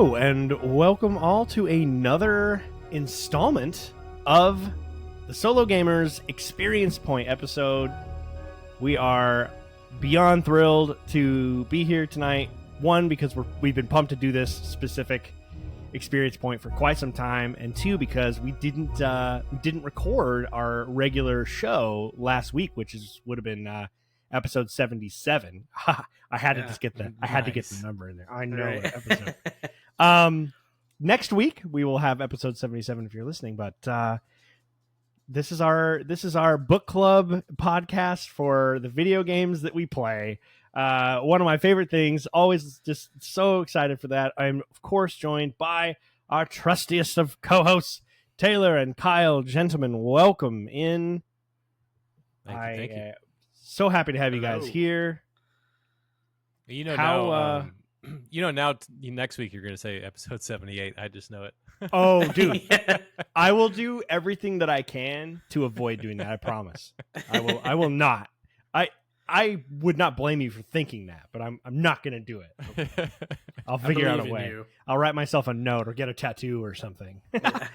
Hello, and welcome all to another installment of the Solo Gamers Experience Point episode. We are beyond thrilled to be here tonight. One, because we've been pumped to do this specific experience point for quite some time, and two, because we didn't record our regular show last week, which would have been episode 77. I had to just get the I had to get the number in there. I know right. Episode. Next week we will have episode 77 if you're listening, but this is our book club podcast for the video games that we play. One of my favorite things, always just so excited for that. I'm of course joined by our trustiest of co-hosts, Taylor and Kyle. Gentlemen, welcome in. Thank you. So happy to have you guys here. You know, next week you're going to say episode 78. I just know it. Oh, dude. Yeah. I will do everything that I can to avoid doing that. I promise. I will not. I would not blame you for thinking that, but I'm not going to do it. Okay. I'll figure out a way. I'll write myself a note or get a tattoo or something. Yeah.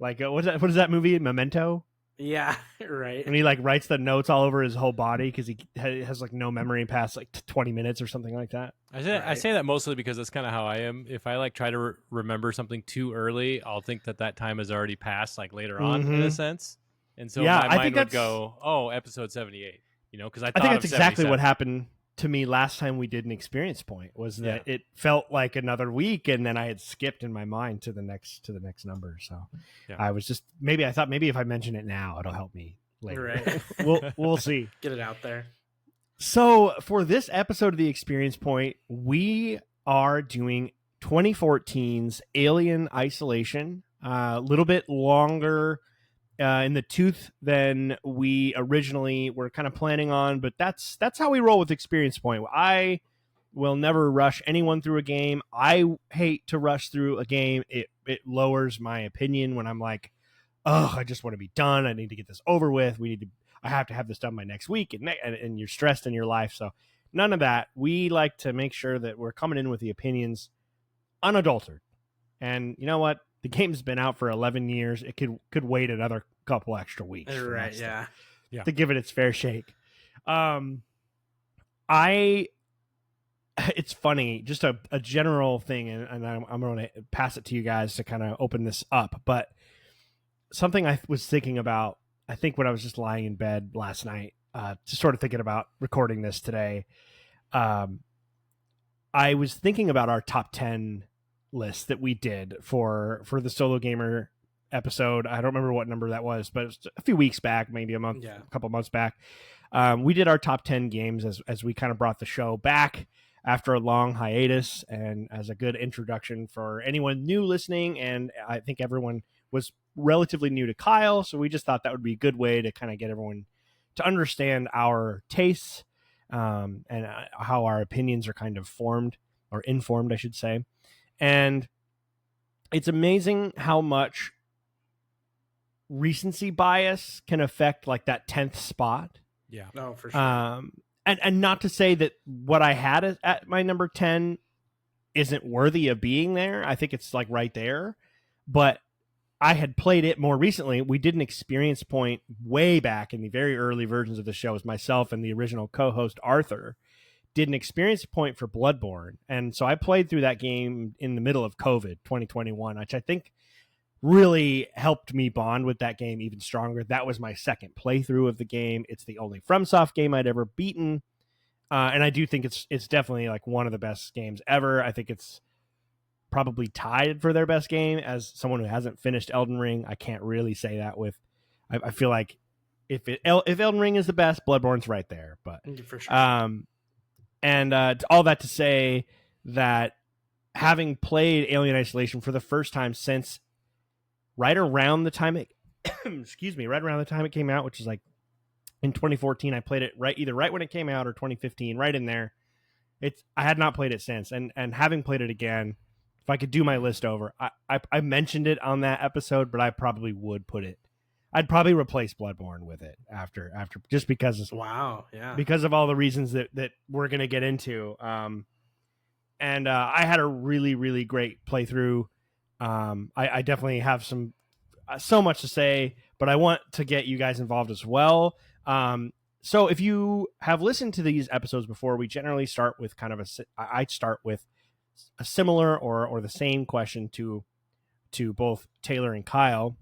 Like, what is that movie? Memento? Yeah, right. And he like writes the notes all over his whole body because he has like no memory past like 20 minutes or something like that. I say that mostly because that's kind of how I am. If I like try to remember something too early, I'll think that time has already passed, like later on in a sense. And so my mind would go, "Oh, episode 78." You know, because I think that's exactly what happened to me last time we did an experience point. Was that it felt like another week, and then I had skipped in my mind to the next number. So I was just I thought maybe if I mention it now, it'll help me later. Right. We'll see. Get it out there. So for this episode of the experience point, we are doing 2014's Alien Isolation. A little bit longer in the tooth than we originally were kind of planning on, but that's how we roll with experience point. I will never rush anyone through a game. I hate to rush through a game. It lowers my opinion when I'm like, oh, I just want to be done. I need to get this over with. I have to have this done by next week, and you're stressed in your life. So none of that. We like to make sure that we're coming in with the opinions unadulterated. And you know what? The game's been out for 11 years. It could wait another couple extra weeks. Right, yeah. To give it its fair shake. It's funny, just a general thing, and I'm going to pass it to you guys to kind of open this up. But something I was thinking about, I think when I was just lying in bed last night, just sort of thinking about recording this today, I was thinking about our top 10 list that we did for the Solo Gamer episode. I don't remember what number that was, but it was a few weeks back, maybe a couple months back. We did our top 10 games as we kind of brought the show back after a long hiatus, and as a good introduction for anyone new listening. And I think everyone was relatively new to Kyle, so we just thought that would be a good way to kind of get everyone to understand our tastes and how our opinions are kind of formed, or informed, I should say. And it's amazing how much recency bias can affect like that 10th spot. Yeah. No, for sure. And not to say that what I had at my number 10 isn't worthy of being there. I think it's like right there, but I had played it more recently. We did an experience point way back in the very early versions of the show. It was myself and the original co-host Arthur did an experience point for Bloodborne. And so I played through that game in the middle of COVID 2021, which I think really helped me bond with that game even stronger. That was my second playthrough of the game. It's the only FromSoft game I'd ever beaten. And I do think it's definitely like one of the best games ever. I think it's probably tied for their best game. As someone who hasn't finished Elden Ring, I can't really say that with, I feel like if Elden Ring is the best, Bloodborne's right there. But for sure. And all that to say that having played Alien Isolation for the first time since right around the time it came out, which is like in 2014, I played it either right when it came out or 2015, right in there. I had not played it since, and having played it again, if I could do my list over, I mentioned it on that episode, but I probably would put it. I'd probably replace Bloodborne with it after just because wow, yeah, because of all the reasons that we're gonna get into. and I had a really, really great playthrough. I definitely have so much to say, but I want to get you guys involved as well. So if you have listened to these episodes before, we generally start with I start with a similar or the same question to both Taylor and Kyle,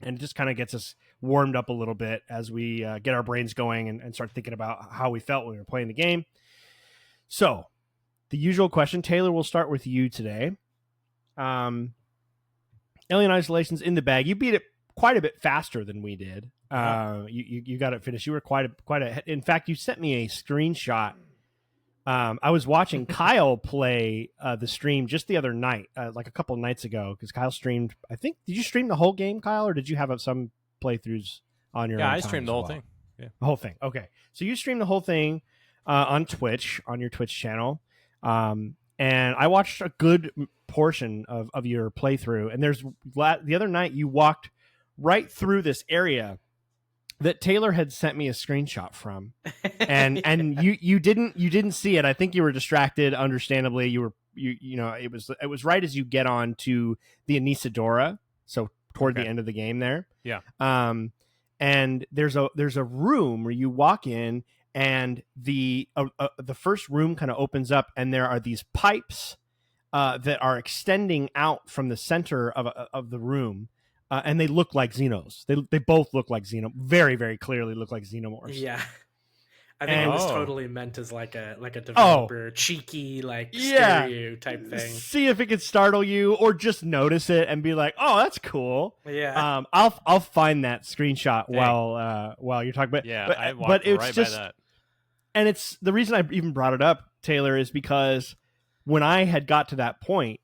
and it just kind of gets us warmed up a little bit as we get our brains going and start thinking about how we felt when we were playing the game. So the usual question, Taylor, we'll start with you today. Alien Isolation's in the bag. You beat it quite a bit faster than we did. You got it finished. You were quite a. In fact, you sent me a screenshot. I was watching Kyle play the stream just the other night, like a couple nights ago, because Kyle streamed. I think, did you stream the whole game, Kyle, or did you have some playthroughs on your? Yeah, own I time streamed as the whole well? thing. Yeah, the whole thing. Okay, so you streamed the whole thing on Twitch, on your Twitch channel, and I watched a good portion of your playthrough. And the other night you walked right through this area that Taylor had sent me a screenshot from, and you didn't see it. I think you were distracted. Understandably, it was right as you get on to the Anisadora, so toward the end of the game there. Yeah. And there's a room where you walk in, and the first room kind of opens up, and there are these pipes that are extending out from the center of the room. And they look like Xenos. They both look like Xenomorphs. Very, very clearly look like Xenomorphs. Yeah. I think it was totally meant as like a developer cheeky stereotype thing. See if it could startle you, or just notice it and be like, "Oh, that's cool." Yeah. I'll find that screenshot while you're talking. I walked right by that. And it's the reason I even brought it up, Taylor, is because when I had got to that point,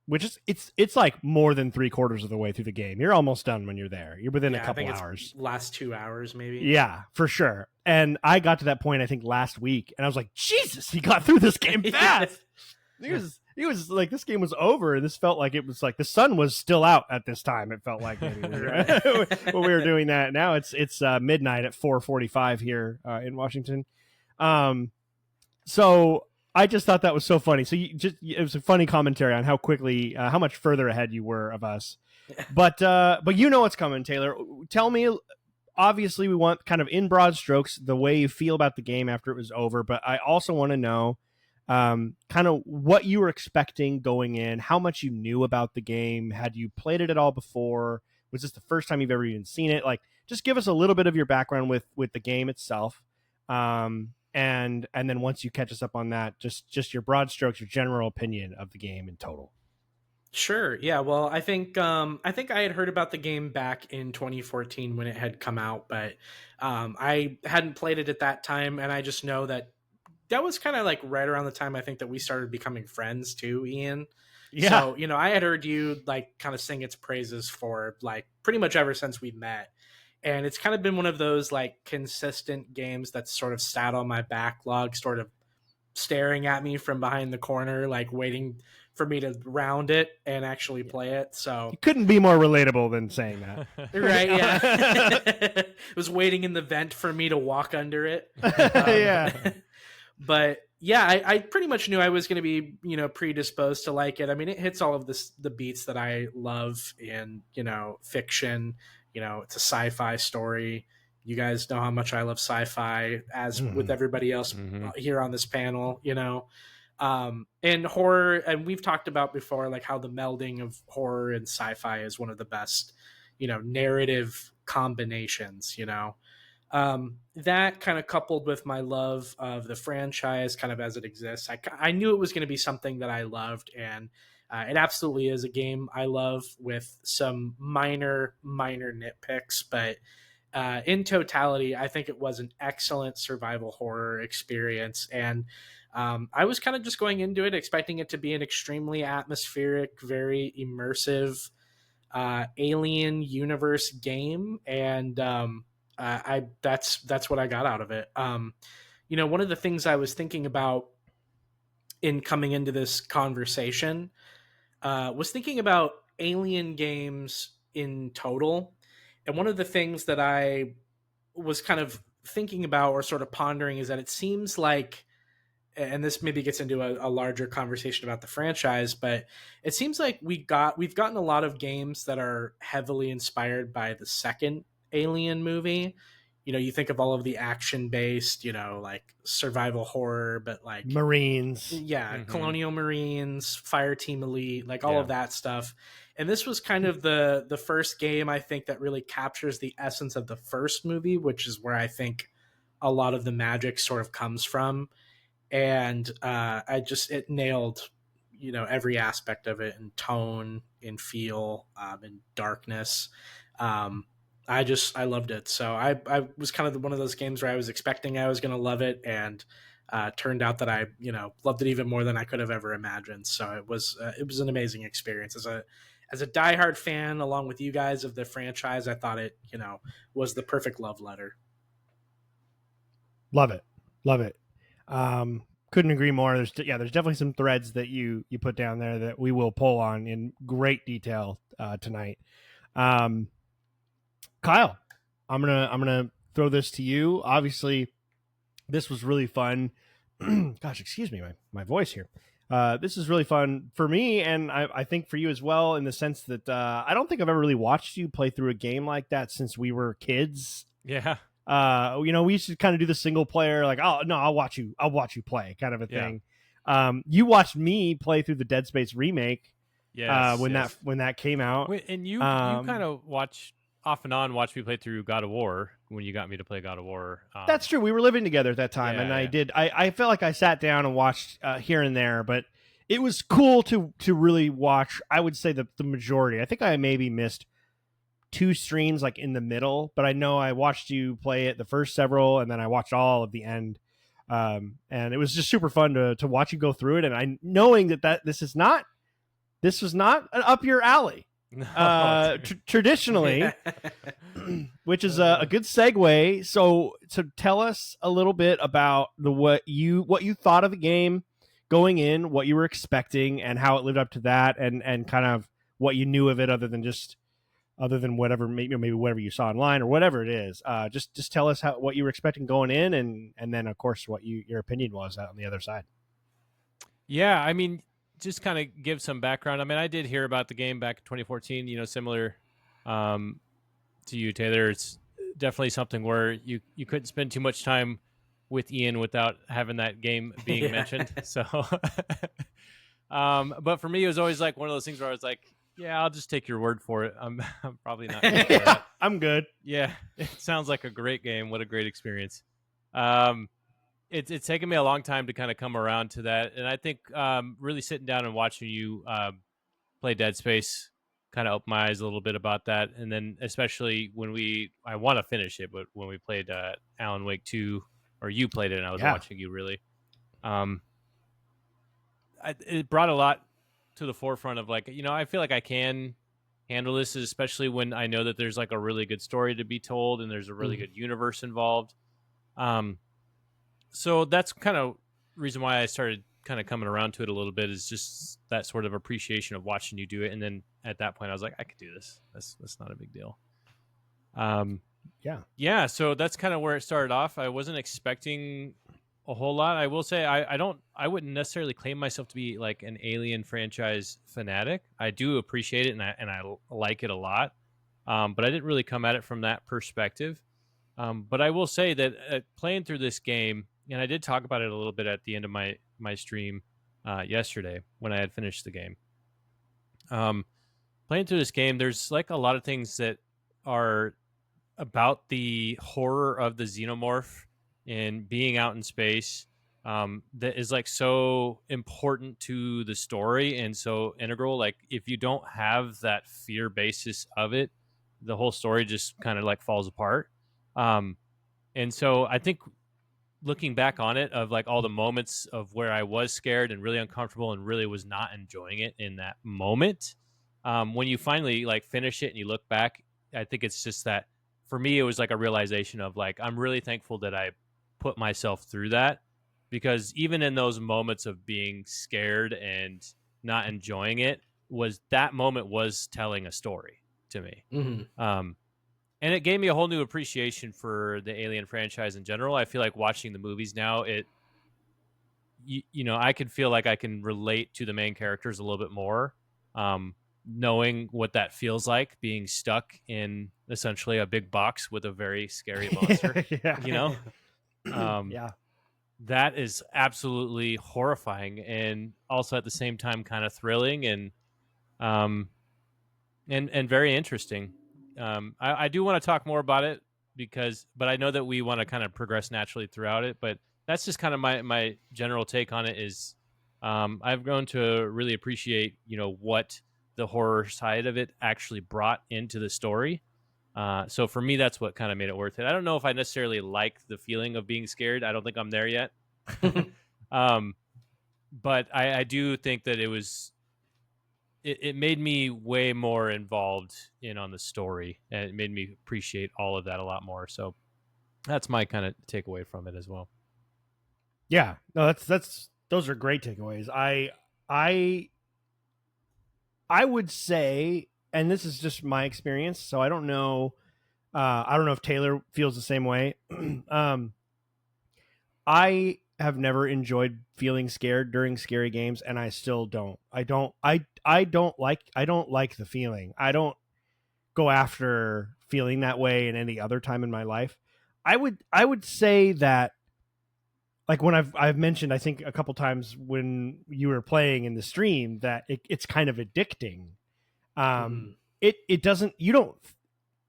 which is it's like more than 3/4 of the way through the game. You're almost done when you're there. You're within a couple hours. Last 2 hours, maybe. Yeah, for sure. And I got to that point, I think, last week, and I was like, Jesus, he got through this game fast. He was like, this game was over, and this felt like it was like the sun was still out at this time. It felt like maybe when we were doing that. Now it's midnight at 4:45 here in Washington. So I just thought that was so funny. So it was a funny commentary on how much further ahead you were of us. But you know what's coming, Taylor. Tell me, obviously we want kind of in broad strokes the way you feel about the game after it was over, but I also want to know kind of what you were expecting going in, how much you knew about the game. Had you played it at all before? Was this the first time you've ever even seen it? Like, just give us a little bit of your background with the game itself. And then once you catch us up on that, just your broad strokes, your general opinion of the game in total. Sure. Yeah. Well, I think I had heard about the game back in 2014 when it had come out, but I hadn't played it at that time, and I just know that was kind of like right around the time I think that we started becoming friends too, Ian. Yeah. So, I had heard you like kind of sing its praises for like pretty much ever since we met. And it's kind of been one of those like consistent games that's sort of sat on my backlog, sort of staring at me from behind the corner, like waiting for me to round it and actually play it. So you couldn't be more relatable than saying that. Right. Yeah. It was waiting in the vent for me to walk under it. Yeah. But yeah, I pretty much knew I was going to be, predisposed to like it. I mean, it hits all of the beats that I love in, fiction. It's a sci-fi story. You guys know how much I love sci-fi, as with everybody else here on this panel, and horror. And we've talked about before, like how the melding of horror and sci-fi is one of the best, narrative combinations, that kind of coupled with my love of the franchise kind of as it exists. I knew it was going to be something that I loved, and it absolutely is a game I love with some minor nitpicks, but in totality, I think it was an excellent survival horror experience. And I was kind of just going into it expecting it to be an extremely atmospheric, very immersive alien universe game. And that's what I got out of it. One of the things I was thinking about in coming into this conversation was thinking about alien games in total. And one of the things that I was kind of thinking about or sort of pondering is that it seems like and this maybe gets into a larger conversation about the franchise, but it seems like we've gotten a lot of games that are heavily inspired by the second Alien movie. You know, you think of all of the action based, you know, like survival horror, but like Marines, Colonial Marines, Fireteam Elite, like all of that stuff. And this was kind of the first game, I think, that really captures the essence of the first movie, which is where I think a lot of the magic sort of comes from. And it nailed, you know, every aspect of it, in tone, in feel, in darkness. I loved it. So I was kind of one of those games where I was expecting I was going to love it, and turned out that I, you know, loved it even more than I could have ever imagined. So it was an amazing experience as a diehard fan, along with you guys, of the franchise. I thought it, you know, was the perfect love letter. Love it. Couldn't agree more. There's definitely some threads that you put down there that we will pull on in great detail tonight. Kyle, I'm gonna throw this to you. Obviously, this was really fun. Gosh, excuse me, my voice here. This is really fun for me, and I think for you as well, in the sense that I don't think I've ever really watched you play through a game like that since we were kids. Yeah. You know, we used to kind of do the single player, like, oh no, I'll watch you play, kind of a thing. You watched me play through the Dead Space remake. When that came out. Wait, and you kind of off and on watch me play through God of War when you got me to play God of War. That's true. We were living together at that time, and I felt like I sat down and watched here and there, but it was cool to really watch. I would say the majority. I think I maybe missed 2 streams like in the middle, but I know I watched you play it the first several, and then I watched all of the end. And it was just super fun to watch you go through it, and I knowing that this was not up your alley. Traditionally, which is a good segue. So tell us a little bit about what you thought of the game going in, what you were expecting, and how it lived up to that, and kind of what you knew of it, other than whatever, maybe whatever you saw online or whatever it is. Just tell us what you were expecting going in, and then of course what your opinion was on the other side. Yeah, I mean, just kind of give some background. I mean, I did hear about the game back in 2014, you know, similar to you, Taylor. It's definitely something where you couldn't spend too much time with Ian without having that game being mentioned. So, but for me, it was always like one of those things where I was like, yeah, I'll just take your word for it. I'm probably not gonna play that. I'm good. Yeah, it sounds like a great game. What a great experience. It's taken me a long time to kind of come around to that, and I think really sitting down and watching you play Dead Space kind of opened my eyes a little bit about that. And then especially when I want to finish it, but when we played Alan Wake 2, or you played it and I was watching you really, it brought a lot to the forefront of, like, you know, I feel like I can handle this, especially when I know that there's like a really good story to be told and there's a really good universe involved. So that's kind of reason why I started kind of coming around to it a little bit, is just that sort of appreciation of watching you do it. And then at that point I was like, I could do this. That's not a big deal. Yeah. So that's kind of where it started off. I wasn't expecting a whole lot. I will say I wouldn't necessarily claim myself to be like an Alien franchise fanatic. I do appreciate it, and I like it a lot. But I didn't really come at it from that perspective. But I will say that playing through this game, and I did talk about it a little bit at the end of my stream yesterday when I had finished the game. Playing through this game, there's like a lot of things that are about the horror of the xenomorph and being out in space that is like so important to the story and so integral. Like, if you don't have that fear basis of it, the whole story just kind of like falls apart. And so I think looking back on it, of like all the moments of where I was scared and really uncomfortable and really was not enjoying it in that moment, when you finally like finish it and you look back, I think it's just that for me, it was like a realization of like, I'm really thankful that I put myself through that, because even in those moments of being scared and not enjoying it, that moment was telling a story to me. Mm-hmm. And it gave me a whole new appreciation for the Alien franchise in general. I feel like watching the movies now, you know, I could feel like I can relate to the main characters a little bit more, knowing what that feels like, being stuck in essentially a big box with a very scary monster. Yeah. You know, Yeah. that is absolutely horrifying, and also at the same time kind of thrilling um, and very interesting. I do want to talk more about it but I know that we want to kind of progress naturally throughout it. But that's just kind of my general take on it. Is I've grown to really appreciate, you know, what the horror side of it actually brought into the story. So for me, that's what kind of made it worth it. I don't know if I necessarily like the feeling of being scared. I don't think I'm there yet. um, but I do think that it made me way more involved in on the story, and it made me appreciate all of that a lot more. So that's my kind of takeaway from it as well. Yeah, no, those are great takeaways. I would say, and this is just my experience, so I don't know. I don't know if Taylor feels the same way. I have never enjoyed feeling scared during scary games, and I still don't. I don't like the feeling. I don't go after feeling that way in any other time in my life. I would say that, like, when I've mentioned, I think a couple times when you were playing in the stream, that it's kind of addicting. Mhm. It doesn't, you don't,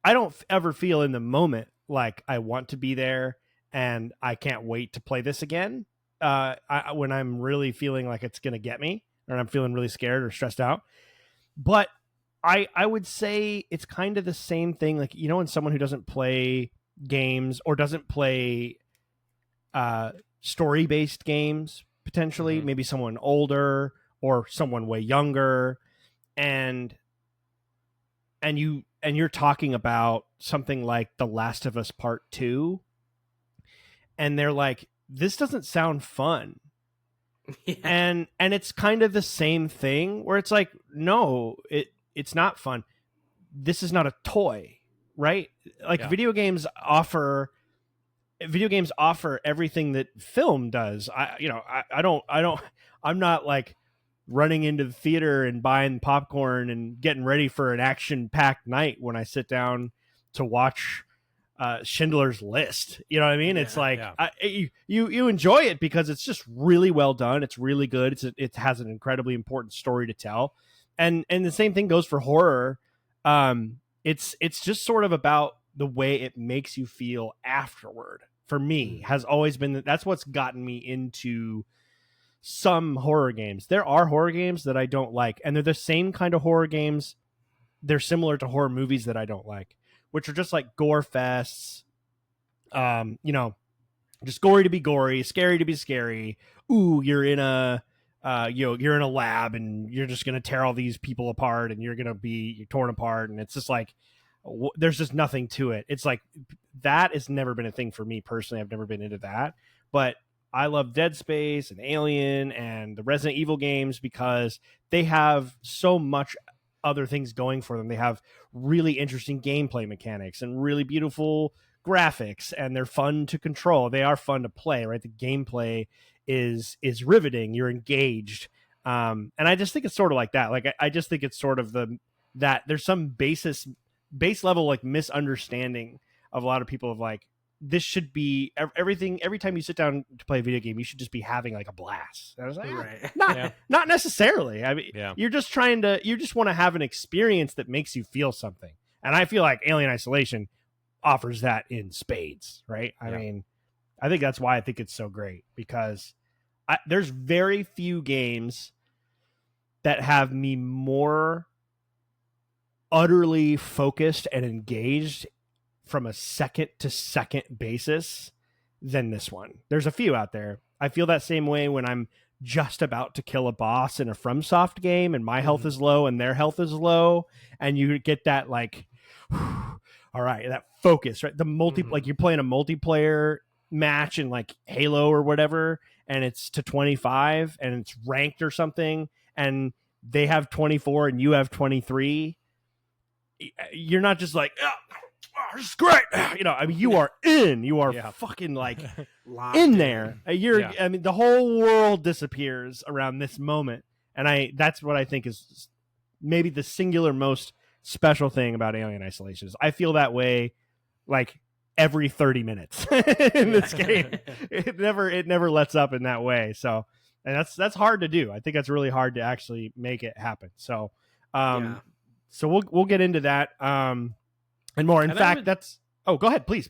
I don't ever feel in the moment like I want to be there and I can't wait to play this again. When I'm really feeling like it's going to get me, or I'm feeling really scared or stressed out. But I would say it's kind of the same thing. Like, you know, when someone who doesn't play games or doesn't play story based games, potentially, maybe someone older or someone way younger, and you're talking about something like The Last of Us Part 2, and they're like, this doesn't sound fun. Yeah. And it's kind of the same thing where it's like, no, it's not fun. This is not a toy, right? Like, video games offer everything that film does. I'm not like running into the theater and buying popcorn and getting ready for an action-packed night when I sit down to watch Schindler's List. You know what I mean? It's like, you enjoy it because it's just really well done. It's really good. It has an incredibly important story to tell, and the same thing goes for horror. It's just sort of about the way it makes you feel afterward. For me, has always been, that's what's gotten me into some horror games. There are horror games that I don't like, and they're the same kind of horror games. They're similar to horror movies that I don't like, which are just like gore fests. You know, just gory to be gory, scary to be scary. Ooh, you're in a you're in a lab and you're just gonna tear all these people apart and you're gonna be torn apart, and it's just like, there's just nothing to it. It's like, that has never been a thing for me personally. I've never been into that, but I love Dead Space and Alien and the Resident Evil games because they have so much other things going for them. They have really interesting gameplay mechanics and really beautiful graphics, and they're fun to control. They are fun to play, right? The gameplay is riveting. You're engaged. And I just think it's sort of like that. Like, I just think it's sort of that there's some base level, like, misunderstanding of a lot of people of like, this should be everything. Every time you sit down to play a video game, you should just be having like a blast. And I was like, Right. not necessarily. I mean, you just want to have an experience that makes you feel something. And I feel like Alien Isolation offers that in spades, right? I mean, I think that's why I think it's so great, because there's very few games that have me more utterly focused and engaged from a second to second basis than this one. There's a few out there. I feel that same way when I'm just about to kill a boss in a FromSoft game and my health is low and their health is low, and you get that like, all right, that focus, right? The like, you're playing a multiplayer match in like Halo or whatever, and it's to 25 and it's ranked or something, and they have 24 and you have 23. You're not just like, oh, this is great. You know, I mean, you are in. You are fucking like in there. You're. I mean, the whole world disappears around this moment, and that's what I think is maybe the singular most special thing about Alien Isolation. Is I feel that way, like every 30 minutes in this game. It never lets up in that way. So, and that's hard to do. I think that's really hard to actually make it happen. So, so we'll get into that and more. In fact, that's. Oh, go ahead, please.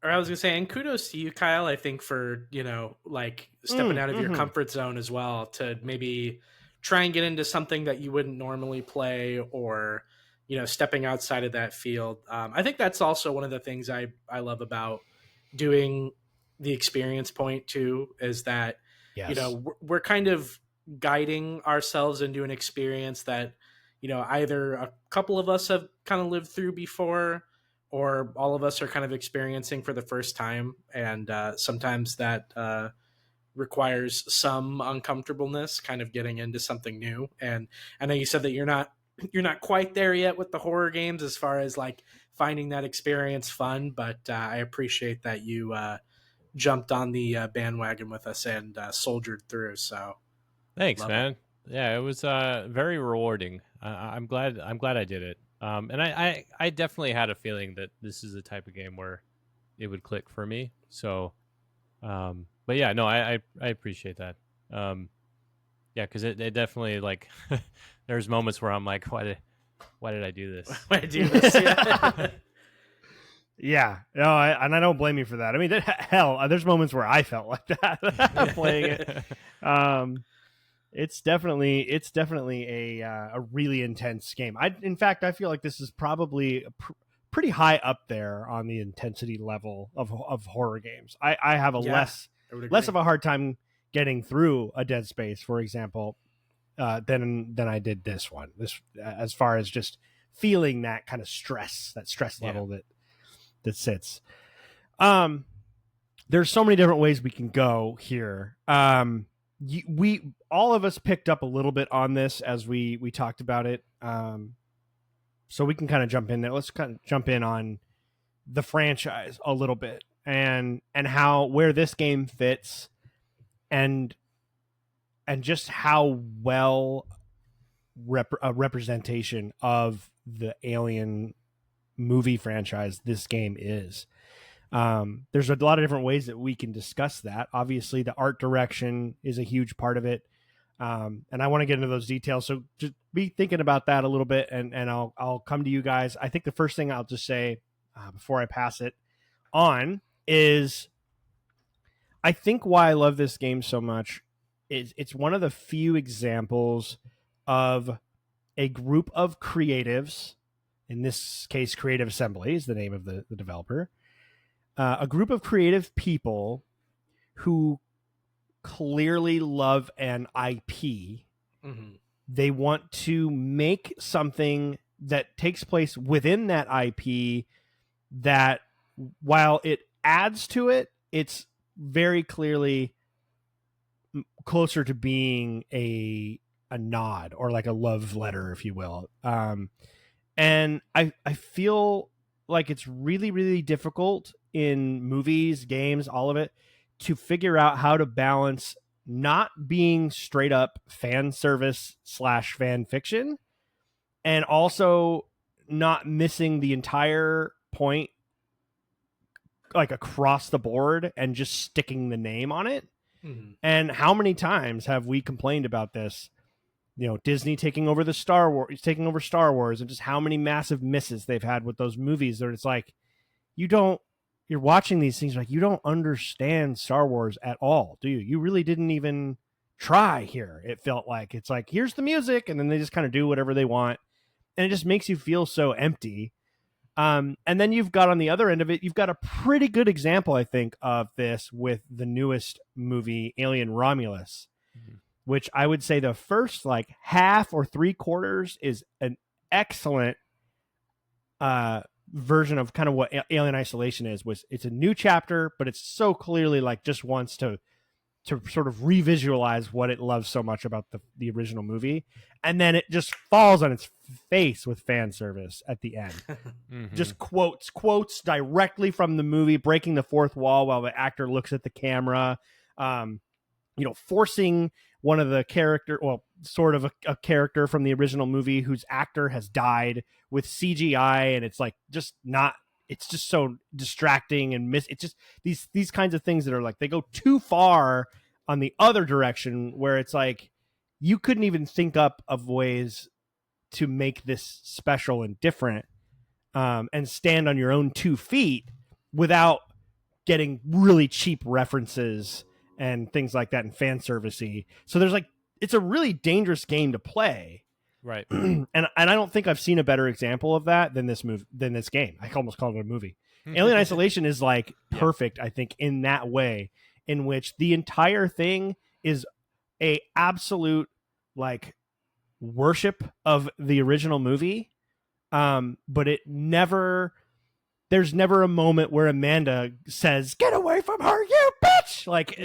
Or I was gonna say, and kudos to you, Kyle. I think for like stepping out of your comfort zone as well to maybe try and get into something that you wouldn't normally play, or stepping outside of that field. I think that's also one of the things I love about doing the experience point too, is that, we're kind of guiding ourselves into an experience that, either a couple of us have kind of lived through before, or all of us are kind of experiencing for the first time. And sometimes that requires some uncomfortableness, kind of getting into something new. And I know you said that you're not quite there yet with the horror games as far as like finding that experience fun, but I appreciate that you jumped on the bandwagon with us and soldiered through. So thanks, man. Yeah, it was very rewarding. I'm glad I did it. And I definitely had a feeling that this is the type of game where it would click for me. So, but yeah, no, I appreciate that. Yeah, because it definitely, like, there's moments where I'm like, why did I do this? Why did I do this? Yeah. Yeah, no, and I don't blame you for that. I mean, hell, there's moments where I felt like that playing it. It's definitely a really intense game. In fact, I feel like this is probably pretty high up there on the intensity level of horror games. I have less of a hard time getting through a Dead Space, for example, than I did this one. This, as far as just feeling that kind of stress level that sits. There's so many different ways we can go here. We all of us picked up a little bit on this as we talked about it. So we can kind of jump in there. Let's kind of jump in on the franchise a little bit and where this game fits. And just how well a representation of the Alien movie franchise this game is. There's a lot of different ways that we can discuss that. Obviously, the art direction is a huge part of it, and I want to get into those details. So just be thinking about that a little bit, and I'll come to you guys. I think the first thing I'll just say before I pass it on is, I think why I love this game so much is it's one of the few examples of a group of creatives, in this case, Creative Assembly is the name of the developer, a group of creative people who clearly love an IP. Mm-hmm. They want to make something that takes place within that IP that, while it adds to it, it's very clearly closer to being a nod or like a love letter, if you will. And I feel like it's really, really difficult in movies, games, all of it, to figure out how to balance not being straight up fan service / fan fiction, and also not missing the entire point, like across the board, and just sticking the name on it. Mm-hmm. And how many times have we complained about this? Disney taking over Star Wars, and just how many massive misses they've had with those movies. That it's like, you're watching these things like, you don't understand Star Wars at all, do you? You really didn't even try here. It felt like it's like, here's the music, and then they just kind of do whatever they want, and it just makes you feel so empty. And then you've got, on the other end of it, you've got a pretty good example, I think, of this with the newest movie, Alien Romulus, which I would say the first like half or 3/4 is an excellent version of kind of what Alien Isolation is. It's a new chapter, but it's so clearly like just wants to to sort of revisualize what it loves so much about the original movie, and then it just falls on its face with fan service at the end. Mm-hmm. Just quotes directly from the movie, breaking the fourth wall while the actor looks at the camera. Forcing one of the character, well, sort of a character from the original movie whose actor has died with CGI, and it's like just not. It's just so distracting and it's just these kinds of things that are like they go too far on the other direction, where it's like you couldn't even think up of ways to make this special and different, and stand on your own 2 feet without getting really cheap references and things like that and fan servicey. So there's like, it's a really dangerous game to play. Right. and I don't think I've seen a better example of that than this game. I almost called it a movie. Alien Isolation is like perfect, I think, in that way, in which the entire thing is a absolute like worship of the original movie. But there's never a moment where Amanda says, "Get away from her, you bitch!" Like,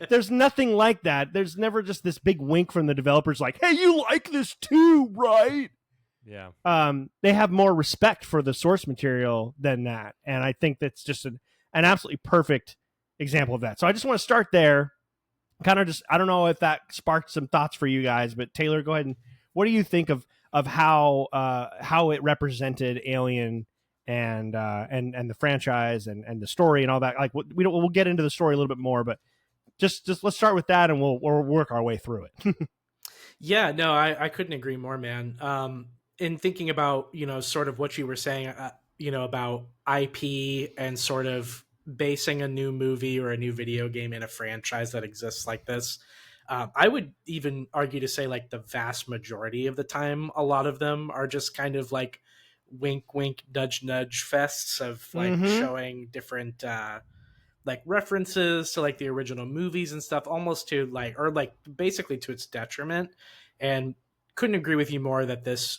there's nothing like that. There's never just this big wink from the developers, like, "Hey, you like this too, right?" Yeah. They have more respect for the source material than that, and I think that's just an absolutely perfect example of that. So I just want to start there. Kind of just, I don't know if that sparked some thoughts for you guys, but Taylor, go ahead and what do you think of how it represented Alien and the franchise and the story and all that? Like, we'll get into the story a little bit more, but just let's start with that and we'll work our way through it. Yeah, no, I couldn't agree more, man. In thinking about, sort of what you were saying, about IP and sort of basing a new movie or a new video game in a franchise that exists like this, I would even argue to say like the vast majority of the time, a lot of them are just kind of like wink, wink, nudge, nudge fests of like showing different like references to like the original movies and stuff, almost to like, or like basically to its detriment. And couldn't agree with you more that this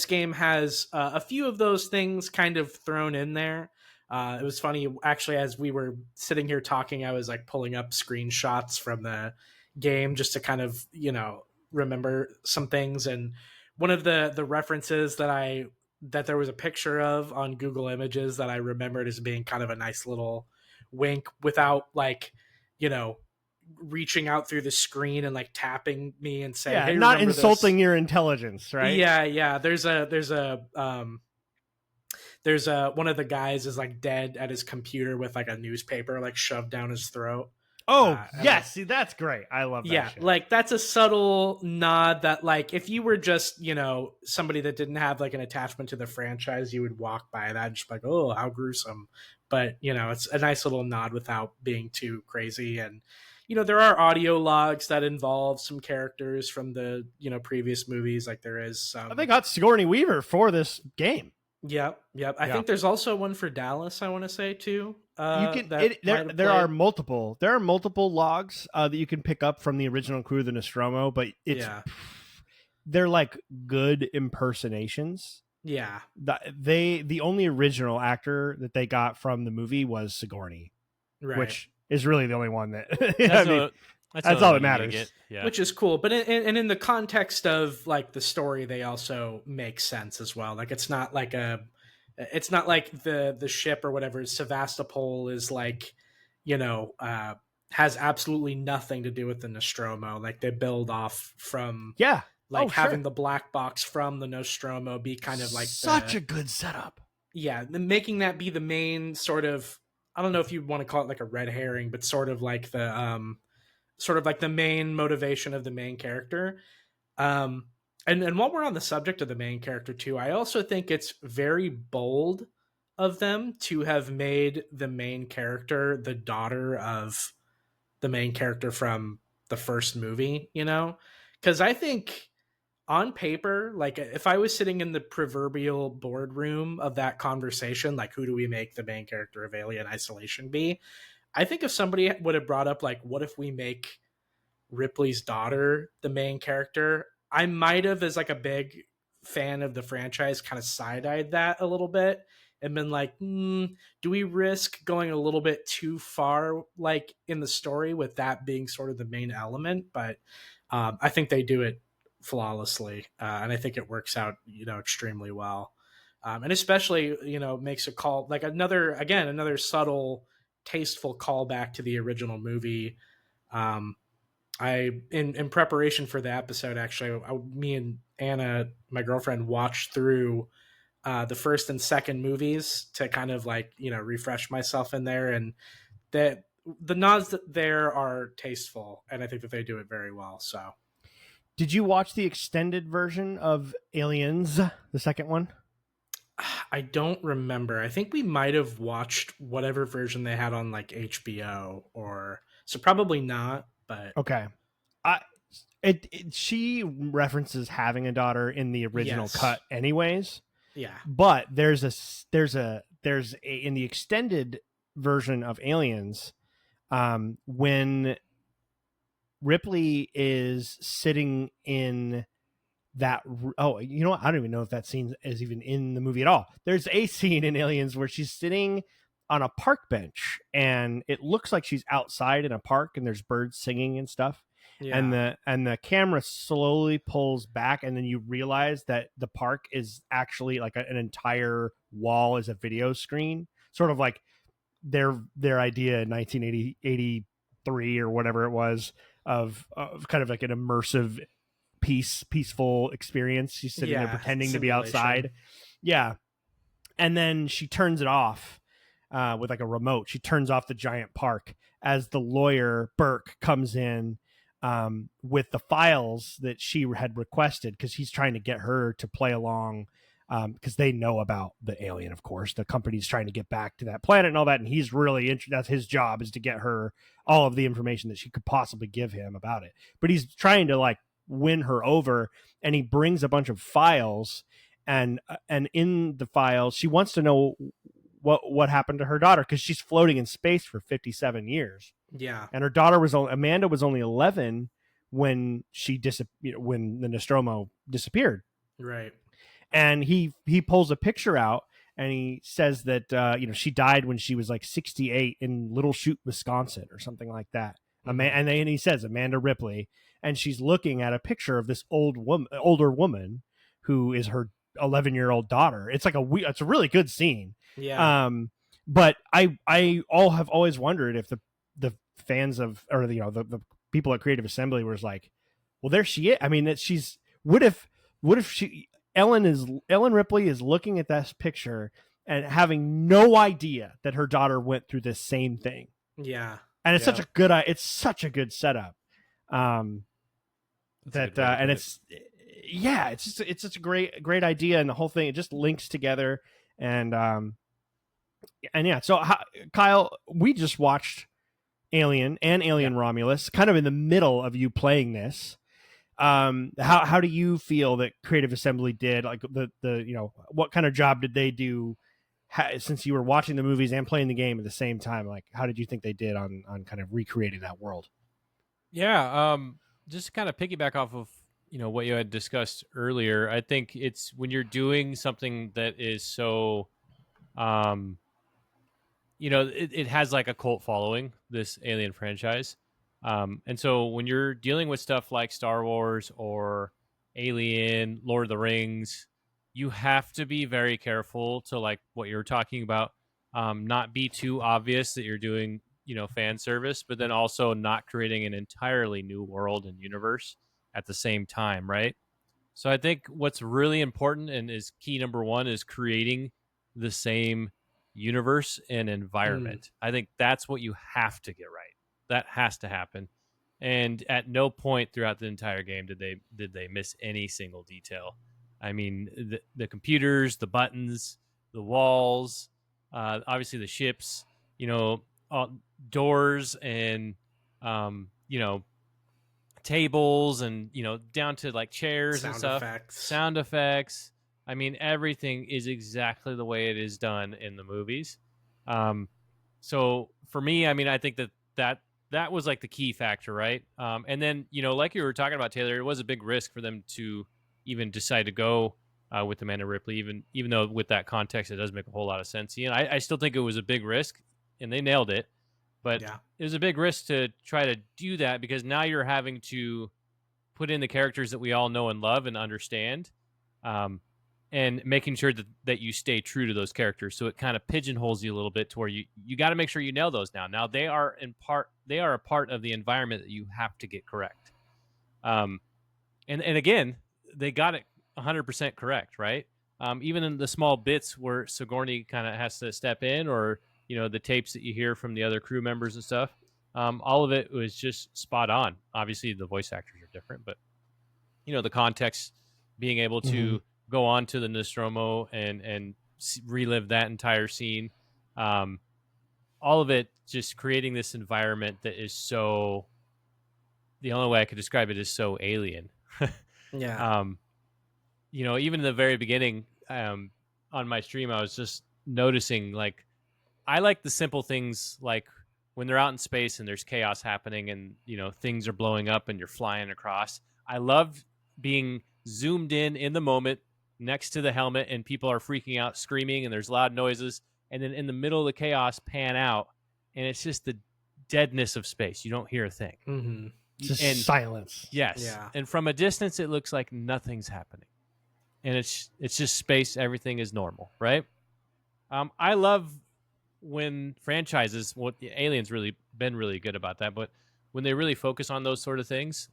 game has a few of those things kind of thrown in there. It was funny, actually, as we were sitting here talking, I was like pulling up screenshots from the game just to kind of, remember some things. And one of the references that there was a picture of on Google Images that I remembered as being kind of a nice little wink without like, reaching out through the screen and like tapping me and saying, "Hey, not insulting this?" your intelligence, right? Yeah. There's one of the guys is like dead at his computer with like a newspaper like shoved down his throat. Oh, yes. See, that's great. I love that. Yeah, shit. like that's a subtle nod that like if you were just, somebody that didn't have like an attachment to the franchise, you would walk by that and just like, "Oh, how gruesome." But, it's a nice little nod without being too crazy. And, there are audio logs that involve some characters from the, previous movies. Like there is they got Sigourney Weaver for this game. Yep. I think there's also one for Dallas, I want to say too. You can there are multiple logs that you can pick up from the original crew of the Nostromo, but they're like good impersonations. Yeah. The only original actor that they got from the movie was Sigourney, right, which is really the only one that that's all that matters. Yeah. Which is cool. But in the context of like the story, they also make sense as well. Like it's not like the ship or whatever, Sevastopol is like, has absolutely nothing to do with the Nostromo. Like they build off from having the black box from the Nostromo be kind of like such a good setup. Yeah, making that be the main sort of, I don't know if you want to call it like a red herring, but sort of like the main motivation of the main character. And while we're on the subject of the main character too, I also think it's very bold of them to have made the main character the daughter of the main character from the first movie, because I think on paper, like if I was sitting in the proverbial boardroom of that conversation, like who do we make the main character of Alien Isolation be? I think if somebody would have brought up like, what if we make Ripley's daughter the main character, I might have, as like a big fan of the franchise, kind of side-eyed that a little bit and been like, do we risk going a little bit too far, like in the story, with that being sort of the main element? But I think they do it flawlessly, and I think it works out, extremely well. And especially, makes a call, like another subtle, tasteful callback to the original movie. I in preparation for the episode, actually, me and Anna, my girlfriend, watched through the first and second movies to kind of like refresh myself in there, and that the nods that there are tasteful, and I think that they do it very well. So, did you watch the extended version of Aliens, the second one? I don't remember. I think we might have watched whatever version they had on like HBO, or so probably not. But okay, she references having a daughter in the original cut, anyways. Yeah, but there's in the extended version of Aliens, when Ripley is sitting in that, you know what? I don't even know if that scene is even in the movie at all. There's a scene in Aliens where she's sitting on a park bench and it looks like she's outside in a park and there's birds singing and stuff. Yeah. And the camera slowly pulls back, and then you realize that the park is actually like an entire wall is a video screen, sort of like their idea in 1983 or whatever it was of kind of like an immersive peaceful experience. She's sitting there pretending to be outside. Yeah. And then she turns it off with like a remote. She turns off the giant park as the lawyer Burke comes in with the files that she had requested, because he's trying to get her to play along, because they know about the alien, of course. The company's trying to get back to that planet and all that, and he's really that's his job, is to get her all of the information that she could possibly give him about it. But he's trying to like win her over, and he brings a bunch of files, and in the files she wants to know what happened to her daughter, because she's floating in space for 57 years. Yeah. And her daughter Amanda was only 11 when when the Nostromo disappeared. Right. And he pulls a picture out, and he says that she died when she was like 68 in Little Chute, Wisconsin, or something like that. Mm-hmm. And he says Amanda Ripley, and she's looking at a picture of this older woman who is her 11-year-old daughter. It's like it's a really good scene. Yeah. But I have always wondered if the fans of, or the people at Creative Assembly was like, well, there she is. I mean, what if Ellen Ripley is looking at this picture and having no idea that her daughter went through this same thing. Yeah. And it's such a good setup. And it's such a great idea, and the whole thing, it just links together. And yeah. So Kyle, we just watched Alien and Alien Romulus, kind of in the middle of you playing this. How do you feel that Creative Assembly did? Like the what kind of job did they do, since you were watching the movies and playing the game at the same time? Like, how did you think they did on kind of recreating that world? Yeah, just to kind of piggyback off of what you had discussed earlier. I think it's when you're doing something that is so it has like a cult following, this Alien franchise. And so when you're dealing with stuff like Star Wars or Alien, Lord of the Rings, you have to be very careful to, like what you're talking about, not be too obvious that you're doing, fan service, but then also not creating an entirely new world and universe at the same time, right? So I think what's really important and is key number one is creating the same universe and environment. I think that's what you have to get right. That has to happen. And at no point throughout the entire game did they miss any single detail. I mean, the computers, the buttons, the walls, obviously the ships, doors, and tables, and down to like chairs and stuff. Sound effects. I mean, everything is exactly the way it is done in the movies. So for me, I mean, I think that was like the key factor, right? And then, like you were talking about, Taylor, it was a big risk for them to even decide to go with Amanda Ripley, even though with that context it does make a whole lot of sense. You know, I still think it was a big risk, and they nailed it. But it was a big risk to try to do that because now you're having to put in the characters that we all know and love and understand, and making sure that you stay true to those characters. So it kind of pigeonholes you a little bit to where you got to make sure you nail those now. Now they are a part of the environment that you have to get correct. And again, they got it 100% correct, right? Even in the small bits where Sigourney kind of has to step in, or the tapes that you hear from the other crew members and stuff, all of it was just spot on. Obviously, the voice actors are different, but the context, being able to go on to the Nostromo and relive that entire scene, all of it just creating this environment that is so. The only way I could describe it is so alien. Yeah. Even in the very beginning, on my stream, I was just noticing, like, I like the simple things, like when they're out in space and there's chaos happening and, things are blowing up and you're flying across. I love being zoomed in the moment next to the helmet and people are freaking out, screaming, and there's loud noises. And then in the middle of the chaos, pan out, and it's just the deadness of space. You don't hear a thing. Mm-hmm. Just silence. Yes. Yeah. And from a distance, it looks like nothing's happening. And it's just space. Everything is normal, right? I love when franchises, Alien's really been really good about that, but when they really focus on those sort of things.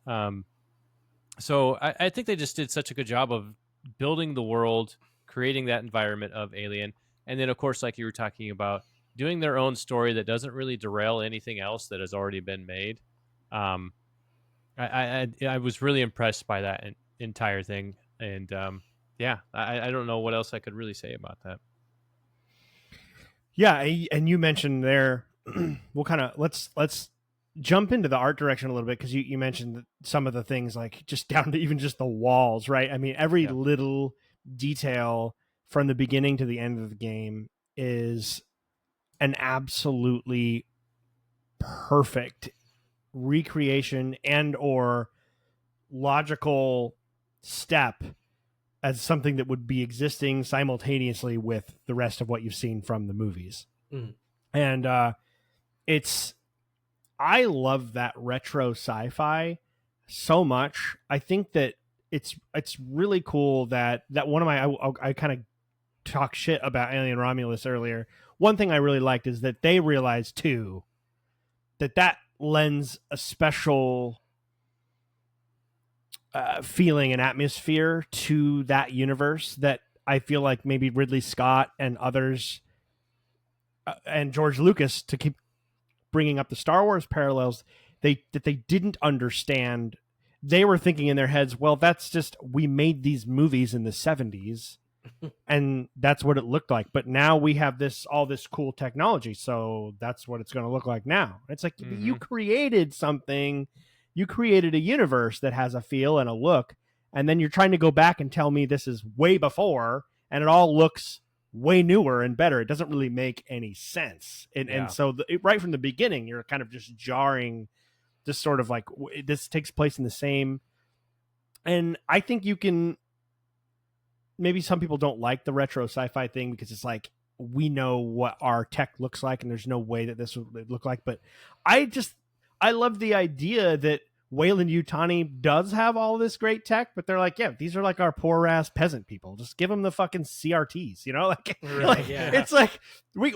So I think they just did such a good job of building the world, creating that environment of Alien. And then, of course, like you were talking about, doing their own story that doesn't really derail anything else that has already been made. I was really impressed by that entire thing, and I don't know what else I could really say about that. Yeah, and you mentioned there, we'll kind of let's jump into the art direction a little bit, because you mentioned some of the things, like just down to even just the walls, right? I mean, every little detail from the beginning to the end of the game is an absolutely perfect recreation and or logical step as something that would be existing simultaneously with the rest of what you've seen from the movies. And I love that retro sci-fi so much. I think that it's really cool that one of my, I kind of talk shit about Alien Romulus earlier. One thing I really liked is that they realized too that lends a special feeling and atmosphere to that universe that I feel like maybe Ridley Scott and others and George Lucas, to keep bringing up the Star Wars parallels, they didn't understand. They were thinking in their heads, well, that's just, we made these movies in the 70s and that's what it looked like. But now we have all this cool technology, so that's what it's going to look like now. It's like, you created something. You created a universe that has a feel and a look, and then you're trying to go back and tell me this is way before, and it all looks way newer and better. It doesn't really make any sense. And so right from the beginning, you're kind of just jarring, just sort of like, this takes place in the same. And I think you can, maybe some people don't like the retro sci-fi thing because it's like, we know what our tech looks like and there's no way that this would look like. But I love the idea that Wayland Yutani does have all this great tech, but they're like, yeah, these are like our poor ass peasant people. Just give them the fucking CRTs, like, it's like, we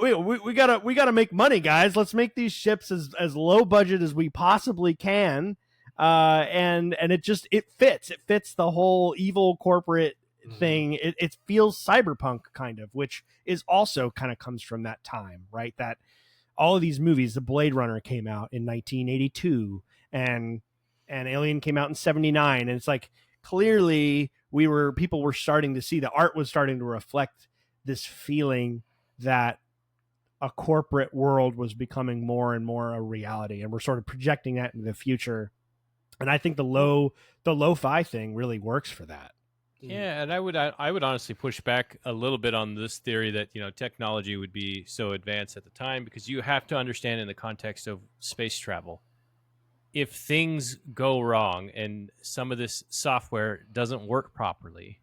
gotta make money, guys. Let's make these ships as low budget as we possibly can. And it fits the whole evil corporate thing. It feels cyberpunk kind of, which is also kind of comes from that time, right? That all of these movies, the Blade Runner came out in 1982 and Alien came out in 79. And it's like, clearly people were starting to see, the art was starting to reflect this feeling that a corporate world was becoming more and more a reality. And we're sort of projecting that into the future. And I think the lo-fi thing really works for that. Yeah, and I would honestly push back a little bit on this theory that technology would be so advanced at the time, because you have to understand in the context of space travel, if things go wrong and some of this software doesn't work properly,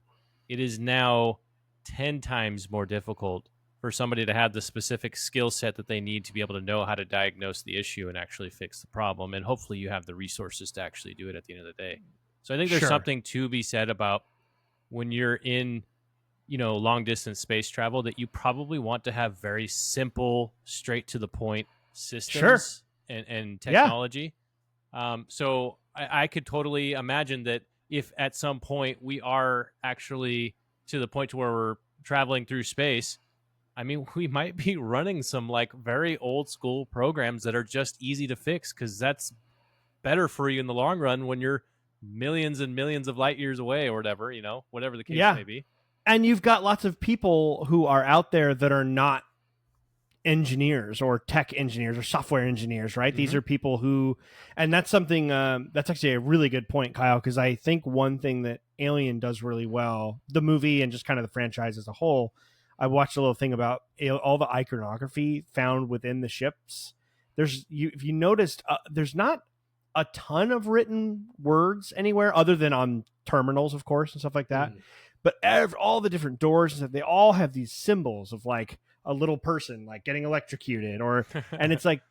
it is now 10 times more difficult for somebody to have the specific skill set that they need to be able to know how to diagnose the issue and actually fix the problem. And hopefully you have the resources to actually do it at the end of the day. So I think there's something to be said about when you're in, long distance space travel, that you probably want to have very simple, straight to the point systems and technology. So I could totally imagine that if at some point we are actually to the point to where we're traveling through space, I mean, we might be running some like very old school programs that are just easy to fix, because that's better for you in the long run when you're millions and millions of light years away or whatever, whatever the case may be. And you've got lots of people who are out there that are not engineers or tech engineers or software engineers, right? Mm-hmm. These are people who, and that's something, that's actually a really good point, Kyle, because I think one thing that Alien does really well, the movie and just kind of the franchise as a whole, I watched a little thing about all the iconography found within the ships. If you noticed, there's not a ton of written words anywhere other than on terminals, of course, and stuff like that. But all the different doors and stuff, they all have these symbols of like a little person like getting electrocuted, and it's like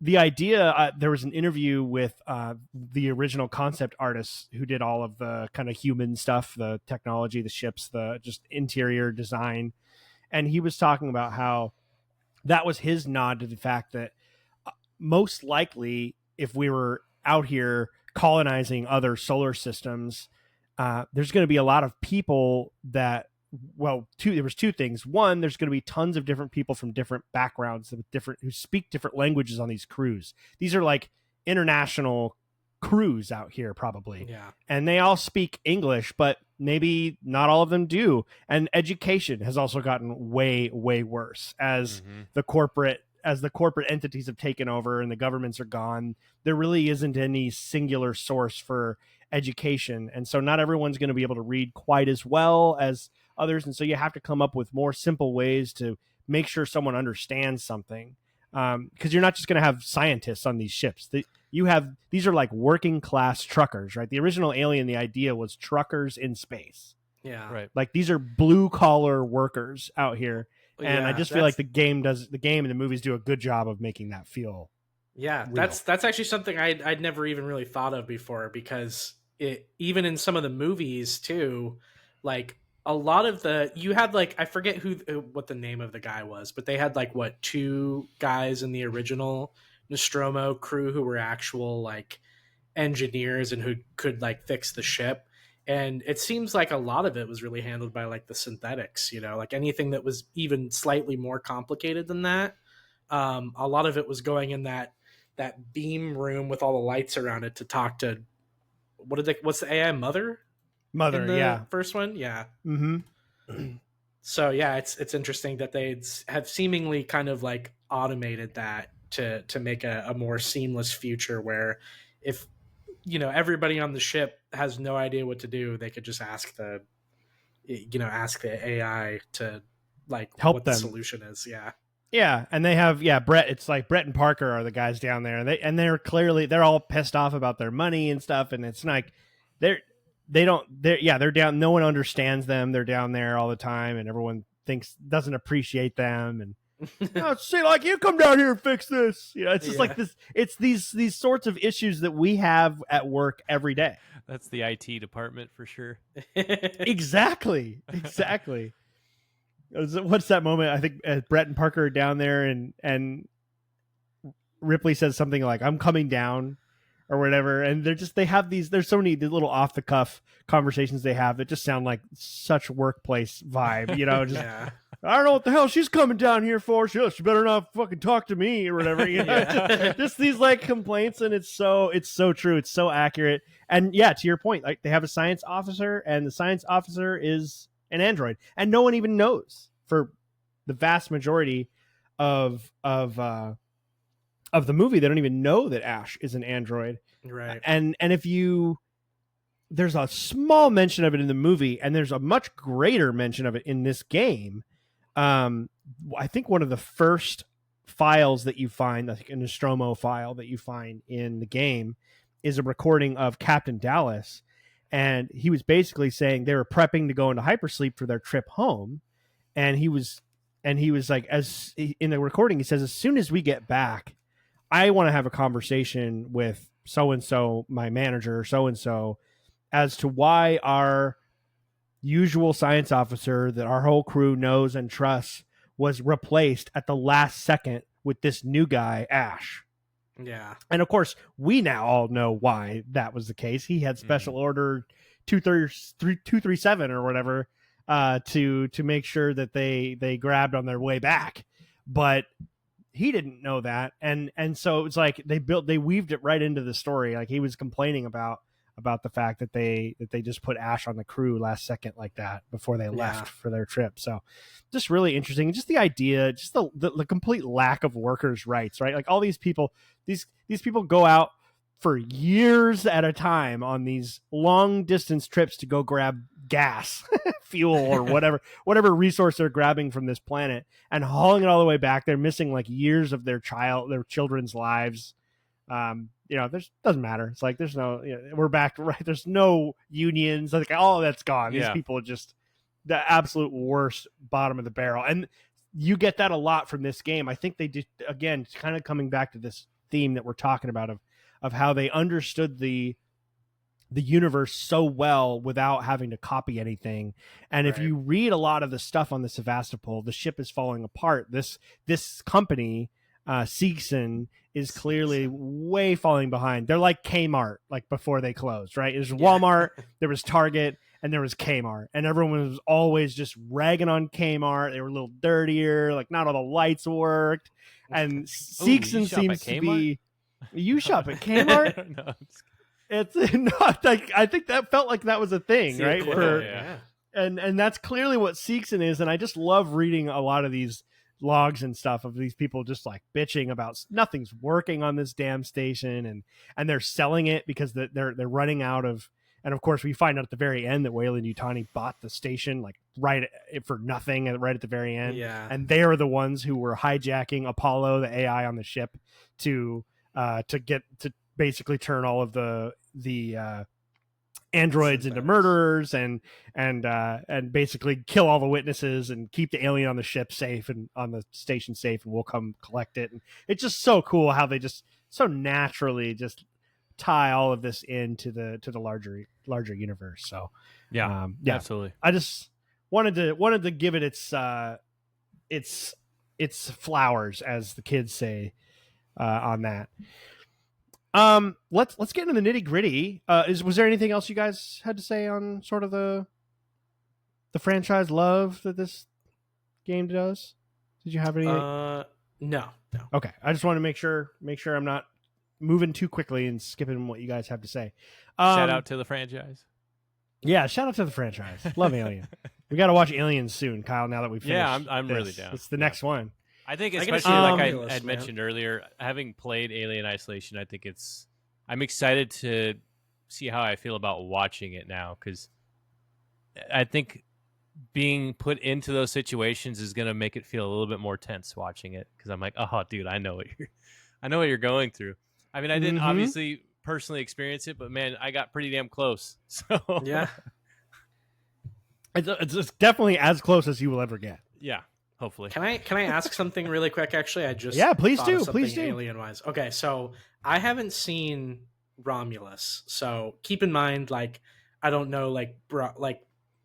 the idea. There was an interview with the original concept artists who did all of the kind of human stuff, the technology, the ships, the just interior design. And he was talking about how that was his nod to the fact that most likely, if we were out here colonizing other solar systems, there's going to be a lot of people that, there was two things. One, there's going to be tons of different people from different backgrounds who speak different languages on these crews. These are like international crews out here probably. Yeah. And they all speak English, but maybe not all of them do. And education has also gotten way, way worse as the corporate entities have taken over and the governments are gone. There really isn't any singular source for education. And so not everyone's going to be able to read quite as well as others. And so you have to come up with more simple ways to make sure someone understands something. Because you're not just going to have scientists on these ships. These are like working class truckers, right? The original Alien, the idea was truckers in space. Yeah. Right. Like these are blue collar workers out here. And I just feel like the game and the movies do a good job of making that feel. Yeah, real. that's actually something I'd never even really thought of before, because even in some of the movies too, like a lot of you had like, I forget what the name of the guy was, but they had like two guys in the original Nostromo crew who were actual like engineers and who could like fix the ship. And it seems like a lot of it was really handled by like the synthetics, like anything that was even slightly more complicated than that. A lot of it was going in that beam room with all the lights around it to talk to, what's the AI Mother in the first one? Yeah. Mm-hmm. So yeah, it's interesting that they have seemingly kind of like automated that to make a more seamless future where if everybody on the ship has no idea what to do, they could just ask the AI to like help what them. The solution is. Yeah, and they have Brett. It's like Brett and Parker are the guys down there, and they're all pissed off about their money and stuff, and it's like they're down. No one understands them. They're down there all the time, and everyone doesn't appreciate them, and see, like, you come down here and fix this. It's just like this. It's these sorts of issues that we have at work every day. That's the IT department for sure. Exactly. What's that moment? I think Brett and Parker are down there, and Ripley says something like, "I'm coming down," or whatever, and they have these. There's so many little off the cuff conversations they have that just sound like such workplace vibe. Just. Yeah. I don't know what the hell she's coming down here for. She better not fucking talk to me or whatever. Just these like complaints, and it's so true. It's so accurate. And yeah, to your point, like they have a science officer, and the science officer is an android, and no one even knows for the vast majority of the movie. They don't even know that Ash is an android, right? And there's a small mention of it in the movie, and there's a much greater mention of it in this game. I think one of the first files that you find, I think a Nostromo file that you find in the game, is a recording of Captain Dallas. and he was basically saying they were prepping to go into hypersleep for their trip home, and he was like, as in the recording, he says, as soon as we get back, I want to have a conversation with so and so, my manager, so and so, as to why our usual science officer that our whole crew knows and trusts was replaced at the last second with this new guy, Ash. Yeah. And of course, we now all know why that was the case. He had special order 237 or whatever to make sure that they grabbed on their way back. But he didn't know that. And so it's like they weaved it right into the story. Like he was complaining about the fact that they just put Ash on the crew last second like that before they left for their trip. So just really interesting. Just the idea, just the complete lack of workers' rights, right? Like all these people, these people go out for years at a time on these long distance trips to go grab gas, fuel, or whatever resource they're grabbing from this planet, and hauling it all the way back. They're missing like years of their children's lives. Doesn't matter. It's like there's no, we're back, right? There's no unions. Like all that's gone. These people are just the absolute worst, bottom of the barrel. And you get that a lot from this game. I think they did, again, kind of coming back to this theme that we're talking about of how they understood the universe so well without having to copy anything. And if you read a lot of the stuff on the Sevastopol, the ship is falling apart. This company, Seegson, is clearly way falling behind. They're like Kmart, like before they closed, right? It was Walmart, there was Target, and there was Kmart. And everyone was always just ragging on Kmart. They were a little dirtier, like not all the lights worked. And Seegson seems to be... You shop at Kmart? No, it's not like, I think that felt like that was a thing, right? And that's clearly what Seegson is. And I just love reading a lot of these logs and stuff of these people just like bitching about nothing's working on this damn station, and they're selling it because they're running out of. And of course, we find out at the very end that Weyland-Yutani bought the station like for nothing right at the very end. Yeah, and they are the ones who were hijacking Apollo, the AI on the ship, to basically turn all of the androids into murderers and basically kill all the witnesses and keep the alien on the ship safe and on the station safe, and we'll come collect it. And it's just so cool how they just so naturally just tie all of this into the larger universe. So yeah, absolutely. I just wanted to give it its flowers, as the kids say, on that. Let's get into the nitty gritty. Was there anything else you guys had to say on sort of the franchise love that this game does? Did you have any? No. Okay, I just want to make sure I'm not moving too quickly and skipping what you guys have to say. Shout out to the franchise. Yeah, shout out to the franchise. Love Alien. We got to watch Aliens soon, Kyle. Now that we've finished, I'm really down. It's the next one. I think, especially like I had mentioned earlier, having played Alien Isolation, I think I'm excited to see how I feel about watching it now, because I think being put into those situations is going to make it feel a little bit more tense watching it, because I'm like, oh, dude, I know what you're going through. I mean, I didn't obviously personally experience it, but man, I got pretty damn close. So yeah, it's definitely as close as you will ever get. Yeah. Hopefully. Can I ask something really quick? Actually, I just please do. Alien wise. Okay, so I haven't seen Romulus, so keep in mind, like, I don't know like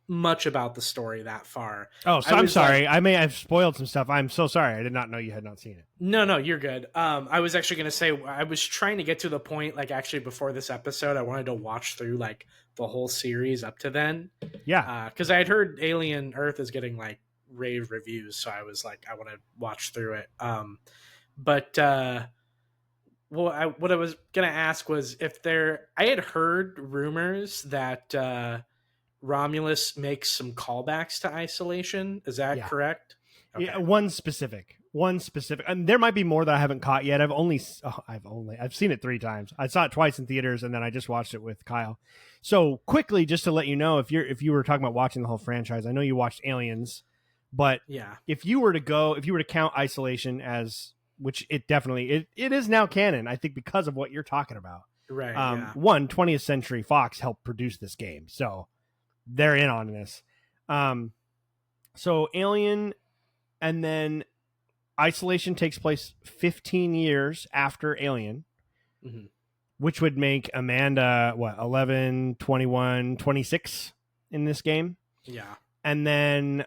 much about the story that far. Oh, so I'm sorry. I may have spoiled some stuff. I'm so sorry. I did not know you had not seen it. No, you're good. I was actually gonna say, I was trying to get to the point, like, actually before this episode, I wanted to watch through like the whole series up to then. Yeah. Because I had heard Alien Earth is getting like rave reviews, so I was like, I want to watch through it. What I was gonna ask was I had heard rumors that Romulus makes some callbacks to Isolation. Is that correct? Okay. Yeah, one specific, and there might be more that I haven't caught yet. I've seen it 3 times. I saw it twice in theaters, and then I just watched it with Kyle. So quickly, just to let you know, if you were talking about watching the whole franchise, I know you watched Aliens. But if you were to count Isolation as, which it definitely it is now canon, I think, because of what you're talking about. Right. Yeah. 20th Century Fox helped produce this game, so they're in on this. So Alien, and then Isolation takes place 15 years after Alien, Mm-hmm. which would make Amanda, 11, 21, 26 in this game. Yeah. And then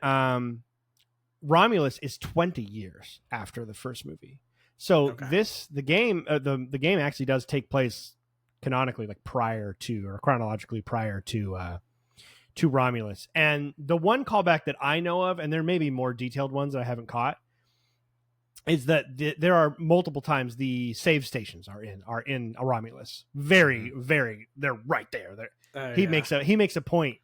Romulus is 20 years after the first movie. So the game actually does take place canonically, like prior to, or chronologically prior to Romulus. And the one callback that I know of, and there may be more detailed ones that I haven't caught, is that there are multiple times the save stations are in a Romulus. Very, very, they're right there. He makes a point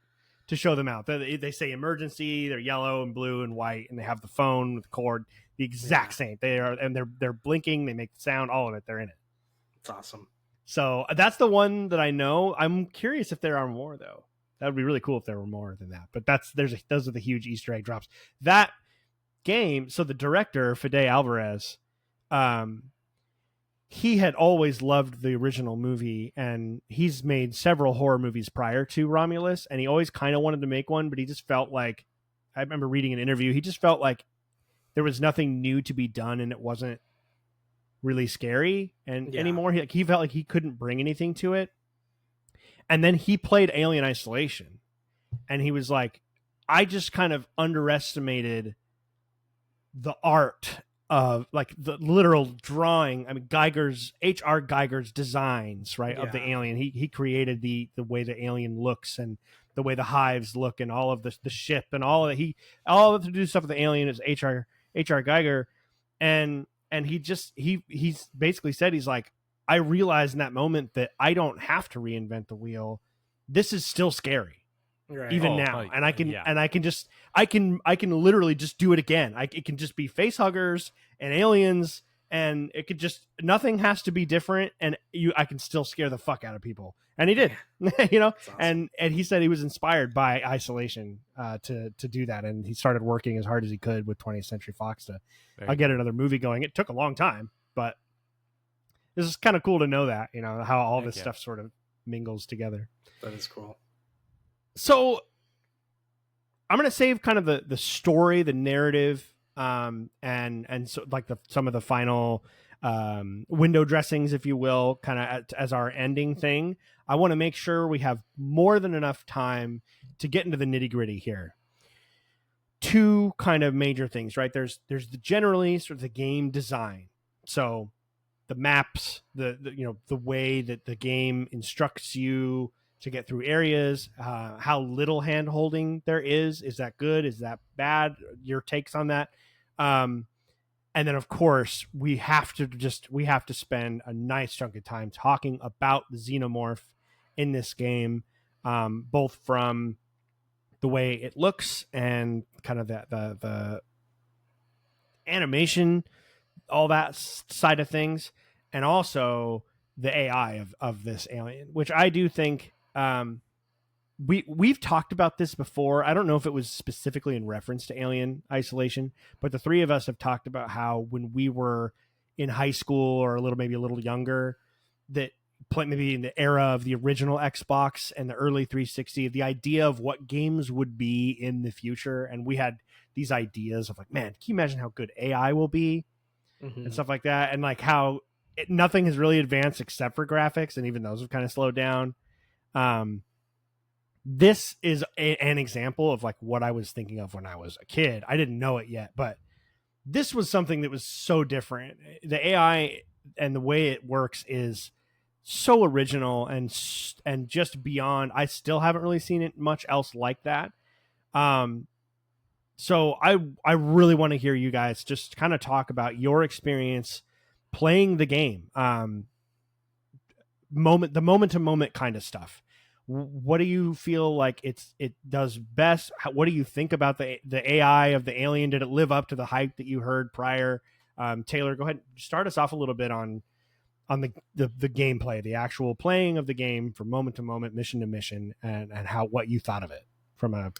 to show them out. They say emergency. They're yellow and blue and white, and they have the phone with the cord, the exact same. They are, and they're blinking. They make the sound. All of it. They're in it. It's awesome. So that's the one that I know. I'm curious if there are more though. That would be really cool if there were more than that. But those are the huge Easter egg drops. That game. So the director, Fede Alvarez, he had always loved the original movie, and he's made several horror movies prior to Romulus, and he always kind of wanted to make one, but he just felt like, I remember reading an interview, he just felt like there was nothing new to be done, and it wasn't really scary anymore. He felt like he couldn't bring anything to it. And then he played Alien Isolation, and he was like, I just kind of underestimated the art of, like, the literal drawing. I mean, H.R. Geiger's designs, right, of the alien. He created the way the alien looks and the way the hives look and all of the ship and all of the to do stuff with the alien is H.R. Geiger. And he's basically said, he's like, I realized in that moment that I don't have to reinvent the wheel. This is still scary. Right. Even now. And I can literally just do it again. It can just be face huggers and aliens, and it could just, nothing has to be different, and I can still scare the fuck out of people. And he did. Awesome. And he said he was inspired by Isolation to do that, and he started working as hard as he could with 20th Century Fox to get another movie going. It took a long time, but this is kind of cool to know that, how all this stuff sort of mingles together. That is cool. So I'm going to save kind of the story, the narrative, and so like some of the final window dressings, if you will, kind of as our ending thing. I want to make sure we have more than enough time to get into the nitty gritty here. Two kind of major things, right? There's the generally sort of the game design. So the maps, the way that the game instructs you to get through areas, how little hand holding there is that good? Is that bad? Your takes on that. And then of course we have to spend a nice chunk of time talking about the xenomorph in this game, both from the way it looks and kind of the animation, all that side of things, and also the AI of this alien, which I do think, we've talked about this before. I don't know if it was specifically in reference to Alien Isolation, but the three of us have talked about how when we were in high school or maybe a little younger, that maybe in the era of the original Xbox and the early 360, the idea of what games would be in the future, and we had these ideas of like, man, can you imagine how good AI will be, and stuff like that, and like how nothing has really advanced except for graphics, and even those have kind of slowed down. This is an example of like what I was thinking of when I was a kid. I didn't know it yet, but this was something that was so different. The AI and the way it works is so original and just beyond. I still haven't really seen it much else like that. So I really want to hear you guys just kind of talk about your experience playing the game, the moment to moment kind of stuff. What do you feel like it does best? What do you think about the AI of the alien? Did it live up to the hype that you heard prior? Taylor, go ahead, start us off a little bit on the gameplay, the actual playing of the game from moment to moment, mission to mission, and what you thought of it from a.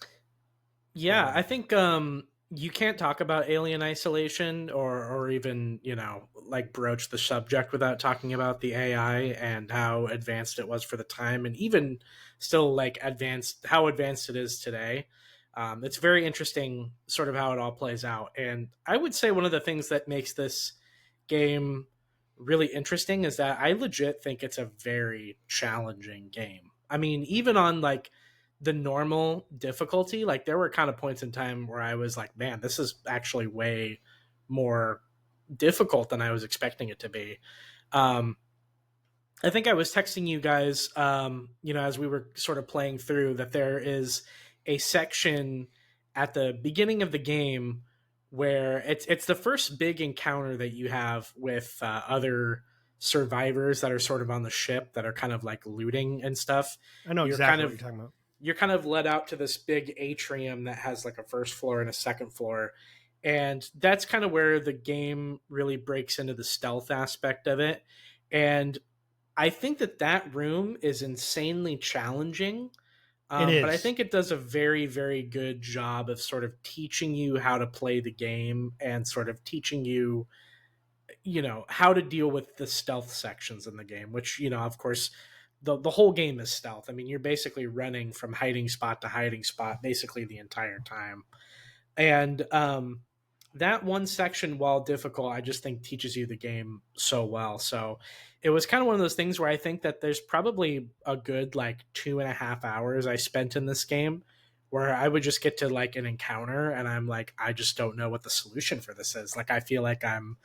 I think you can't talk about Alien Isolation or even like broach the subject without talking about the AI and how advanced it was for the time, and even still like how advanced it is today. It's very interesting, sort of how it all plays out. And I would say one of the things that makes this game really interesting is that I legit think it's a very challenging game. I mean, even on like the normal difficulty, like there were kind of points in time where I was like, man, this is actually way more difficult than I was expecting it to be. Um, I think I was texting you guys, as we were sort of playing through, that there is a section at the beginning of the game where it's the first big encounter that you have with other survivors that are sort of on the ship that are kind of like looting and stuff. I know exactly what you're talking about. You're kind of led out to this big atrium that has like a first floor and a second floor. And that's kind of where the game really breaks into the stealth aspect of it. And I think that room is insanely challenging. It is. But I think it does a very, very good job of sort of teaching you how to play the game and sort of teaching you, how to deal with the stealth sections in the game, which, of course, the whole game is stealth. I mean, you're basically running from hiding spot to hiding spot basically the entire time. And that one section, while difficult, I just think teaches you the game so well. So it was kind of one of those things where I think that there's probably a good like 2.5 hours I spent in this game where I would just get to like an encounter and I'm like, I just don't know what the solution for this is. Like, I feel like I'm,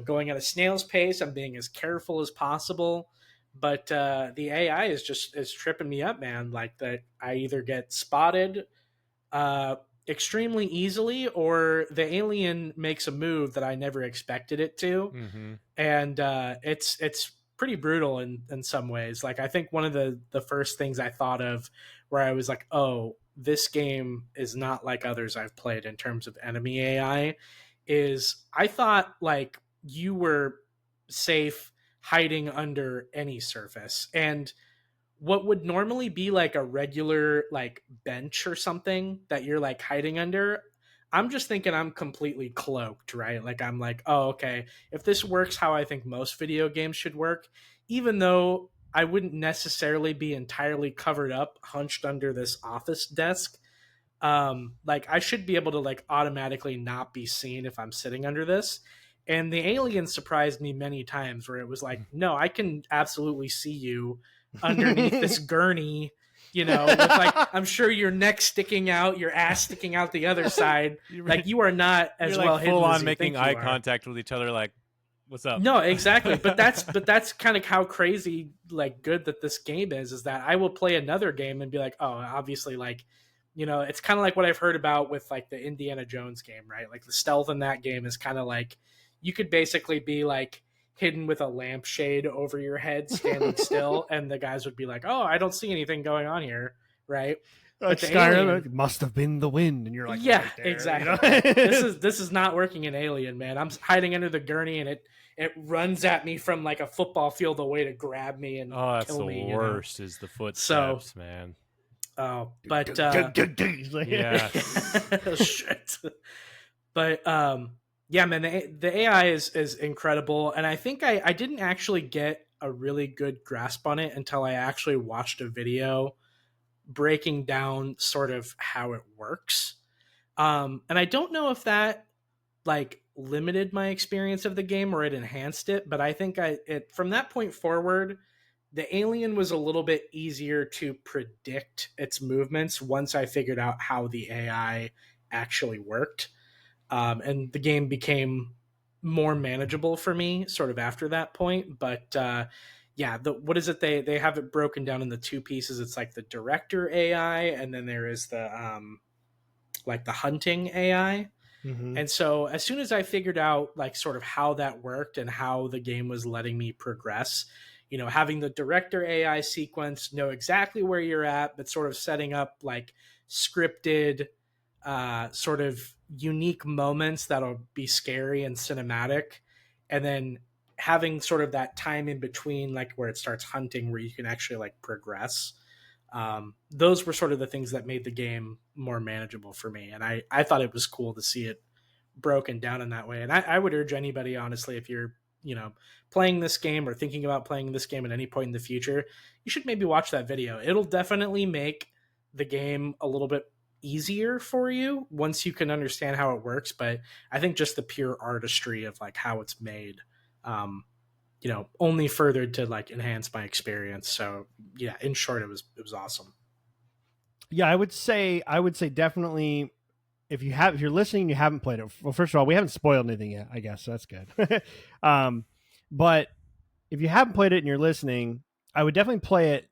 going at a snail's pace. I'm being as careful as possible. But the AI is tripping me up, man. Like that I either get spotted extremely easily, or the alien makes a move that I never expected it to. Mm-hmm. And it's pretty brutal in some ways. Like, I think one of the first things I thought of where I was like, oh, this game is not like others I've played in terms of enemy AI, is I thought like you were safe hiding under any surface. And what would normally be like a regular like bench or something that you're like hiding under, I'm just thinking I'm completely cloaked, right? Like, I'm like, oh, okay, if this works how I think most video games should work, even though I wouldn't necessarily be entirely covered up hunched under this office desk, like I should be able to like automatically not be seen if I'm sitting under this. And the alien surprised me many times where it was like, no, I can absolutely see you underneath this gurney, with like, I'm sure your neck sticking out, your ass sticking out the other side. Like, you are not as You're well like hidden full as on you making think you eye are. contact with each other, like, what's up? No, exactly. But that's kind of how crazy like good that this game is that I will play another game and be like, oh, obviously, like, it's kind of like what I've heard about with like the Indiana Jones game, right? Like the stealth in that game is kind of like you could basically be like hidden with a lampshade over your head standing still, and the guys would be like, oh, I don't see anything going on here, right? But Skyrim, it must have been the wind, and you're like, yeah, right there, exactly. This is not working in Alien, man. I'm hiding under the gurney, and it runs at me from like a football field away to grab me and kill me. The worst is the footsteps, man. Oh, but yeah, shit. But yeah, man, the AI is incredible, and I think I didn't actually get a really good grasp on it until I actually watched a video breaking down sort of how it works. And I don't know if that like limited my experience of the game or it enhanced it, but I think it from that point forward, the alien was a little bit easier to predict its movements once I figured out how the AI actually worked. And the game became more manageable for me sort of after that point. But yeah, what is it? They have it broken down into two pieces. It's like the director AI, and then there is the like the hunting AI. Mm-hmm. And so as soon as I figured out like sort of how that worked and how the game was letting me progress, having the director AI sequence, know exactly where you're at, but sort of setting up like scripted sort of unique moments that'll be scary and cinematic, and then having sort of that time in between, like where it starts hunting, where you can actually like progress. Those were sort of the things that made the game more manageable for me, and I thought it was cool to see it broken down in that way. And I would urge anybody, honestly, if you're playing this game or thinking about playing this game at any point in the future, you should maybe watch that video. It'll definitely make the game a little bit easier for you once you can understand how it works. But I think just the pure artistry of like how it's made, only furthered to like enhance my experience. So yeah, in short, it was awesome. Yeah, I would say definitely, if you're listening and you haven't played it, well, first of all, we haven't spoiled anything yet, I guess, so that's good. But if you haven't played it and you're listening, I would definitely play it.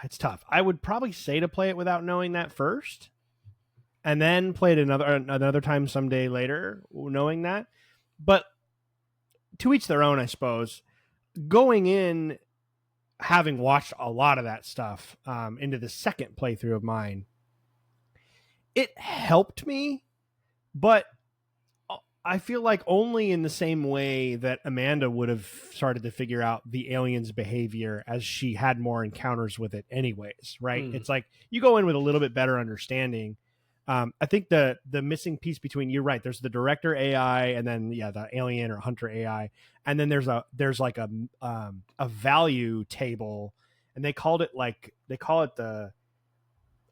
It's tough. I would probably say to play it without knowing that first, and then play it another time someday later, knowing that. But to each their own, I suppose. Going in, having watched a lot of that stuff into the second playthrough of mine, it helped me, but I feel like only in the same way that Amanda would have started to figure out the alien's behavior as she had more encounters with it anyways, right? It's like you go in with a little bit better understanding. I think the missing piece between, you're right, there's the director AI and then the alien or hunter AI, and then there's like a value table, and they call it the,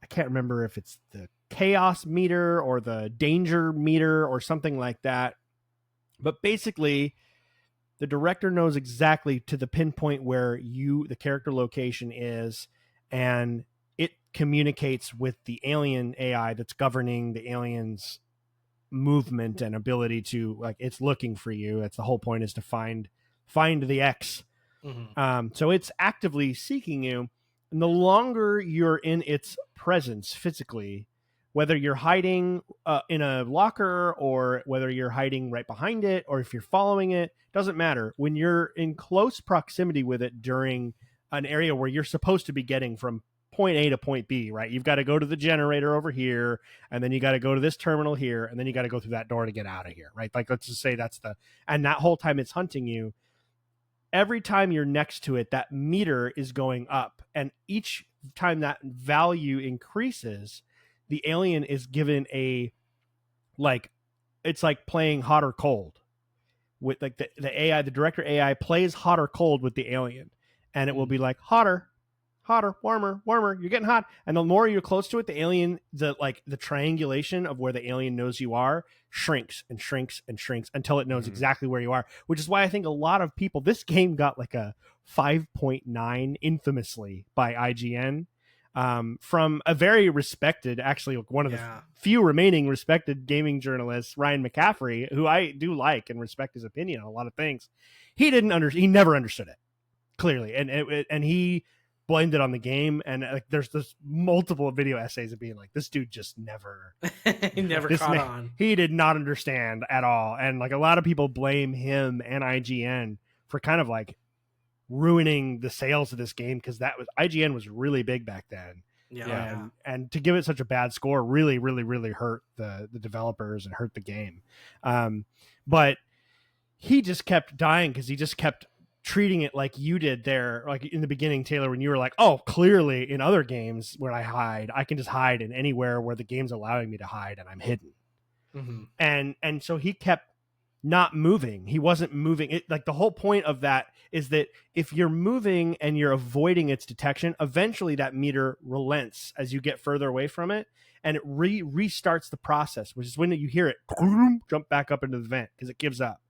I can't remember if it's the chaos meter or the danger meter or something like that. But basically, the director knows exactly to the pinpoint where the character location is, and it communicates with the alien AI that's governing the alien's movement and ability to, like, it's looking for you. That's the whole point, is to find the X. Mm-hmm. So it's actively seeking you. And the longer you're in its presence physically, whether you're hiding in a locker or whether you're hiding right behind it or if you're following it, doesn't matter. When you're in close proximity with it during an area where you're supposed to be getting from point A to point B, right? You've got to go to the generator over here, and then you got to go to this terminal here, and then you got to go through that door to get out of here, right? Like, let's just say and that whole time it's hunting you. Every time you're next to it, that meter is going up, and each time that value increases, the alien is given it's like playing hot or cold with, like, the AI, the director AI plays hot or cold with the alien, and it will be like hotter, warmer, you're getting hot. And the more you're close to it, the alien, the triangulation of where the alien knows you are shrinks and shrinks and shrinks until it knows exactly where you are, which is why I think a lot of people, this game got like a 5.9 infamously by IGN. From a very respected, actually one of the few remaining respected gaming journalists, Ryan McCaffrey, who I do like and respect his opinion on a lot of things. He never understood it, clearly, and he blamed it on the game. And there's this multiple video essays of being like, this dude just never caught on. He did not understand at all, and like a lot of people blame him and IGN for kind of like ruining the sales of this game, because IGN was really big back then. And to give it such a bad score really, really, really hurt the developers and hurt the game. But he just kept dying because he just kept treating it like you did there, like in the beginning, Taylor, when you were like, oh, clearly in other games where I hide, I can just hide in anywhere where the game's allowing me to hide, and I'm hidden. Mm-hmm. And so he kept not moving. He wasn't moving. It, like, the whole point of that is that if you're moving and you're avoiding its detection, eventually that meter relents as you get further away from it, and it restarts the process, which is when you hear it jump back up into the vent because it gives up.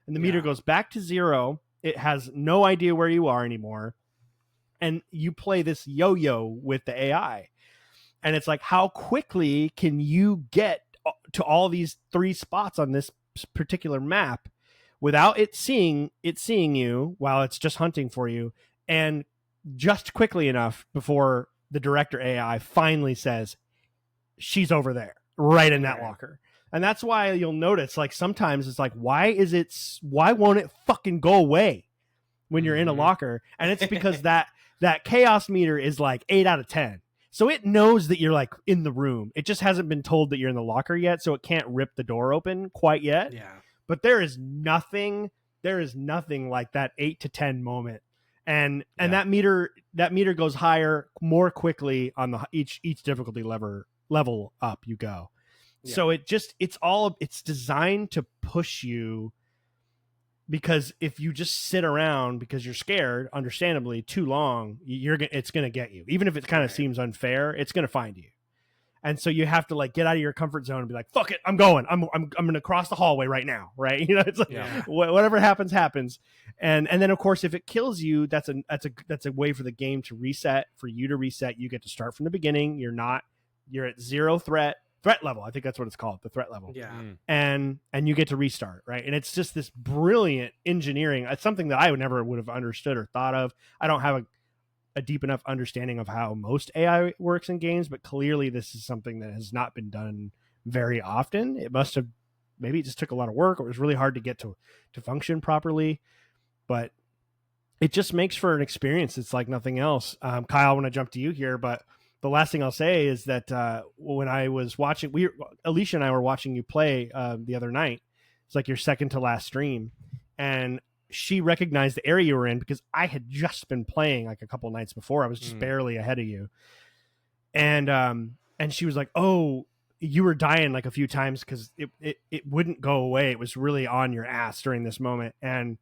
And the meter goes back to zero. It has no idea where you are anymore. And you play this yo-yo with the AI. And it's like, how quickly can you get to all these 3 spots on this particular map without it seeing you while it's just hunting for you, and just quickly enough before the director AI finally says, she's over there, right in that locker. And that's why you'll notice, like, sometimes it's like, why won't it fucking go away when you're in a locker? And it's because that chaos meter is like 8 out of 10. So it knows that you're like in the room. It just hasn't been told that you're in the locker yet, so it can't rip the door open quite yet. Yeah. But there is nothing like that 8 to 10 moment. And that meter goes higher more quickly on the each difficulty level up you go. Yeah. So it's designed to push you because if you just sit around because you're scared, understandably, too long, it's going to get you. Even if it kind of seems unfair, it's going to find you. And so you have to like get out of your comfort zone and be like, fuck it, I'm going. I'm going to cross the hallway right now, right? You know, it's like whatever happens. And then of course if it kills you, that's a way for the game to reset, for you to reset. You get to start from the beginning. You're at zero threat level. I think that's what it's called, the threat level. Yeah. And you get to restart, right? And it's just this brilliant engineering. It's something that I would have understood or thought of. I don't have a deep enough understanding of how most AI works in games, but clearly this is something that has not been done very often. It must have, maybe it just took a lot of work, or it was really hard to get to function properly, but it just makes for an experience it's like nothing else. Kyle, I want to jump to you here, but the last thing I'll say is that when I was watching, Alicia and I were watching you play the other night. It's like your second to last stream, and she recognized the area you were in because I had just been playing like a couple nights before. I was just barely ahead of you. And she was like, "Oh, you were dying like a few times because it wouldn't go away. It was really on your ass during this moment." And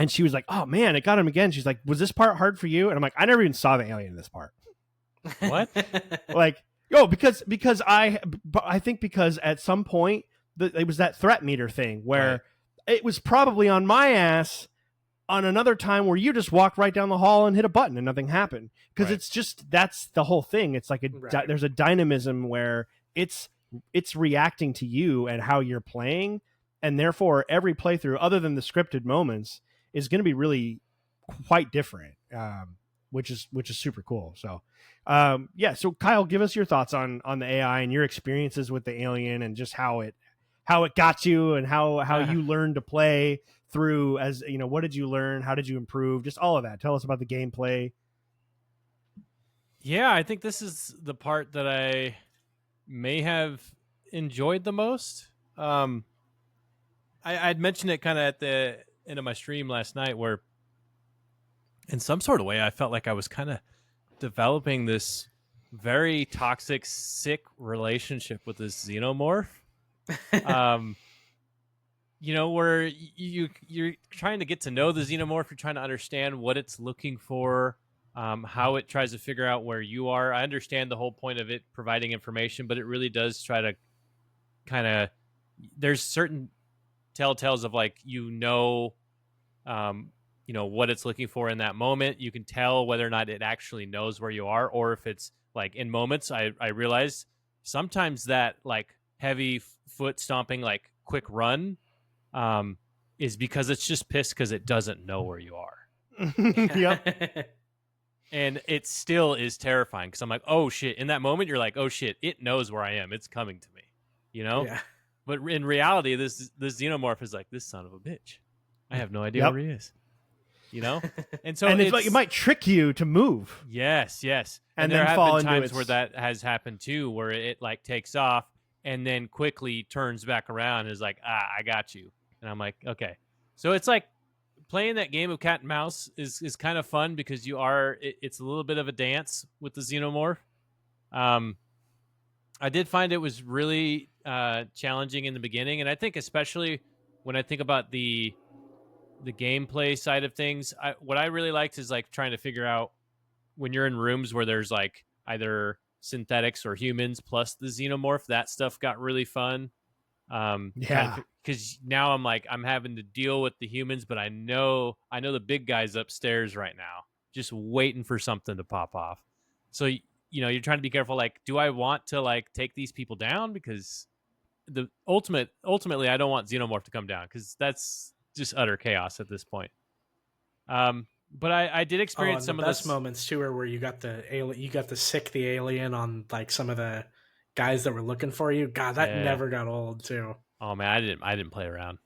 she was like, "Oh man, it got him again." She's like, "Was this part hard for you?" And I'm like, "I never even saw the alien in this part." What? Like, because I think because at some point it was that threat meter thing where it was probably on my ass on another time where you just walked right down the hall and hit a button and nothing happened. Because it's just, that's the whole thing. It's like there's a dynamism where it's reacting to you and how you're playing, and therefore every playthrough, other than the scripted moments, is going to be really quite different, which is super cool. So so Kyle, give us your thoughts on the AI and your experiences with the alien, and just how it got you, and how you learned to play through. As you know, what did you learn? How did you improve? Just all of that. Tell us about the gameplay. Yeah, I think this is the part that I may have enjoyed the most. I'd mentioned it kind of at the end of my stream last night, where in some sort of way I felt like I was kind of developing this very toxic, sick relationship with this xenomorph. Where you're trying to get to know the xenomorph, you're trying to understand what it's looking for, how it tries to figure out where you are. I understand the whole point of it providing information, but it really does try to kind of, there's certain telltales of like, what it's looking for in that moment. You can tell whether or not it actually knows where you are, or if it's like in moments. I realized sometimes that like heavy foot stomping, like quick run, is because it's just pissed because it doesn't know where you are. Yep. And it still is terrifying because I'm like, oh shit. In that moment, you're like, oh shit, it knows where I am. It's coming to me, Yeah. But in reality, this xenomorph is like, this son of a bitch. I have no idea where he is. And so it's like it might trick you to move. Yes. And then there have fall been into times where that has happened too, where it like takes off and then quickly turns back around and is like, I got you. And I'm like, okay. So it's like playing that game of cat and mouse is kind of fun because it's a little bit of a dance with the xenomorph. I did find it was really challenging in the beginning, and I think especially when I think about the gameplay side of things, what I really liked is like trying to figure out when you're in rooms where there's like either synthetics or humans plus the xenomorph. That stuff got really fun. Because now I'm having to deal with the humans, but I know the big guys upstairs right now just waiting for something to pop off. So you're trying to be careful. Like, do I want to like take these people down? Because ultimately I don't want xenomorph to come down, because that's just utter chaos at this point. But I did experience some of the best moments too, where you got to sick the alien on like some of the guys that were looking for you. God, that never got old too. Oh man, I didn't play around.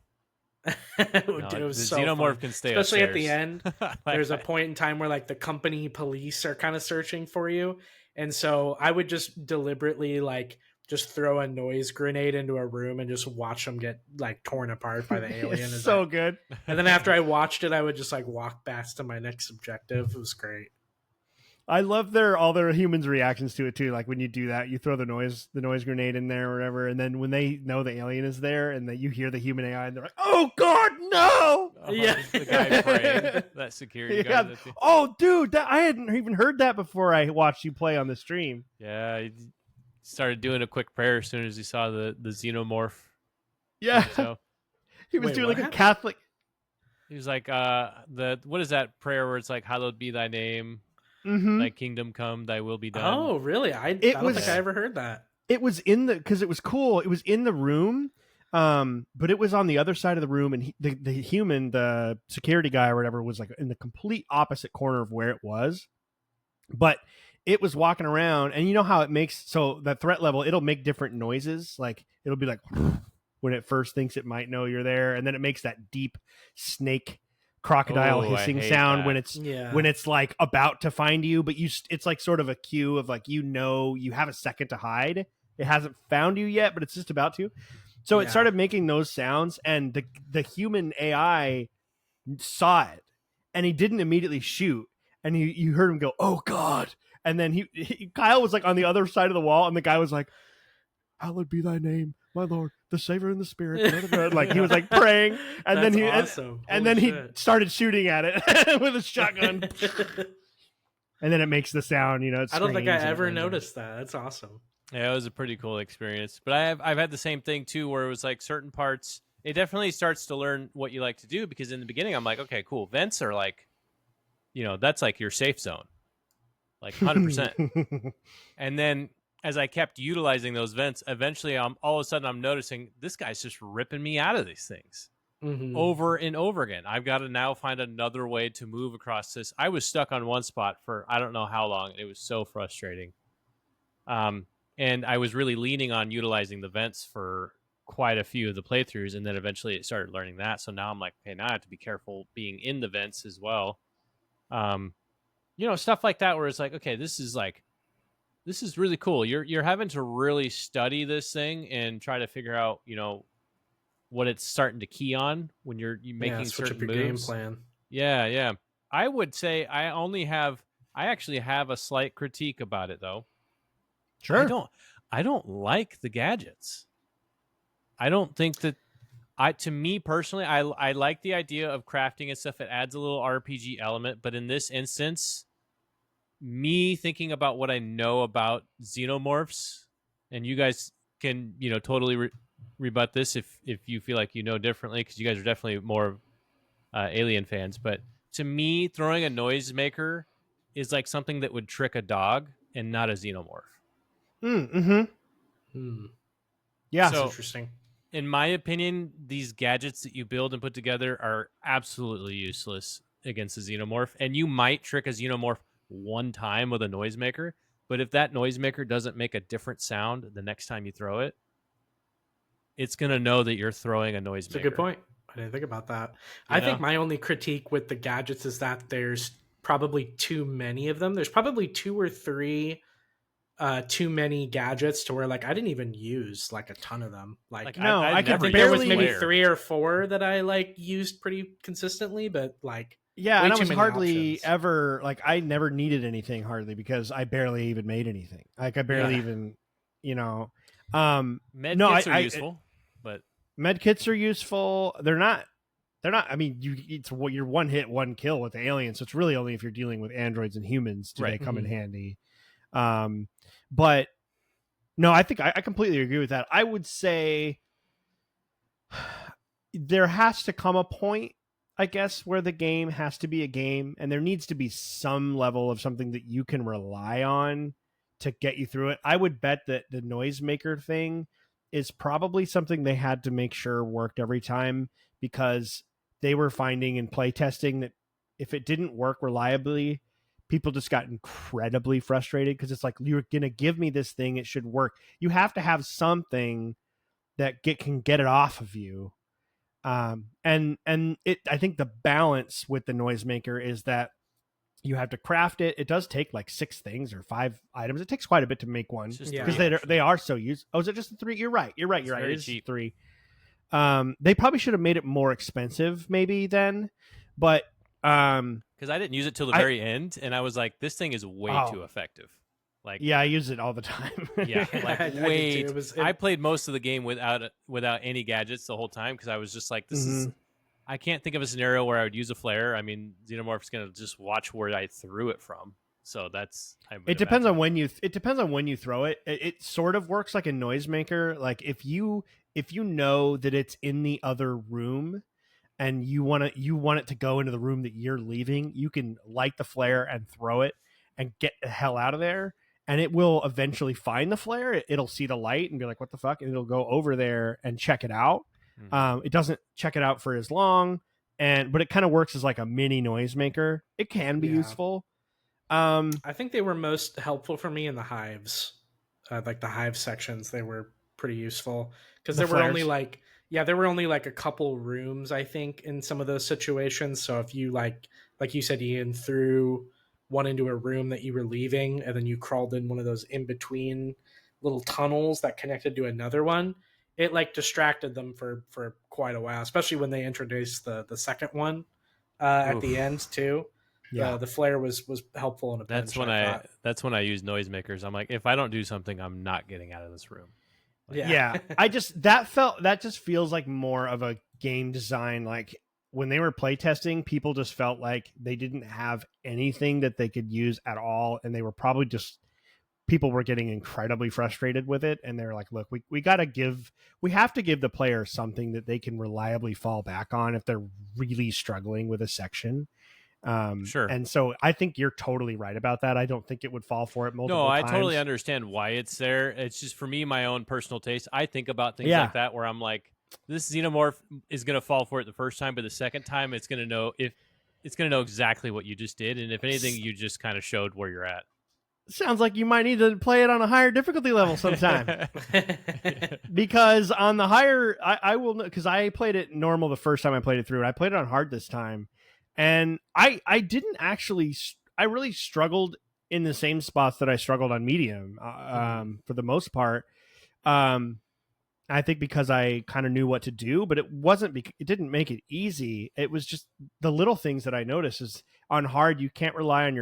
It was the so xenomorph fun. can stay especially upstairs. At the end. There's a point in time where like the company police are kind of searching for you, and so I would just deliberately like just throw a noise grenade into a room and just watch them get like torn apart by the alien. It's so good. And then after I watched it, I would just like walk back to my next objective. It was great. I love all their humans' reactions to it too. Like when you do that, you throw the noise grenade in there or whatever, and then when they know the alien is there and that you hear the human AI, and they're like, "Oh God, no!" Yeah. The guy praying, that security guy. Yeah. Oh, dude, I hadn't even heard that before I watched you play on the stream. Yeah, he started doing a quick prayer as soon as he saw the xenomorph. Yeah, So he was doing like a Catholic. He was like, what is that prayer where it's like, "Hallowed be thy name, thy kingdom come, thy will be done." Oh, really? I don't think I ever heard that. It was because it was cool. It was in the room, but it was on the other side of the room, and the human, the security guy or whatever, was like in the complete opposite corner of where it was. But it was walking around, and you know how it makes so that threat level, it'll make different noises. Like it'll be like when it first thinks it might know you're there, and then it makes that deep snake crocodile hissing sound when it's like about to find you, but it's like sort of a cue of like, you have a second to hide. It hasn't found you yet, but it's just about to. So it started making those sounds, and the human AI saw it, and he didn't immediately shoot, and you heard him go, "Oh God!" And then Kyle was like on the other side of the wall, and the guy was like, "Hallowed be thy name, my Lord, the Savior and the Spirit." Like he was like praying, and then he started shooting at it with a shotgun, and then it makes the sound. I don't think I ever noticed that. That's awesome. Yeah, it was a pretty cool experience. But I've had the same thing too, where it was like certain parts. It definitely starts to learn what you like to do, because in the beginning I'm like, okay, cool. Vents are like, that's like your safe zone, like 100%. And then as I kept utilizing those vents, eventually all of a sudden I'm noticing this guy's just ripping me out of these things over and over again. I've got to now find another way to move across this. I was stuck on one spot for I don't know how long. It was so frustrating. And I was really leaning on utilizing the vents for quite a few of the playthroughs, and then eventually it started learning that. So now I'm like, okay, now I have to be careful being in the vents as well. Stuff like that where it's like, okay, this is really cool. You're having to really study this thing and try to figure out, what it's starting to key on when you're making certain moves. Game plan. Yeah. I would say I actually have a slight critique about it though. Sure. I don't like the gadgets. I don't think that to me personally, I like the idea of crafting and stuff. It adds a little RPG element, but in this instance, me thinking about what I know about xenomorphs, and you guys can, totally rebut this if you feel like you know differently, because you guys are definitely more Alien fans. But to me, throwing a noisemaker is like something that would trick a dog and not a xenomorph. Yeah, that's interesting. In my opinion, these gadgets that you build and put together are absolutely useless against a xenomorph. And you might trick a xenomorph one time with a noisemaker, but if that noisemaker doesn't make a different sound the next time you throw it, it's going to know that you're throwing a noisemaker. That's a good point. I didn't think about that. I think my only critique with the gadgets is that there's probably too many of them. There's probably 2 or 3 too many gadgets to where like I didn't even use like a ton of them. I think there was maybe 3 or 4 that I like used pretty consistently, but like and I was hardly ever like I never needed anything hardly, because I barely even made anything. Like I barely even med kits are useful, but med kits are useful. They're not. I mean, you're one hit, one kill with the aliens, so it's really only if you're dealing with androids and humans do they come in handy. But no, I think I completely agree with that. I would say there has to come a point, I guess, where the game has to be a game, and there needs to be some level of something that you can rely on to get you through it. I would bet that the noisemaker thing is probably something they had to make sure worked every time, because they were finding in playtesting that if it didn't work reliably, people just got incredibly frustrated, because it's like, you're going to give me this thing, it should work. You have to have something that can get it off of you. I think the balance with the noisemaker is that you have to craft it. It does take like 6 things or 5 items. It takes quite a bit to make one, because they are so used. Oh, is it just 3? You're right. It's cheap. 3. They probably should have made it more expensive maybe then, but Because I didn't use it till the very end, and I was like, this thing is way too effective. Like, yeah, I use it all the time. Yeah, like I I played most of the game without any gadgets the whole time because I was just like, this is. I can't think of a scenario where I would use a flare. I mean, Xenomorph's gonna just watch where I threw it from, so that's. It depends on when you. It depends on when you throw it. It sort of works like a noisemaker. Like if you know that it's in the other room, and you want it to go into the room that you're leaving, you can light the flare and throw it and get the hell out of there. And it will eventually find the flare. It'll see the light and be like, what the fuck? And it'll go over there and check it out. It doesn't check it out for as long, but it kind of works as like a mini noisemaker. It can be useful. I think they were most helpful for me in the hives, like the hive sections. They were pretty useful because there were only like a couple rooms, I think, in some of those situations. So if you like you said, Ian, threw one into a room that you were leaving, and then you crawled in one of those in between little tunnels that connected to another one, it like distracted them for quite a while, especially when they introduced the second one at the end too. Yeah, the flare was helpful in a pinch. That's when I use noisemakers. I'm like, if I don't do something, I'm not getting out of this room. Like, yeah. that just feels like more of a game design. Like when they were playtesting, people just felt like they didn't have anything that they could use at all, and they were probably just. People were getting incredibly frustrated with it, and they're like, look, we have to give the player something that they can reliably fall back on if they're really struggling with a section. Sure. And so I think you're totally right about that. I don't think it would fall for it multiple times. No, I totally understand why it's there. It's just for me, my own personal taste. I think about things like that where I'm like, this Xenomorph is going to fall for it the first time, but the second time it's going to know exactly what you just did. And if anything, you just kind of showed where you're at. Sounds like you might need to play it on a higher difficulty level sometime. Because on the higher, I will, because I played it normal the first time I played it through, and I played it on hard this time. And I didn't actually, I really struggled in the same spots that I struggled on medium for the most part. I think because I kind of knew what to do, but it didn't make it easy. It was just the little things that I noticed is on hard, you can't rely on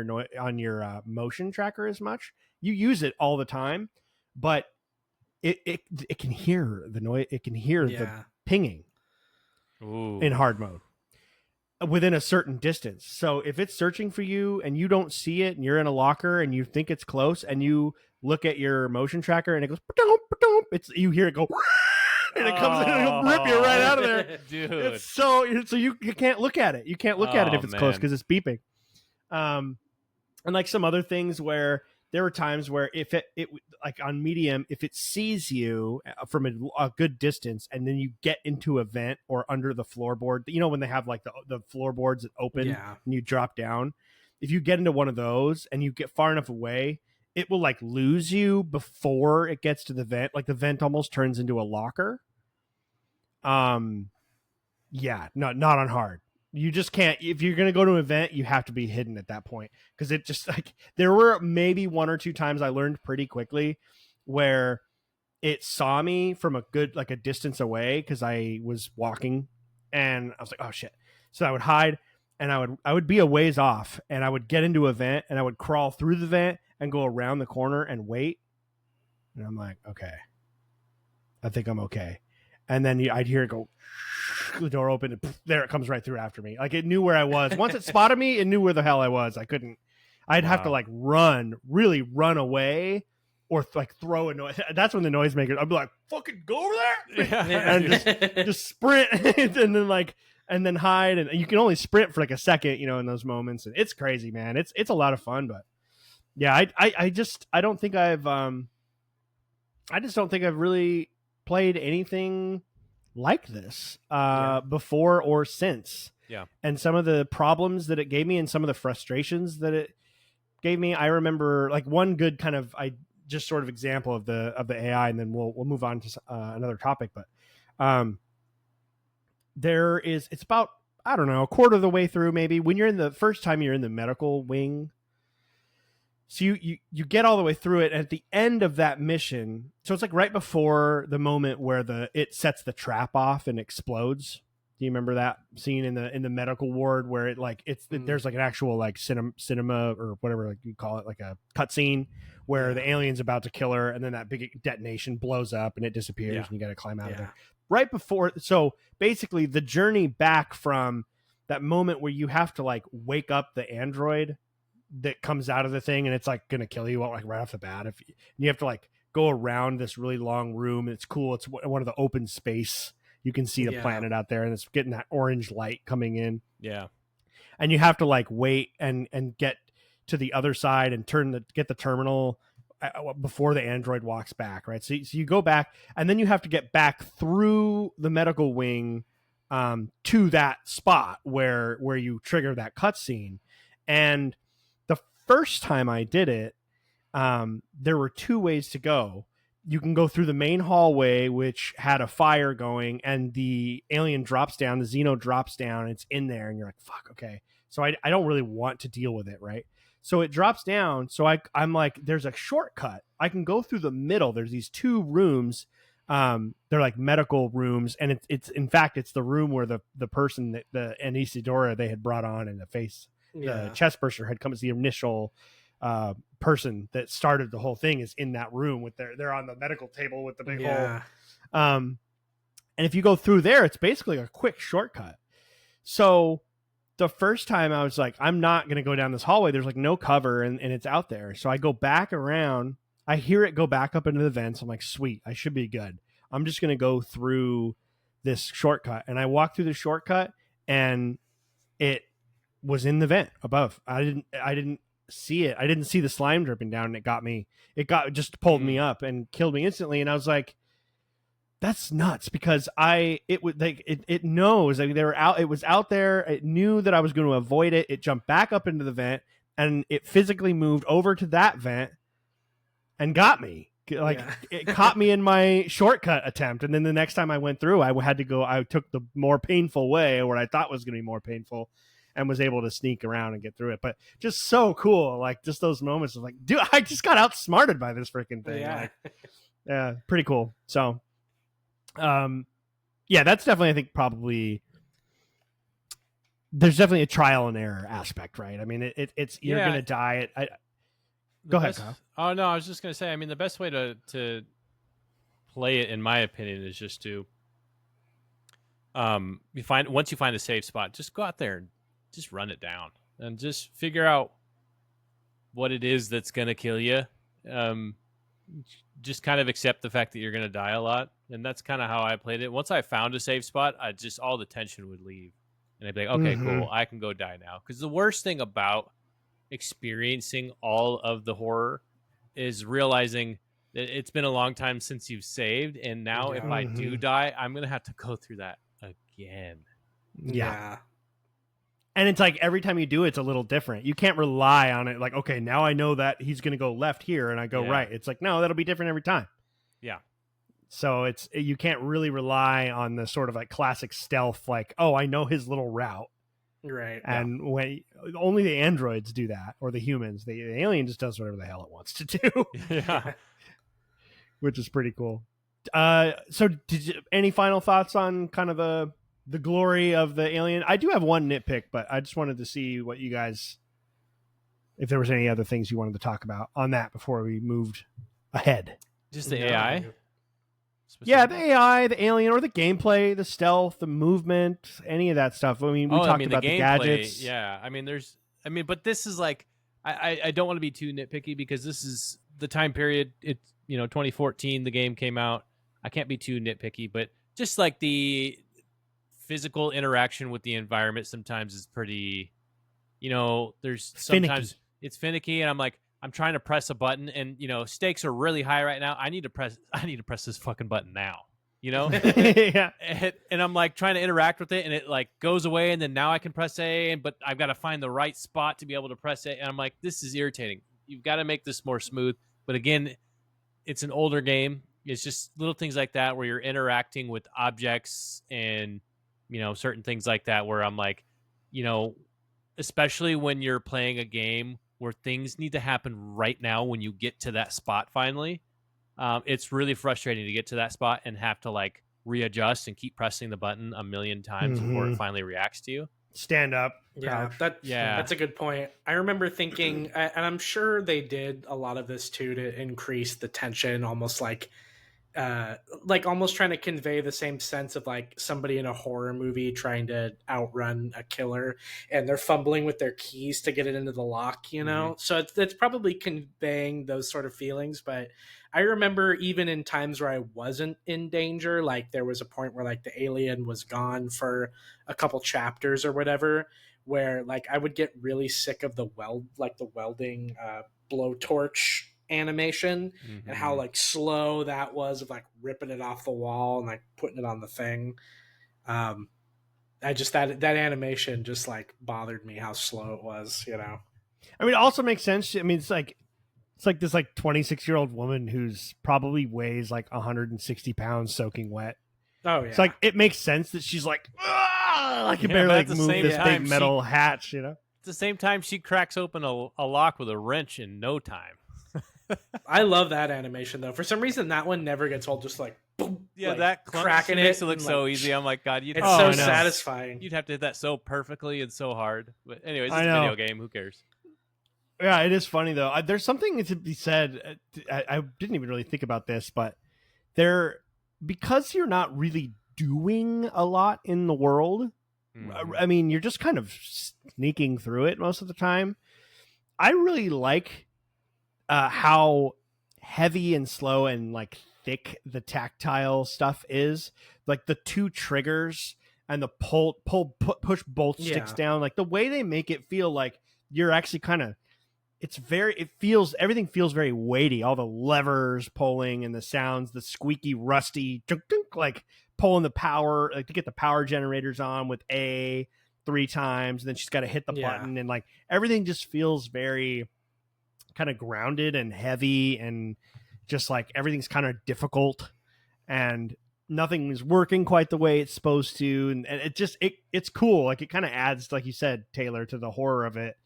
your motion tracker as much. You use it all the time, but it can hear the noise. It can hear the pinging in hard mode within a certain distance. So if it's searching for you and you don't see it and you're in a locker and you think it's close and you look at your motion tracker and it goes, you hear it go, and it comes in and it'll rip you right out of there. Dude. It's so you can't look at it. You can't look at it if it's close because it's beeping. And like some other things where there were times where if it like on medium, if it sees you from a good distance and then you get into a vent or under the floorboard, when they have like the floorboards that open and you drop down, if you get into one of those and you get far enough away, it will like lose you before it gets to the vent. Like the vent almost turns into a locker. Not on hard. You just can't, if you're going to go to an event, you have to be hidden at that point. Cause it just like, there were maybe one or two times I learned pretty quickly where it saw me from a distance away. Cause I was walking and I was like, oh shit. So I would hide and I would be a ways off and I would get into a vent and I would crawl through the vent and go around the corner and wait. And I'm like, okay, I think I'm okay. And then I'd hear it go, the door open, and there it comes right through after me. Like it knew where I was. Once it spotted me, it knew where the hell I was. I'd have to like really run away or like throw a noise. That's when the noisemaker, I'd be like, fucking go over there. And just sprint and then hide. And you can only sprint for like a second, in those moments. And it's crazy, man. It's a lot of fun, but yeah, I just don't think I've really played anything like this before or since. Yeah. And some of the problems that it gave me and some of the frustrations that it gave me, I remember like one good kind of example of the AI, and then we'll move on to another topic. But it's about, I don't know, a quarter of the way through maybe, when you're in the first time you're in the medical wing. So you get all the way through it, and at the end of that mission, so it's like right before the moment where it sets the trap off and explodes. Do you remember that scene in the medical ward where it like there's like an actual like cinema or whatever like you call it, like a cutscene where the alien's about to kill her, and then that big detonation blows up and it disappears, and you got to climb out of there. Right before, so basically the journey back from that moment where you have to like wake up the android that comes out of the thing and it's like gonna kill you like right off the bat. If you have to like go around this really long room, it's cool. It's one of the open space. You can see the planet out there, and it's getting that orange light coming in. Yeah. And you have to like wait and get to the other side and get the terminal before the android walks back, right? So you go back, and then you have to get back through the medical wing to that spot where you trigger that cutscene. And the first time I did it, there were two ways to go. You can go through the main hallway, which had a fire going, and the alien drops down, the Xeno drops down, and it's in there, and you're like, fuck, okay. So I don't really want to deal with it, right? So it drops down, so I'm like, there's a shortcut. I can go through the middle. There's these two rooms. They're like medical rooms, and it's in fact, it's the room where the person that the Anisidora they had brought on in the face, the chest burster had come as the initial person that started the whole thing is in that room with they're on the medical table with the big hole. And if you go through there, it's basically a quick shortcut. So the first time I was like, I'm not going to go down this hallway. There's like no cover and it's out there. So I go back around. I hear it go back up into the vents. I'm like, sweet, I should be good. I'm just going to go through this shortcut. And I walked through the shortcut and it was in the vent above. I didn't see it. I didn't see the slime dripping down, and it just pulled me up and killed me instantly. And I was like, that's nuts, because it knows, like, it was out there. It knew that I was going to avoid it. It jumped back up into the vent, and it physically moved over to that vent and got me. Like, it caught me in my shortcut attempt. And then the next time I went through, I took the more painful way, where I thought was going to be more painful, and was able to sneak around and get through it. But just so cool. Like, just those moments of like, dude, I just got outsmarted by this freaking thing. Yeah. Like, pretty cool. So, that's definitely, I think, probably, there's definitely a trial and error aspect, right? I mean, it's you're going to die. Go ahead, Kyle. Oh, no, I was just going to say, I mean, the best way to play it, in my opinion, is just to, once you find a safe spot, just go out there and just run it down and just figure out what it is that's going to kill you. Just kind of accept the fact that you're going to die a lot. And that's kind of how I played it. Once I found a safe spot, all the tension would leave. And I'd be like, okay, cool, I can go die now. Because the worst thing about experiencing all of the horror is realizing that it's been a long time since you've saved. And now if I do die, I'm going to have to go through that again. Yeah. And it's like every time you do it, it's a little different. You can't rely on it. Like, okay, now I know that he's going to go left here and I go right. It's like, no, that'll be different every time. Yeah. So you can't really rely on the sort of like classic stealth, like, oh, I know his little route. Right. And when only the androids do that, or the humans, the alien just does whatever the hell it wants to do. Yeah. Which is pretty cool. So any final thoughts on kind of the glory of the alien? I do have one nitpick, but I just wanted to see what you guys, if there was any other things you wanted to talk about on that before we moved ahead. Just the AI? Yeah, the AI, the alien, or the gameplay, the stealth, the movement, any of that stuff. I mean, we talked about the gadgets. Yeah, but this is like, I don't want to be too nitpicky, because this is the time period. It's 2014, the game came out. I can't be too nitpicky, but just like the physical interaction with the environment sometimes is pretty, there's sometimes finicky. It's finicky, and I'm trying to press a button, and stakes are really high right now. I need to press this fucking button now. Yeah. And I'm like trying to interact with it, and it like goes away, and then now I can press A, but I've got to find the right spot to be able to press it, and I'm like, this is irritating. You've got to make this more smooth. But again, it's an older game. It's just little things like that where you're interacting with objects and certain things like that, where I'm like, especially when you're playing a game where things need to happen right now when you get to that spot finally. It's really frustrating to get to that spot and have to like readjust and keep pressing the button a million times before it finally reacts to you. Stand up. Yeah, that's a good point. I remember thinking, and I'm sure they did a lot of this too to increase the tension, almost like almost trying to convey the same sense of like somebody in a horror movie trying to outrun a killer and they're fumbling with their keys to get it into the lock, you know? So it's probably conveying those sort of feelings. But I remember even in times where I wasn't in danger, like there was a point where like the alien was gone for a couple chapters or whatever, where like I would get really sick of the welding blowtorch animation and how like slow that was of like ripping it off the wall and like putting it on the thing. I just that animation just like bothered me how slow it was, you know. I mean, it also makes sense. I mean, it's like this like 26-year-old woman who's probably weighs like 160 pounds soaking wet. Oh yeah. It's like it makes sense that she's like, I can barely like move this big metal hatch, you know. At the same time, she cracks open a lock with a wrench in no time. I love that animation though. For some reason, that one never gets old. Just like boom, yeah, like, that cracking makes it look so easy. I'm like, God, it's so satisfying. You'd have to hit that so perfectly and so hard. But anyways, it's a video game. Who cares? Yeah, it is funny though. There's something to be said. I didn't even really think about this, but because you're not really doing a lot in the world. I mean, you're just kind of sneaking through it most of the time. I really like how heavy and slow and like thick the tactile stuff is. Like the two triggers and the push both sticks down. Like the way they make it feel like you're actually kind of. Everything feels very weighty. All the levers pulling and the sounds, the squeaky, rusty, like pulling the power, like to get the power generators on with A 3 times. And then she's got to hit the button, and like everything just feels very kind of grounded and heavy, and just like everything's kind of difficult, and nothing is working quite the way it's supposed to. And it just it's cool. Like it kind of adds, like you said, Taylor, to the horror of it.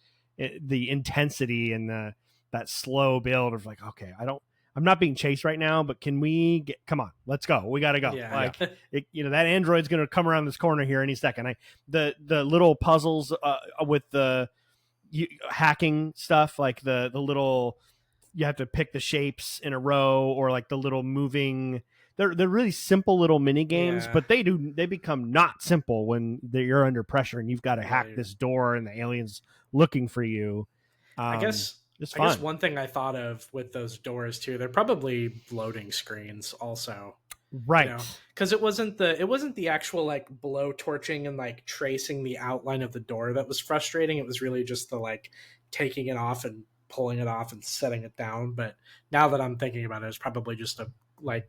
The intensity and that slow build of like, okay, I'm not being chased right now, but come on, let's go. We got to go. Yeah. Like, that android's going to come around this corner here any second. The little puzzles with the hacking stuff, like the little, you have to pick the shapes in a row, or like the little moving, they're really simple little mini games, but they become not simple when you're under pressure and you've got to hack this door and the alien's looking for you. I guess one thing I thought of with those doors too, they're probably loading screens also, right? Because it wasn't the actual like blow torching and like tracing the outline of the door that was frustrating. It was really just the like taking it off and pulling it off and setting it down. But now that I'm thinking about it, it's probably just it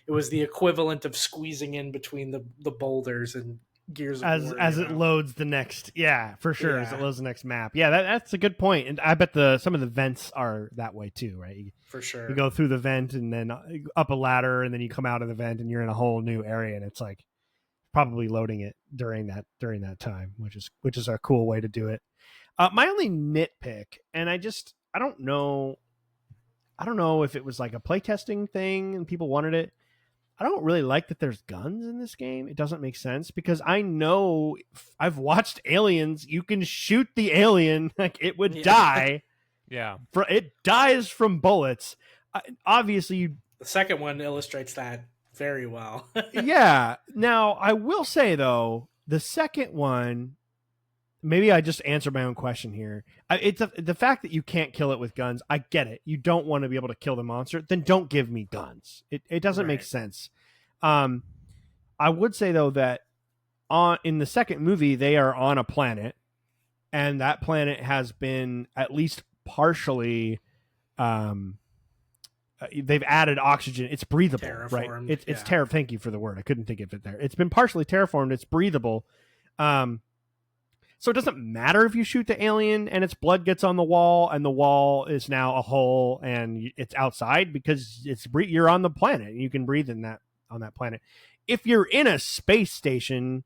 was the equivalent of squeezing in between the boulders and Gears of War, as it loads the next, for sure, as it loads the next map. That's a good point, and I bet some of the vents are that way too, right? For sure, you go through the vent and then up a ladder, and then you come out of the vent and you're in a whole new area, and it's like probably loading it during that time, which is a cool way to do it. My only nitpick, and I don't know if it was like a playtesting thing and people wanted it. I don't really like that there's guns in this game. It doesn't make sense because I know I've watched Aliens. You can shoot the alien, like it would die. Yeah. It dies from bullets. Obviously, the second one illustrates that very well. Yeah. Now, I will say, though, the second one, maybe I just answered my own question here. It's the fact that you can't kill it with guns. I get it. You don't want to be able to kill the monster. Then don't give me guns. It doesn't make sense. I would say, though, that in the second movie, they are on a planet, and that planet has been at least partially they've added oxygen. It's breathable, right? It's thank you for the word. I couldn't think of it there. It's been partially terraformed. It's breathable. So it doesn't matter if you shoot the alien and its blood gets on the wall and the wall is now a hole and it's outside because you're on the planet and you can breathe on that planet. If you're in a space station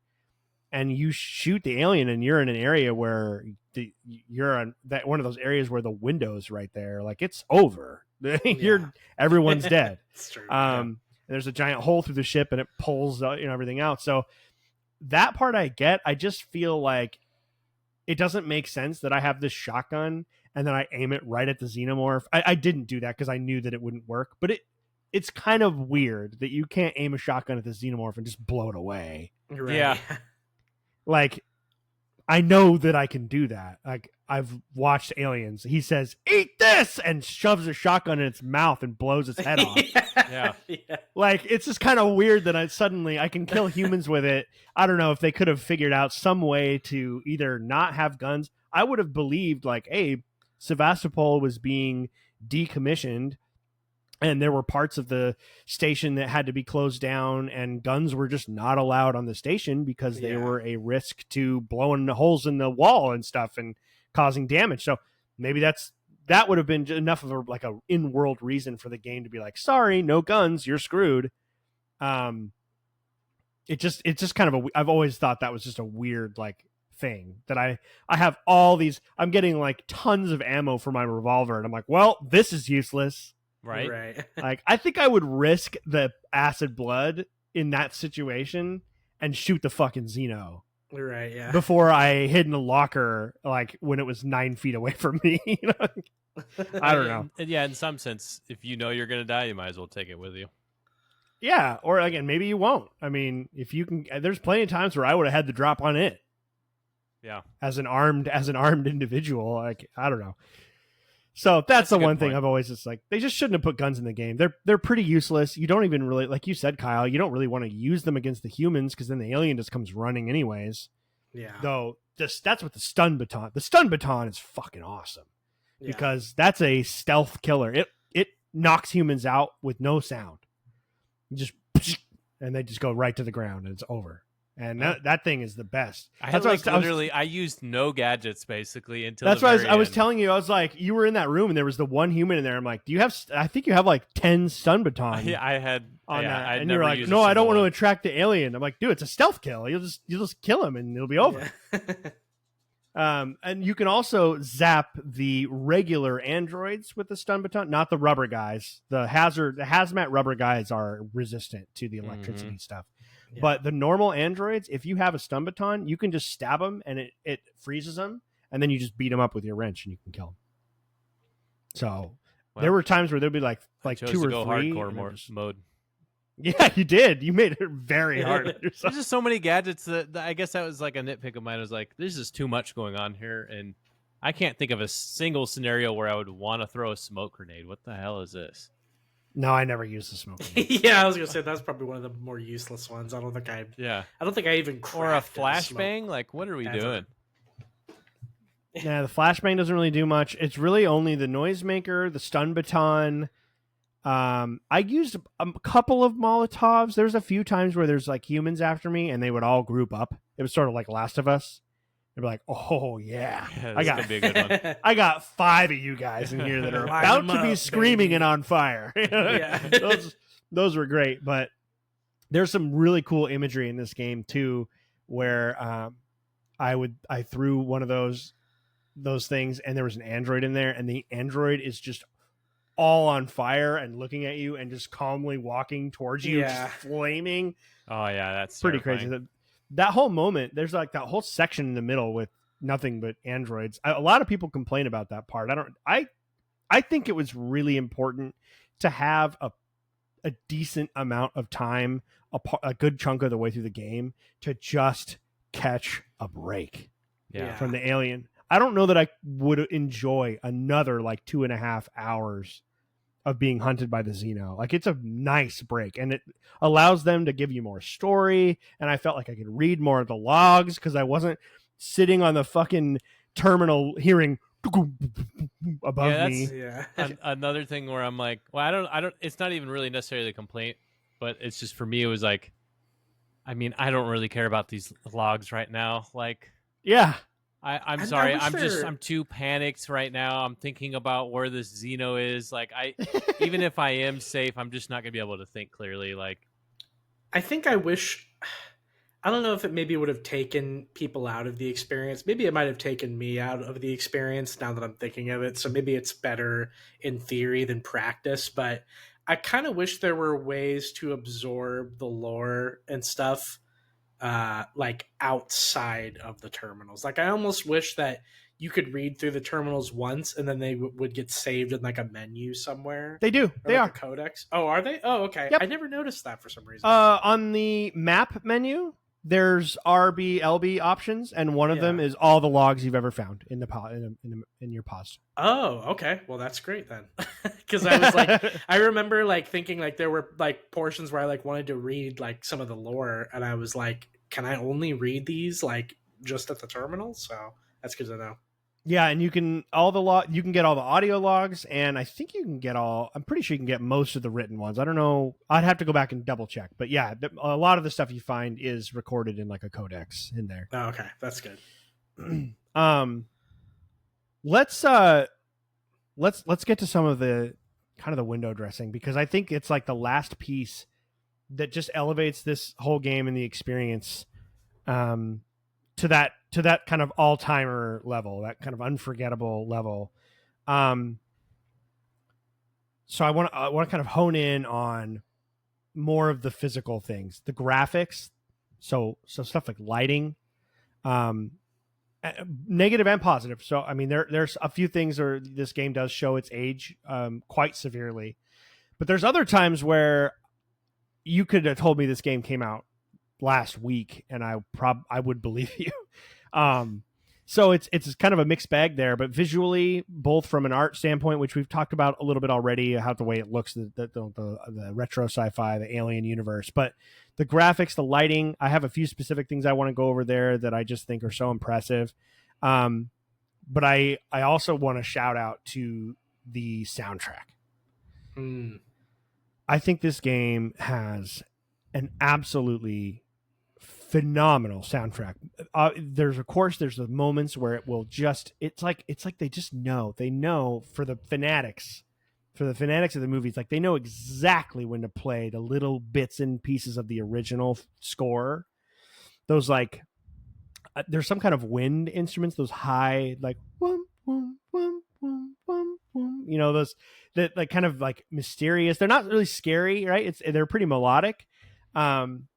and you shoot the alien and you're in an area where you're on that one of those areas where the window's right there, like it's over. Everyone's dead. It's true. and there's a giant hole through the ship, and it pulls everything out. So that part I get. I just feel like it doesn't make sense that I have this shotgun and then I aim it right at the xenomorph. I didn't do that because I knew that it wouldn't work, but it's kind of weird that you can't aim a shotgun at the xenomorph and just blow it away. Right. Yeah. Like, I know that I can do that. Like, I've watched Aliens. He says, "Eat this," and shoves a shotgun in its mouth and blows its head off. Yeah. Like, it's just kind of weird that I can kill humans with it. I don't know if they could have figured out some way to either not have guns. I would have believed, like, hey, Sevastopol was being decommissioned and there were parts of the station that had to be closed down, and guns were just not allowed on the station because they were a risk to blowing holes in the wall and stuff and causing damage. So maybe that would have been enough of a in-world reason for the game to be like, sorry, no guns, you're screwed. It's just kind of I've always thought that was just a weird thing that I have all these. I'm getting like tons of ammo for my revolver, and I'm like, well, this is useless. Right. Like, I think I would risk the acid blood in that situation and shoot the fucking Xeno. Right, yeah. Before I hid in a locker, like, when it was 9 feet away from me. I don't know. Yeah, in some sense, if you know you're going to die, you might as well take it with you. Yeah, or again, maybe you won't. I mean, if you can, there's plenty of times where I would have had to drop on it. Yeah. As an armed individual, like, I don't know. So that's the one thing I've always just like, they just shouldn't have put guns in the game. They're pretty useless. You don't even really, like you said, Kyle, you don't really want to use them against the humans because then the alien just comes running anyways. Yeah. Though that's what the stun baton. The stun baton is fucking awesome because that's a stealth killer. It knocks humans out with no sound. Just and they just go right to the ground and it's over. And that thing is the best. I used no gadgets basically until that's why I was telling you. I was like, you were in that room and there was the one human in there. I'm like, do you have? I think you have like 10 stun batons. Yeah, I had on that, and you're like, no, I don't want to attract the alien. I'm like, dude, it's a stealth kill. You'll just kill him and it'll be over. Yeah. And you can also zap the regular androids with the stun baton, not the rubber guys. The hazmat rubber guys are resistant to the electricity stuff. Yeah. But the normal androids, if you have a stun baton, you can just stab them and it freezes them, and then you just beat them up with your wrench and you can kill them. So there were times where there'd be like 2 or 3 hardcore mode. Yeah, you did. You made it very hard. There's just so many gadgets that I guess that was like a nitpick of mine. I was like, there's just too much going on here, and I can't think of a single scenario where I would want to throw a smoke grenade. What the hell is this? No, I never used the smoke grenade. Yeah, I was gonna say that's probably one of the more useless ones. I don't think I even or a flashbang. Like, what are we doing? Yeah, the flashbang doesn't really do much. It's really only the noisemaker, the stun baton. I used a couple of Molotovs. There's a few times where there's like humans after me, and they would all group up. It was sort of like Last of Us. They'd be like, "Oh yeah, be a good one. I got 5 of you guys in here that are about to be screaming and on fire." Yeah, those were great. But there's some really cool imagery in this game too, where I threw one of those things, and there was an android in there, and the android is just all on fire and looking at you and just calmly walking towards you, just flaming. Oh yeah, that's pretty crazy. That whole moment, there's like that whole section in the middle with nothing but androids. A lot of people complain about that part. I think it was really important to have a decent amount of time, a good chunk of the way through the game, to just catch a break from the alien. I don't know that I would enjoy another like 2.5 hours of being hunted by the Xeno. Like, it's a nice break, and it allows them to give you more story. And I felt like I could read more of the logs because I wasn't sitting on the fucking terminal hearing above me. Another thing where I'm like, well, I don't. It's not even really necessarily a complaint, but it's just for me. It was like, I mean, I don't really care about these logs right now. Like, yeah. I'm sorry. I'm too panicked right now. I'm thinking about where this Xeno is. Like, even if I am safe, I'm just not gonna be able to think clearly. Like, I think I don't know if it maybe would have taken people out of the experience. Maybe it might have taken me out of the experience now that I'm thinking of it. So maybe it's better in theory than practice. But I kind of wish there were ways to absorb the lore and stuff like outside of the terminals. Like I almost wish that you could read through the terminals once and then they would get saved in like a menu somewhere. They do. Or they like are a codex. Oh, are they? Oh, okay. Yep. I never noticed that for some reason. On the map menu, there's RB, LB options, and one of them is all the logs you've ever found in the in your pause. Oh, okay. Well, that's great then. Because I was like, I remember like thinking like there were like portions where I like wanted to read like some of the lore, and I was like, can I only read these like just at the terminal? So that's good to know. Yeah, and you can you can get all the audio logs, and I think you can get I'm pretty sure you can get most of the written ones. I don't know. I'd have to go back and double check. But yeah, a lot of the stuff you find is recorded in like a codex in there. Oh, okay, that's good. Let's get to some of the kind of the window dressing, because I think it's like the last piece that just elevates this whole game and the experience to that kind of all-timer level, that kind of unforgettable level. So I want to kind of hone in on more of the physical things, the graphics, so stuff like lighting, negative and positive. So I mean, there's a few things where this game does show its age quite severely, but there's other times where you could have told me this game came out last week and I would believe you. So it's kind of a mixed bag there, but visually, both from an art standpoint, which we've talked about a little bit already, how the way it looks, the retro sci-fi, the alien universe, but the graphics, the lighting, I have a few specific things I want to go over there that I just think are so impressive. But I also want to shout out to the soundtrack. I think this game has an absolutely phenomenal soundtrack. There's the moments where it will just, it's like they just know for the fanatics of the movies, like they know exactly when to play the little bits and pieces of the original score. Those like there's some kind of wind instruments, those high like wum, wum, wum, wum, wum, wum, you know, those that like kind of like mysterious. They're not really scary, right? They're pretty melodic, and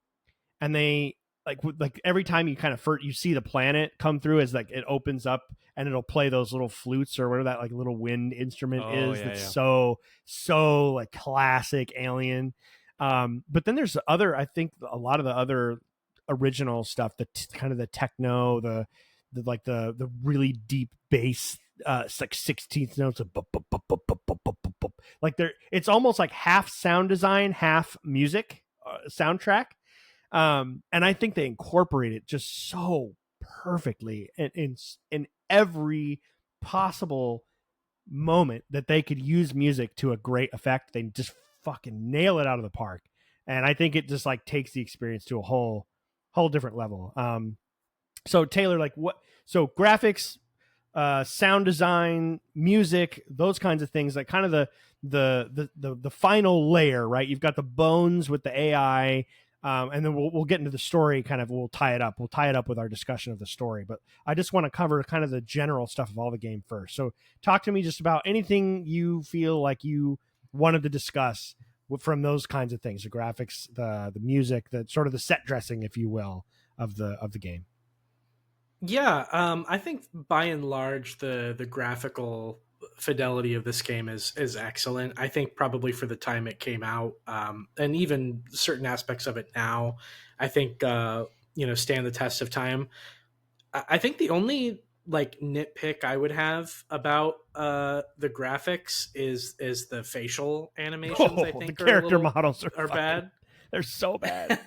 they like every time you kind of you see the planet come through as like it opens up and it'll play those little flutes or whatever that like little wind instrument is. That's so like classic Alien. But then there's I think a lot of the other original stuff, kind of the techno, the really deep bass, like 16th notes of like it's almost like half sound design, half music soundtrack. And I think they incorporate it just so perfectly in every possible moment that they could use music to a great effect. They just fucking nail it out of the park. And I think it just like takes the experience to a whole different level. So Taylor, so graphics, sound design, music, those kinds of things, like kind of the final layer, right? You've got the bones with the AI, and then we'll get into the story. Kind of, we'll tie it up with our discussion of the story. But I just want to cover kind of the general stuff of all the game first. So talk to me just about anything you feel like you wanted to discuss from those kinds of things: the graphics, the music, the sort of the set dressing, if you will, of the game. Yeah, I think by and large the graphical fidelity of this game is excellent. I think probably for the time it came out, and even certain aspects of it now, I think stand the test of time. I think the only like nitpick I would have about the graphics is the facial animations. I think the character models are bad. They're so bad.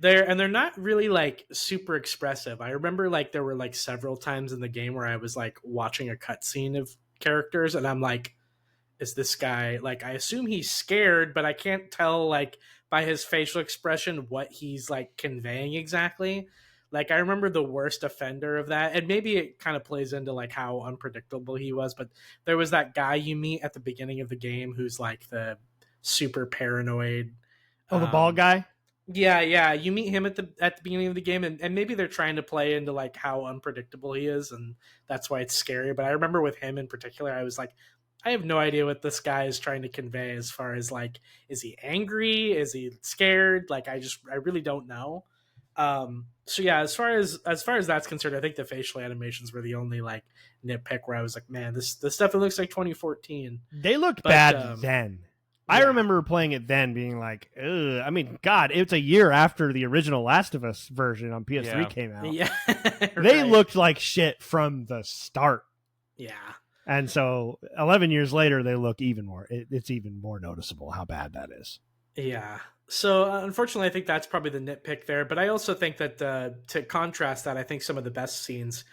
They're not really like super expressive. I remember like there were like several times in the game where I was like watching a cutscene of characters and I'm like, is this guy like, I assume he's scared, but I can't tell like by his facial expression what he's like conveying exactly. Like I remember the worst offender of that, and maybe it kind of plays into like how unpredictable he was, but there was that guy you meet at the beginning of the game who's like the super paranoid. The bald guy? Yeah. You meet him at the beginning of the game, and maybe they're trying to play into like how unpredictable he is, and that's why it's scary. But I remember with him in particular, I was like, I have no idea what this guy is trying to convey as far as like, is he angry? Is he scared? Like, I really don't know. So yeah, as far as that's concerned, I think the facial animations were the only like nitpick where I was like, man, this stuff, it looks like 2014. They looked But, bad then. I yeah. remember playing it then being like, ugh. I mean, God, it's a year after the original Last of Us version on PS3 came out. Yeah. They looked like shit from the start. Yeah. And so 11 years later, they look even more, it's even more noticeable how bad that is. Yeah. So unfortunately, I think that's probably the nitpick there. But I also think that to contrast that, I think some of the best scenes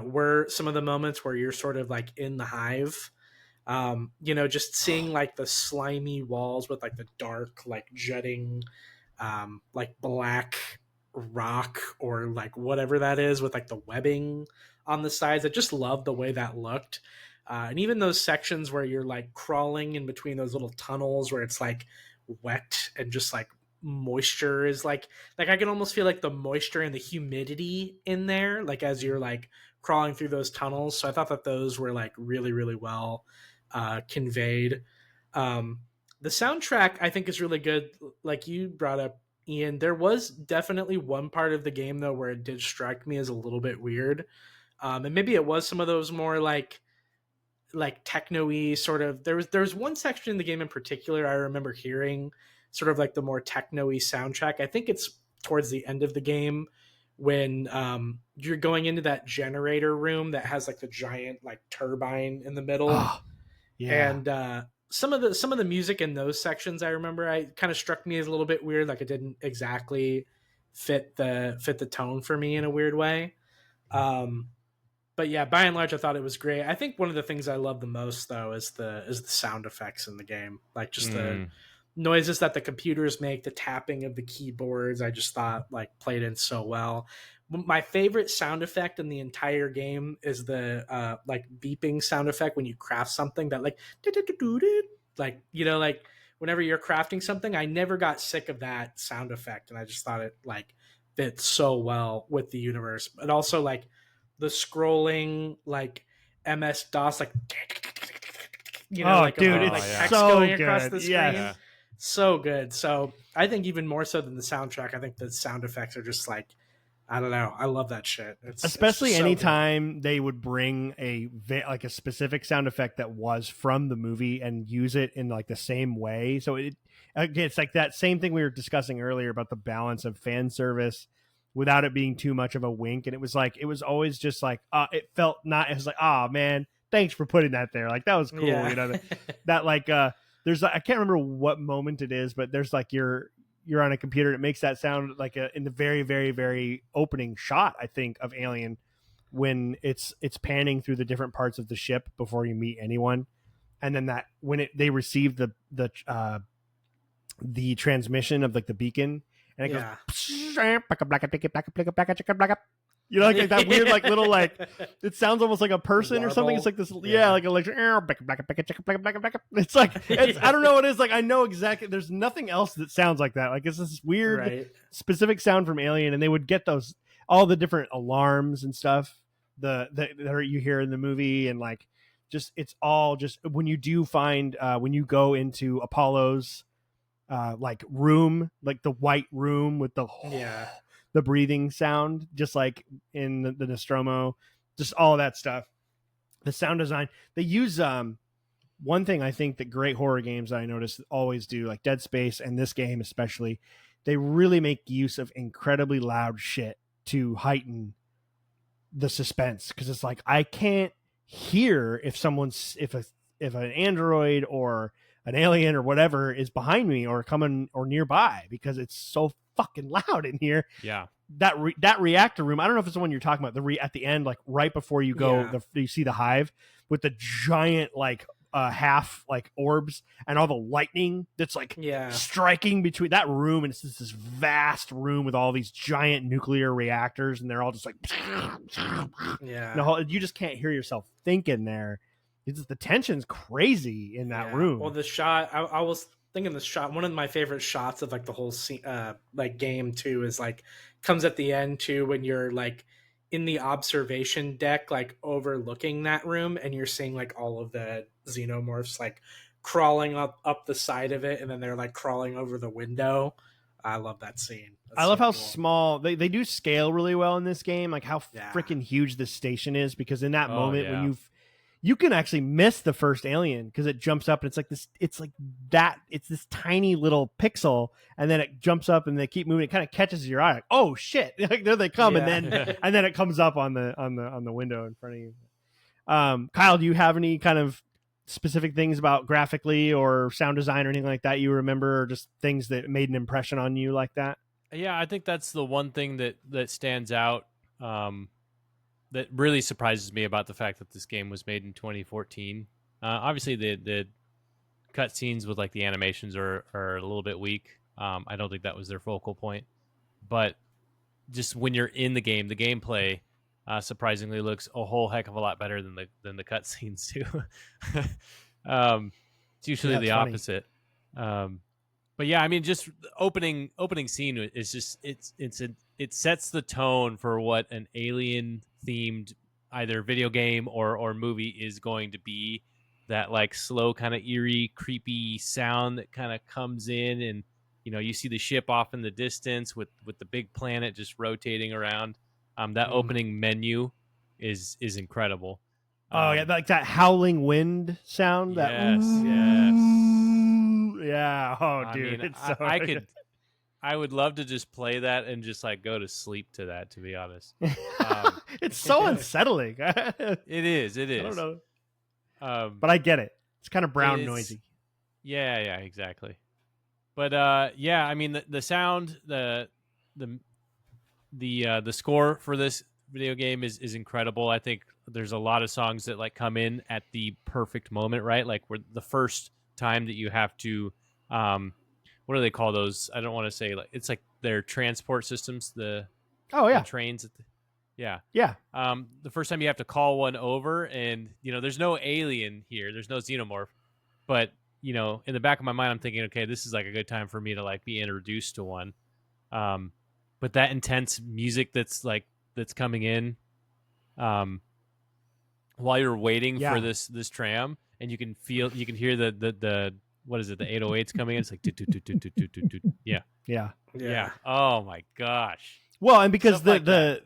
were some of the moments where you're sort of like in the hive. Just seeing like the slimy walls with like the dark, like jutting, like black rock or like whatever that is with like the webbing on the sides. I just love the way that looked. And even those sections where you're like crawling in between those little tunnels where it's like wet and just like moisture is like I can almost feel like the moisture and the humidity in there, like as you're like crawling through those tunnels. So I thought that those were like really, really well conveyed. The soundtrack I think is really good. Like you brought up, Ian, there was definitely one part of the game though where it did strike me as a little bit weird. And maybe it was some of those more like techno-y sort of. There was one section in the game in particular I remember hearing sort of like the more techno-y soundtrack. I think it's towards the end of the game when you're going into that generator room that has like the giant like turbine in the middle. Oh, yeah. And some of the music in those sections I remember I kind of struck me as a little bit weird, like it didn't exactly fit the tone for me in a weird way. But yeah, by and large, I thought it was great. I think one of the things I love the most, though, is the sound effects in the game, like just the noises that the computers make, the tapping of the keyboards. I just thought like played in so well. My favorite sound effect in the entire game is the like beeping sound effect when you craft something. That like like whenever you're crafting something. I never got sick of that sound effect, and I just thought it like fit so well with the universe. But also like the scrolling like MS DOS like dude, it's like text so going good. across the screen. Yeah. So good. So I think even more so than the soundtrack, I think the sound effects are just like, I don't know. I love that shit. Especially it's so anytime good. they would bring a specific sound effect that was from the movie and use it in like the same way. So it's like that same thing we were discussing earlier about the balance of fan service without it being too much of a wink. And it was always just like, it felt not, it was like, oh man, thanks for putting that there. Like that was cool. Yeah. That like, there's, I can't remember what moment it is, but there's like you're on a computer. It makes that sound like in the very, very, very opening shot, I think, of Alien, when it's panning through the different parts of the ship before you meet anyone. And then that when they receive the transmission of like the beacon, and it goes, you know, like that weird, like little, like it sounds almost like a person or something. It's like this, like electric. It's like I don't know what it is. Like I know exactly. There's nothing else that sounds like that. Like it's this weird specific sound from Alien, and they would get all the different alarms and stuff that you hear in the movie, and like just it's all just when you do find when you go into Apollo's like room, like the white room with the the breathing sound, just like in the Nostromo, just all of that stuff. The sound design they use. One thing I think that great horror games that I notice always do, like Dead Space and this game especially, they really make use of incredibly loud shit to heighten the suspense, because it's like I can't hear if an android or an alien or whatever is behind me or coming or nearby, because it's so fucking loud in here. Yeah. That reactor room, I don't know if it's the one you're talking about, at the end, like right before you go, you see the hive with the giant like half like orbs and all the lightning that's like striking between that room, and it's just this vast room with all these giant nuclear reactors, and they're all just like you just can't hear yourself thinking there. It's just, the tension's crazy in that room. Well, the shot, I was thinking the shot, one of my favorite shots of like the whole scene, like game too, is like comes at the end too, when you're like in the observation deck, like overlooking that room, and you're seeing like all of the xenomorphs like crawling up the side of it, and then they're like crawling over the window. I love that scene. That's I love so how cool. small they do scale really well in this game, like how freaking huge this station is, because in that moment when you can actually miss the first alien because it jumps up and it's this tiny little pixel, and then it jumps up and they keep moving. It kind of catches your eye, like, oh shit, like there they come, and then it comes up on the window in front of you. Kyle, do you have any kind of specific things about graphically or sound design or anything like that you remember, or just things that made an impression on you like that? Yeah, I think that's the one thing that stands out. That really surprises me about the fact that this game was made in 2014. Obviously, the cutscenes with like the animations are a little bit weak. I don't think that was their focal point, but just when you're in the game, the gameplay surprisingly looks a whole heck of a lot better than the cutscenes too. It's usually the opposite. But yeah, I mean, just opening scene is just it sets the tone for what an alien themed either video game or movie is going to be. That like slow, kind of eerie, creepy sound that kind of comes in, and you see the ship off in the distance with the big planet just rotating around. That opening menu is incredible. Oh yeah, like that howling wind sound. Yes. Yeah. Oh, dude, it's so I would love to just play that and just like go to sleep to that, to be honest. It's so unsettling. It is. I don't know. But I get it. It's kind of brown noisy. Yeah, exactly. But yeah, I mean the sound, the score for this video game is incredible. I think there's a lot of songs that like come in at the perfect moment, right? Like where the first time that you have to what do they call those? I don't want to say like it's like their transport systems, the trains. Yeah. The first time you have to call one over, and there's no alien here, there's no xenomorph, but in the back of my mind I'm thinking, okay, this is like a good time for me to like be introduced to one. But that intense music that's coming in while you're waiting for this tram, and you can hear the what is it, the 808s coming in. It's like yeah. Oh my gosh. Well, and because the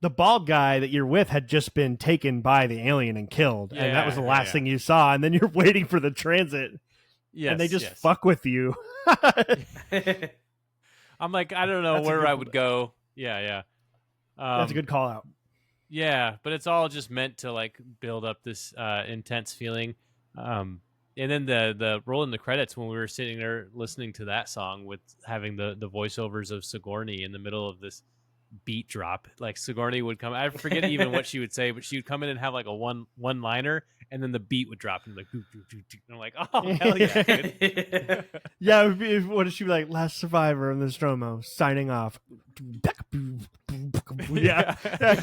bald guy that you're with had just been taken by the alien and killed, and that was the last thing you saw, and then you're waiting for the transit, and they just fuck with you. I'm like, I don't know where I would go. Yeah. That's a good call out. Yeah, but it's all just meant to like build up this intense feeling. And then the roll in the credits when we were sitting there listening to that song with having the voiceovers of Sigourney in the middle of this beat drop. Like Sigourney would come, I forget even what she would say, but she would come in and have like a one liner, and then the beat would drop and like doo, doo, doo, doo. And I'm like, oh hell yeah, dude. Yeah, what did she be like? Last survivor in the Nostromo signing off. Yeah. That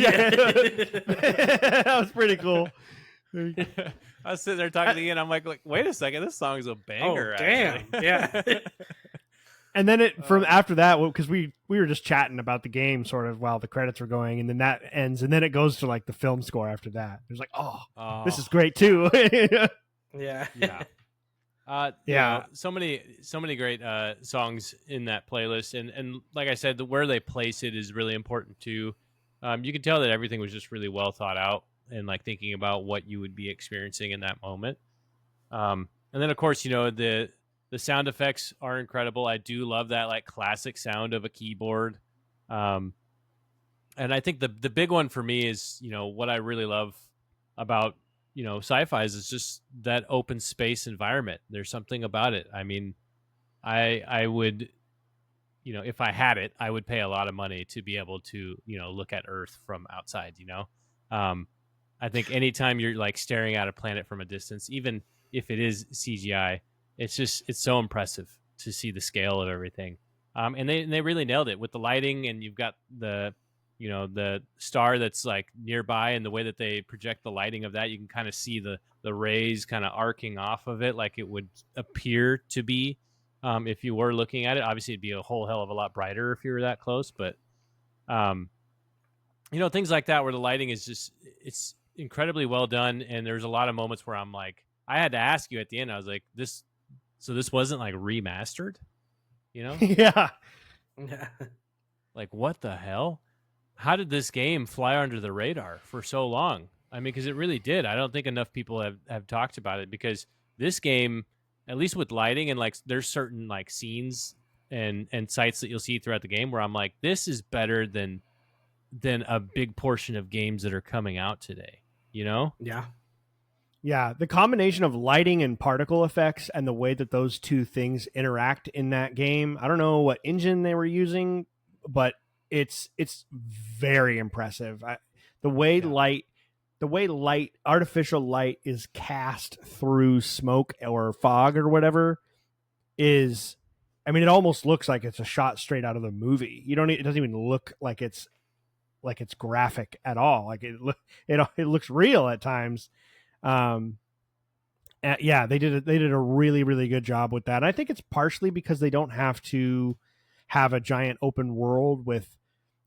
was pretty cool. I was sitting there talking to Ian. I'm like, wait a second, this song is a banger. Oh, damn. Yeah. And then after that, because we were just chatting about the game sort of while the credits were going, and then that ends, and then it goes to like the film score after that. It was like, oh, this is great too. Yeah. So many great songs in that playlist, and like I said, where they place it is really important too. You can tell that everything was just really well thought out, and like thinking about what you would be experiencing in that moment. And then of course, the sound effects are incredible. I do love that like classic sound of a keyboard. And I think the big one for me is, what I really love about, sci-fi is just that open space environment. There's something about it. I mean, I would, if I had it, I would pay a lot of money to be able to, look at Earth from outside, I think anytime you're like staring at a planet from a distance, even if it is CGI, it's so impressive to see the scale of everything. And they really nailed it with the lighting, and you've got the star that's like nearby, and the way that they project the lighting of that, you can kind of see the rays kind of arcing off of it like it would appear to be if you were looking at it. Obviously it'd be a whole hell of a lot brighter if you were that close, but things like that where the lighting is just, it's incredibly well done. And there's a lot of moments where I'm like, I had to ask you at the end, I was like, this wasn't like remastered, Yeah. Like, what the hell? How did this game fly under the radar for so long? I mean, because it really did. I don't think enough people have talked about it, because this game, at least with lighting, and like there's certain like scenes and sights that you'll see throughout the game where I'm like, this is better than a big portion of games that are coming out today, Yeah. Yeah, the combination of lighting and particle effects and the way that those two things interact in that game. I don't know what engine they were using, but it's very impressive. The way artificial light is cast through smoke or fog or whatever is, I mean, it almost looks like it's a shot straight out of the movie. It doesn't even look like it's graphic at all. Like it looks real at times. Yeah, they did a really, really good job with that. And I think it's partially because they don't have to have a giant open world with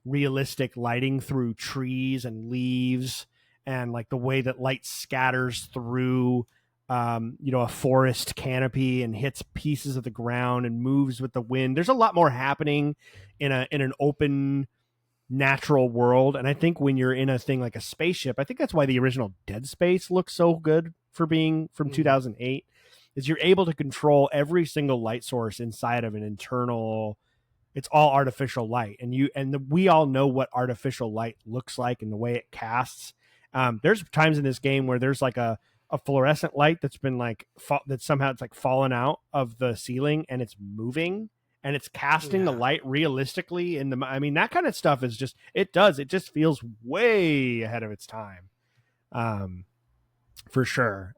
realistic lighting through trees and leaves, and like the way that light scatters through a forest canopy and hits pieces of the ground and moves with the wind. There's a lot more happening in an open natural world. And I think when you're in a thing like a spaceship, I think that's why the original Dead Space looks so good for being from 2008, is you're able to control every single light source inside of an internal, it's all artificial light. And we all know what artificial light looks like and the way it casts. There's times in this game where there's like a fluorescent light that's been like, that somehow it's like fallen out of the ceiling and it's moving, and it's casting the light realistically I mean, that kind of stuff is just, it just feels way ahead of its time. For sure.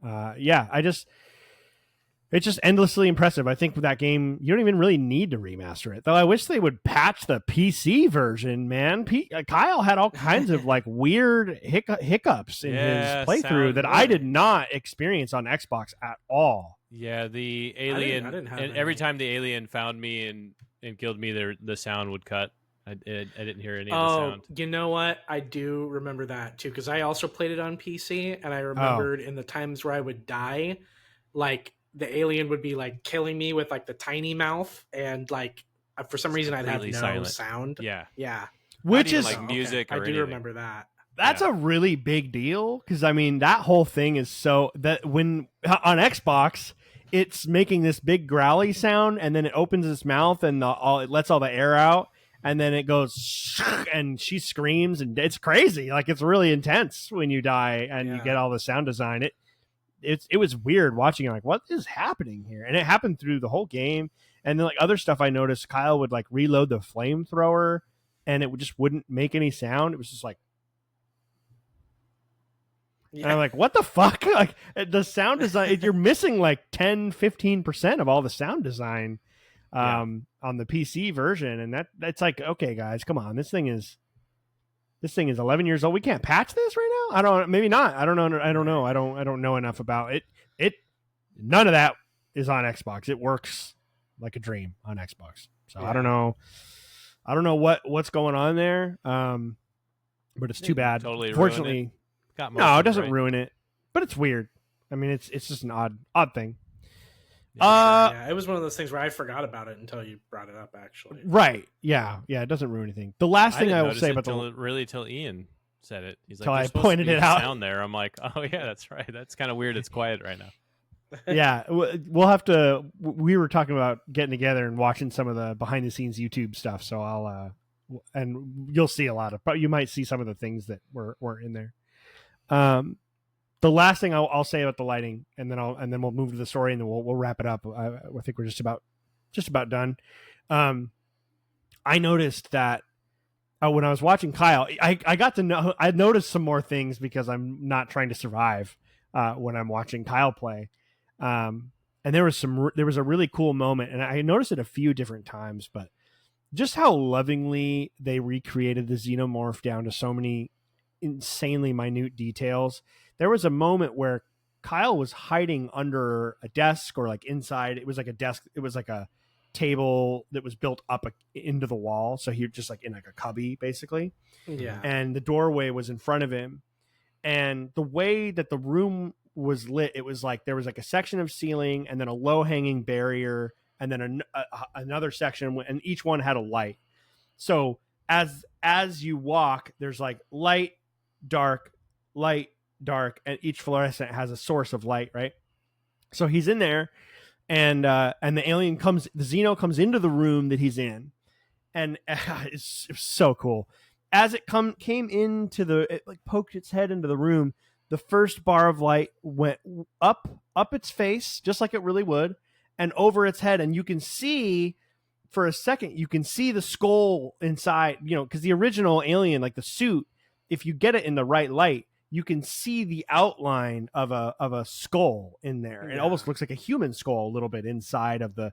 It's just endlessly impressive. I think with that game, you don't even really need to remaster it, though. I wish they would patch the PC version, man. Kyle had all kinds of like weird hiccups in his playthrough that I did not experience on Xbox at all. Yeah, the alien, I didn't have and every time the alien found me and killed me, the sound would cut. I didn't hear any of the sound. You know what? I do remember that too, because I also played it on PC, and I remembered in the times where I would die, like the alien would be like killing me with like the tiny mouth, and like for some reason I'd have no silent sound. Yeah. Which is like music. Okay. Or I do anything. remember that. That's a really big deal, because I mean that whole thing is so that when on Xbox it's making this big growly sound, and then it opens its mouth and it lets all the air out, and then it goes and she screams, and it's crazy. Like, it's really intense when you die and you get all the sound design. It was weird watching it, like, what is happening here? And it happened through the whole game. And then like other stuff I noticed, Kyle would like reload the flamethrower and it just wouldn't make any sound. It was just like, and I'm like, what the fuck? Like, the sound design, you're missing like 10-15% of all the sound design on the PC version. And that's like, okay, guys, come on. This thing is 11 years old. We can't patch this right now. Maybe not. I don't know. I don't know enough about it. None of that is on Xbox. It works like a dream on Xbox. So I don't know what's going on there. But it's too bad. Totally. Fortunately, no, it doesn't ruin it, but it's weird. I mean, it's just an odd thing. It was one of those things where I forgot about it until you brought it up, actually. Right. Yeah. It doesn't ruin anything. The last thing I will say about till Ian said it. He's like, I pointed it out. Sound there. I'm like, oh yeah, that's right. That's kind of weird. It's quiet right now. Yeah, we'll have to. We were talking about getting together and watching some of the behind the scenes YouTube stuff. So I'll and you'll see a lot of. But you might see some of the things that were in there. The last thing I'll say about the lighting, and then we'll move to the story, and then we'll wrap it up. I think we're just about done. I noticed that when I was watching Kyle, I got to know. I noticed some more things because I'm not trying to survive when I'm watching Kyle play. And there was a really cool moment, and I noticed it a few different times, but just how lovingly they recreated the xenomorph down to so many insanely minute details. There was a moment where Kyle was hiding under a desk or like inside. It was like a desk. It was like a table that was built up into the wall. So he was just like in like a cubby basically. Yeah. And the doorway was in front of him. And the way that the room was lit, it was like there was like a section of ceiling and then a low hanging barrier and then another section, and each one had a light. So as you walk, there's like light, dark, and each fluorescent has a source of light, right? So he's in there, and the Xeno comes into the room that he's in, and it's so cool. As it came into it like poked its head into the room, the first bar of light went up its face, just like it really would, and over its head, and you can see for a second, you can see the skull inside, because the original alien, like the suit, if you get it in the right light, you can see the outline of a skull in there. Yeah. It almost looks like a human skull a little bit inside of the.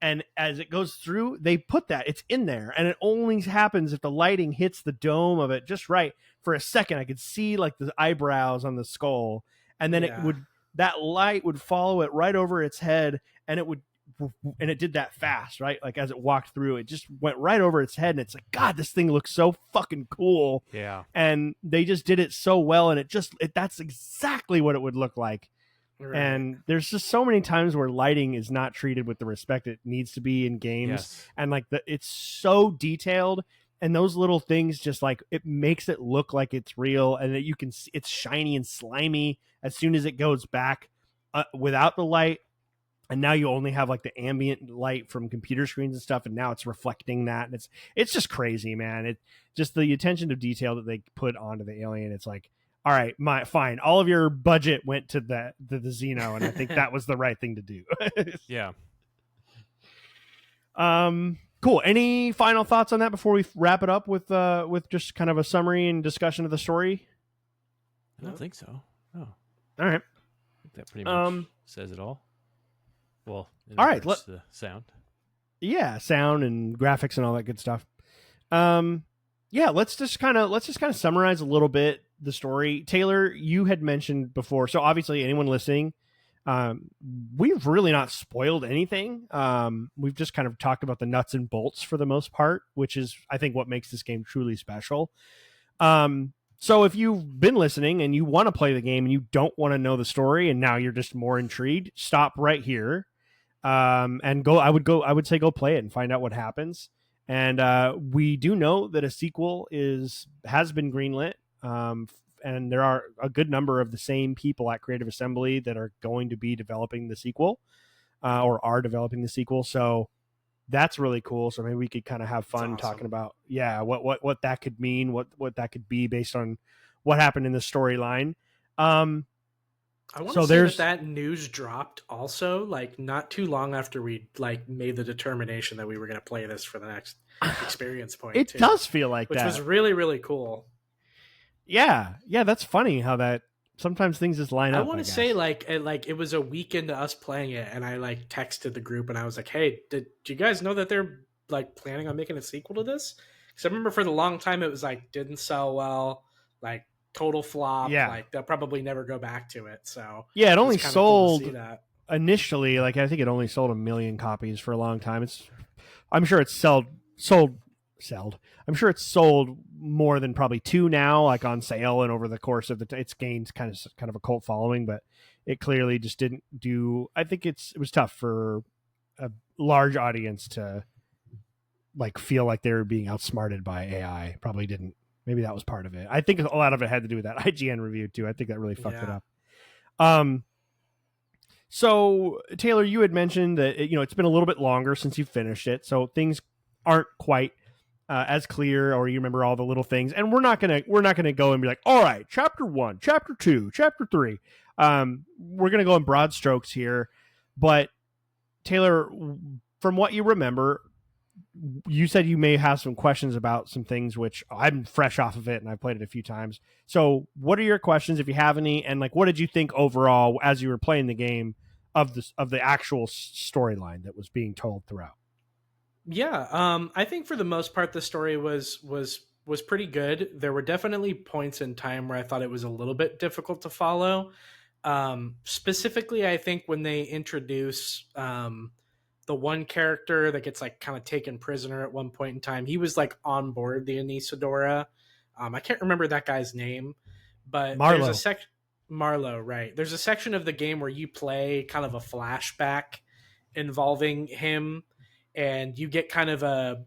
And as it goes through, they put it's in there, and it only happens if the lighting hits the dome of it just right. For a second, I could see like the eyebrows on the skull, and then that light would follow it right over its head, and it did that fast, right? Like as it walked through, it just went right over its head, and it's like, God, this thing looks so fucking cool. Yeah. And they just did it so well, and that's exactly what it would look like. Right. And there's just so many times where lighting is not treated with the respect it needs to be in games. Yes. And like it's so detailed, and those little things just like it makes it look like it's real, and that you can see it's shiny and slimy as soon as it goes back without the light. And now you only have like the ambient light from computer screens and stuff, and now it's reflecting that, and it's just crazy, man. It just the attention to detail that they put onto the alien. It's like, all right, fine. All of your budget went to the Xeno, and I think that was the right thing to do. Yeah. Cool. Any final thoughts on that before we wrap it up with just kind of a summary and discussion of the story? I don't think so. No. All right. I think that pretty much says it all. Well, all right. The sound. Yeah, sound and graphics and all that good stuff. Yeah, let's just kind of summarize a little bit the story. Taylor, you had mentioned before, so obviously anyone listening, we've really not spoiled anything. We've just kind of talked about the nuts and bolts for the most part, which is, I think, what makes this game truly special. So if you've been listening and you want to play the game and you don't want to know the story, and now you're just more intrigued, stop right here. And go. I would say go play it and find out what happens. And we do know that a sequel has been greenlit. And there are a good number of the same people at Creative Assembly that are going to be developing the sequel, or are developing the sequel. So that's really cool. So maybe we could kind of have fun talking about, what that could mean, what that could be based on what happened in the storyline. I want to say that news dropped also, like not too long after we like made the determination that we were going to play this for the next experience point. It does feel like which that, which was really, really cool. Yeah, that's funny how that sometimes things just line up. I want to say like it was a week into us playing it, and I like texted the group and I was like, "Hey, do you guys know that they're like planning on making a sequel to this?" Because I remember for the long time it was like didn't sell well, like total flop. Yeah, like they'll probably never go back to it. So yeah, it only sold initially. Like I think it only sold 1 million copies for a long time. I'm sure it's sold. I'm sure it's sold more than probably 2 now, like on sale, and over the course of it's gained kind of a cult following, but it clearly just didn't do. I think it was tough for a large audience to like feel like they were being outsmarted by AI. Probably didn't. Maybe that was part of it. I think a lot of it had to do with that IGN review too. I think that really fucked it up. So Taylor, you had mentioned that it's been a little bit longer since you finished it, so things aren't quite as clear, or you remember all the little things. And we're not gonna go and be like, all right, chapter 1, chapter 2, chapter 3. We're gonna go in broad strokes here. But Taylor, from what you remember, you said you may have some questions about some things, which I'm fresh off of it and I've played it a few times. So what are your questions, if you have any? And like, what did you think overall as you were playing the game of the actual storyline that was being told throughout? Yeah, I think for the most part the story was pretty good. There were definitely points in time where I thought it was a little bit difficult to follow. Specifically, I think when they introduce the one character that gets like kind of taken prisoner at one point in time. He was like on board the Anisadora. I can't remember that guy's name, but there's a Marlowe. Marlowe, right? There's a section of the game where you play kind of a flashback involving him, and you get kind of a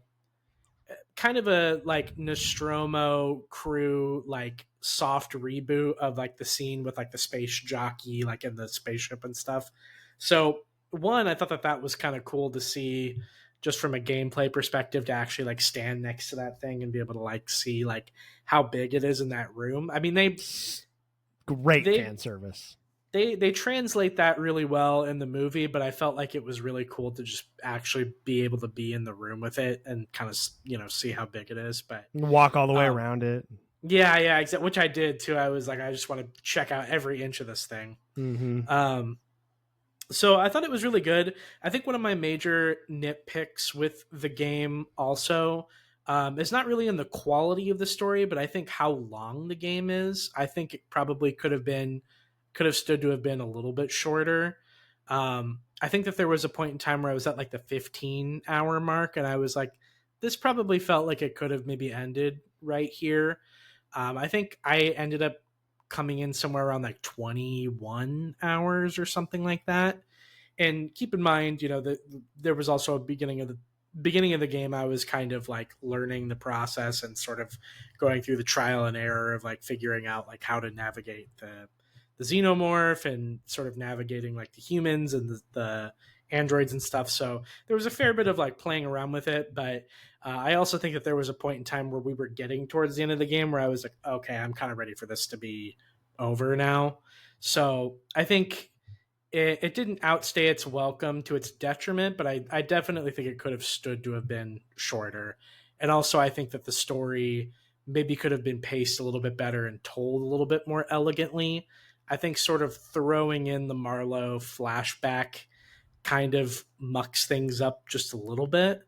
like Nostromo crew like soft reboot of like the scene with like the space jockey like in the spaceship and stuff. So one, I thought that was kind of cool to see just from a gameplay perspective to actually like stand next to that thing and be able to like see like how big it is in that room. I mean, Great fan service. They translate that really well in the movie, but I felt like it was really cool to just actually be able to be in the room with it and kind of, you know, see how big it is. But walk all the way around it. Yeah, exactly. Which I did too. I was like, I just want to check out every inch of this thing. Mm-hmm. So I thought it was really good. I think one of my major nitpicks with the game also is not really in the quality of the story, but I think how long the game is. I think it probably could have stood to have been a little bit shorter. I think that there was a point in time where I was at like the 15-hour mark, and I was like, this probably felt like it could have maybe ended right here. I think I ended up coming in somewhere around like 21 hours or something like that. And keep in mind, you know, that there was also a beginning of the game. I was kind of like learning the process and sort of going through the trial and error of like figuring out like how to navigate the xenomorph and sort of navigating like the humans and the androids and stuff. So there was a fair bit of like playing around with it, but I also think that there was a point in time where we were getting towards the end of the game where I was like, okay, I'm kind of ready for this to be over now. So I think it didn't outstay its welcome to its detriment, but I definitely think it could have stood to have been shorter. And also I think that the story maybe could have been paced a little bit better and told a little bit more elegantly. I think sort of throwing in the Marlowe flashback kind of mucks things up just a little bit.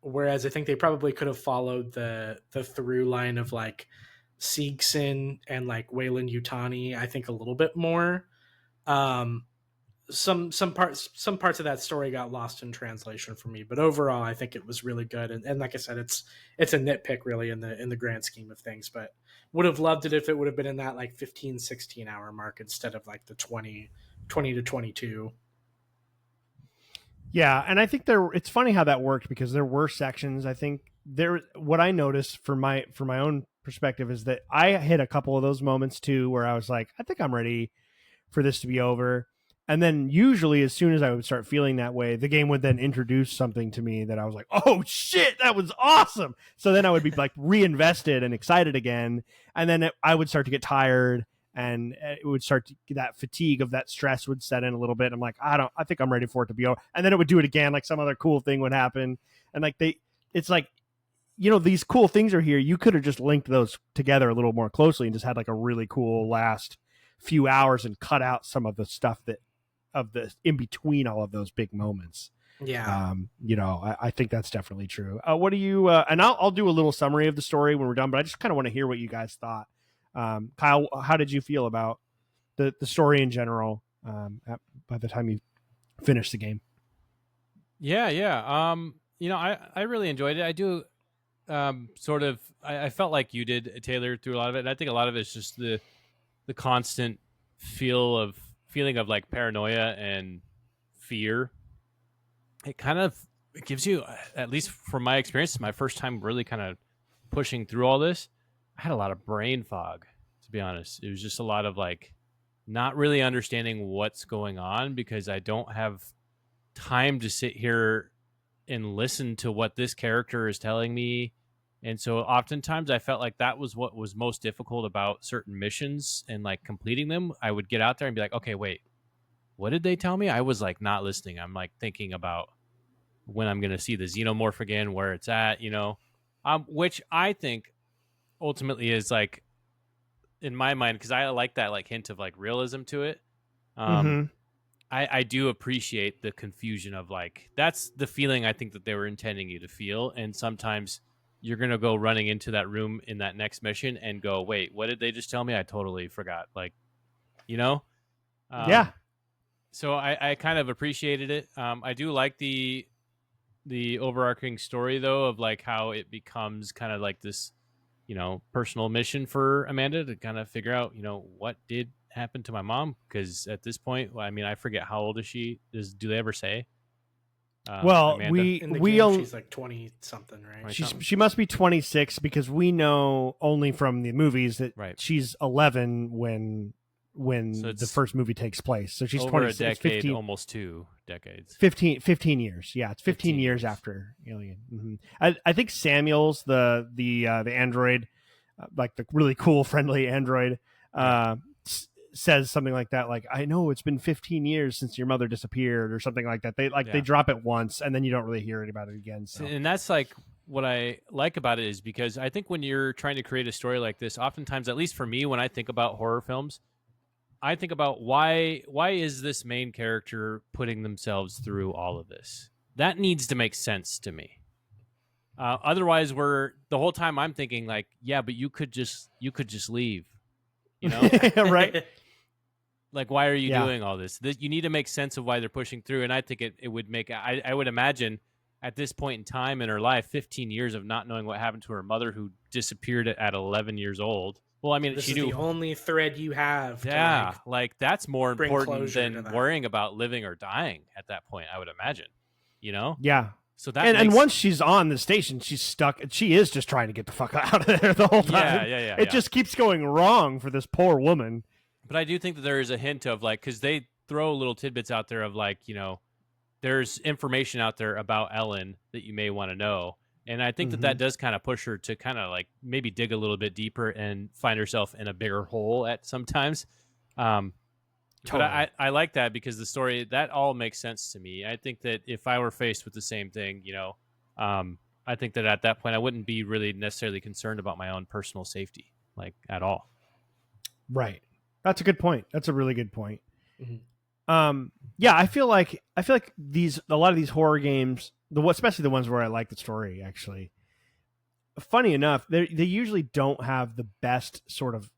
Whereas I think they probably could have followed the through line of like Siegson and like Wayland Yutani, I think a little bit more. Some parts of that story got lost in translation for me, but overall I think it was really good. And like I said, it's a nitpick really in the grand scheme of things, but would have loved it if it would have been in that like 15-16 hour mark instead of like the 20 to 22. Yeah, and I think it's funny how that worked because there were sections. I think what I noticed from my own perspective is that I hit a couple of those moments too where I was like, I think I'm ready for this to be over. And then usually as soon as I would start feeling that way, the game would then introduce something to me that I was like, oh shit, that was awesome. So then I would be like reinvested and excited again. And then I would start to get tired and it would start to, that fatigue of that stress would set in a little bit. I'm like, I think I'm ready for it to be over. And then it would do it again. Like some other cool thing would happen. And like it's like, you know, these cool things are here. You could have just linked those together a little more closely and just had like a really cool last few hours and cut out some of the stuff that of the in between all of those big moments. Yeah. You know, I think that's definitely true. What do you, and I'll do a little summary of the story when we're done, but I just kind of want to hear what you guys thought. Kyle, how did you feel about the story in general by the time you finished the game? Yeah. You know, I really enjoyed it. I do sort of, I felt like you did, Taylor, through a lot of it. And I think a lot of it is just the constant feeling of like paranoia and fear. It kind of gives you, at least from my experience, my first time really kind of pushing through all this, I had a lot of brain fog, to be honest. It was just a lot of like not really understanding what's going on because I don't have time to sit here and listen to what this character is telling me. And so oftentimes I felt like that was what was most difficult about certain missions and like completing them. I would get out there and be like, okay, wait, what did they tell me? I was like not listening. I'm like thinking about when I'm going to see the xenomorph again, where it's at, you know, which I think ultimately is like in my mind, because I like that like hint of like realism to it. I do appreciate the confusion of like, that's the feeling I think that they were intending you to feel. And sometimes you're going to go running into that room in that next mission and go, wait, what did they just tell me? I totally forgot. Like, you know? Yeah. So I kind of appreciated it. I do like the overarching story though of like how it becomes kind of like this, personal mission for Amanda to kind of figure out, what did happen to my mom, because at this point, well, I mean, I forget how old is she? Do they ever say? Well, Amanda In the game, she's like 20 something, right? 20 she must be 26 because we know only from the movies that Right. she's 11 when So the first movie takes place. So she's over 26, a decade, 15, almost 2 decades. 15 years. Yeah, it's 15 years years after Alien. I think Samuels, the android, like the really cool, friendly android, says something like that, like, I know it's been 15 years since your mother disappeared, or something like that. They drop it once and then you don't really hear about it again. So. And that's like what I like about it, is because I think when you're trying to create a story like this, oftentimes, at least for me, when I think about horror films, I think about why is this main character putting themselves through all of this? That needs to make sense to me. Otherwise, the whole time I'm thinking like, yeah, but you could just leave, Right? Like, why are you doing all this? You need to make sense of why they're pushing through. And I think it would make, I would imagine at this point in time in her life, 15 years of not knowing what happened to her mother, who disappeared at 11 years old. Well, I mean, this she is knew the only thread you have. Yeah, To like that's more bring important closure to than that. worrying about living or dying at that point, I would imagine. Yeah. So that and once she's on the station, she's stuck. She is just trying to get the fuck out of there the whole time. Yeah. It just keeps going wrong for this poor woman. But I do think that there is a hint of like, because they throw little tidbits out there of like, there's information out there about Ellen that you may want to know. And I think that does kind of push her to kind of like maybe dig a little bit deeper and find herself in a bigger hole at sometimes. Totally. But I like that, because the story, that all makes sense to me. I think that if I were faced with the same thing, I think that at that point I wouldn't be really necessarily concerned about my own personal safety, like at all. Right. That's a good point. That's a really good point. Mm-hmm. Yeah, I feel like a lot of these horror games, especially the ones where I like the story, actually, funny enough, they usually don't have the best sort of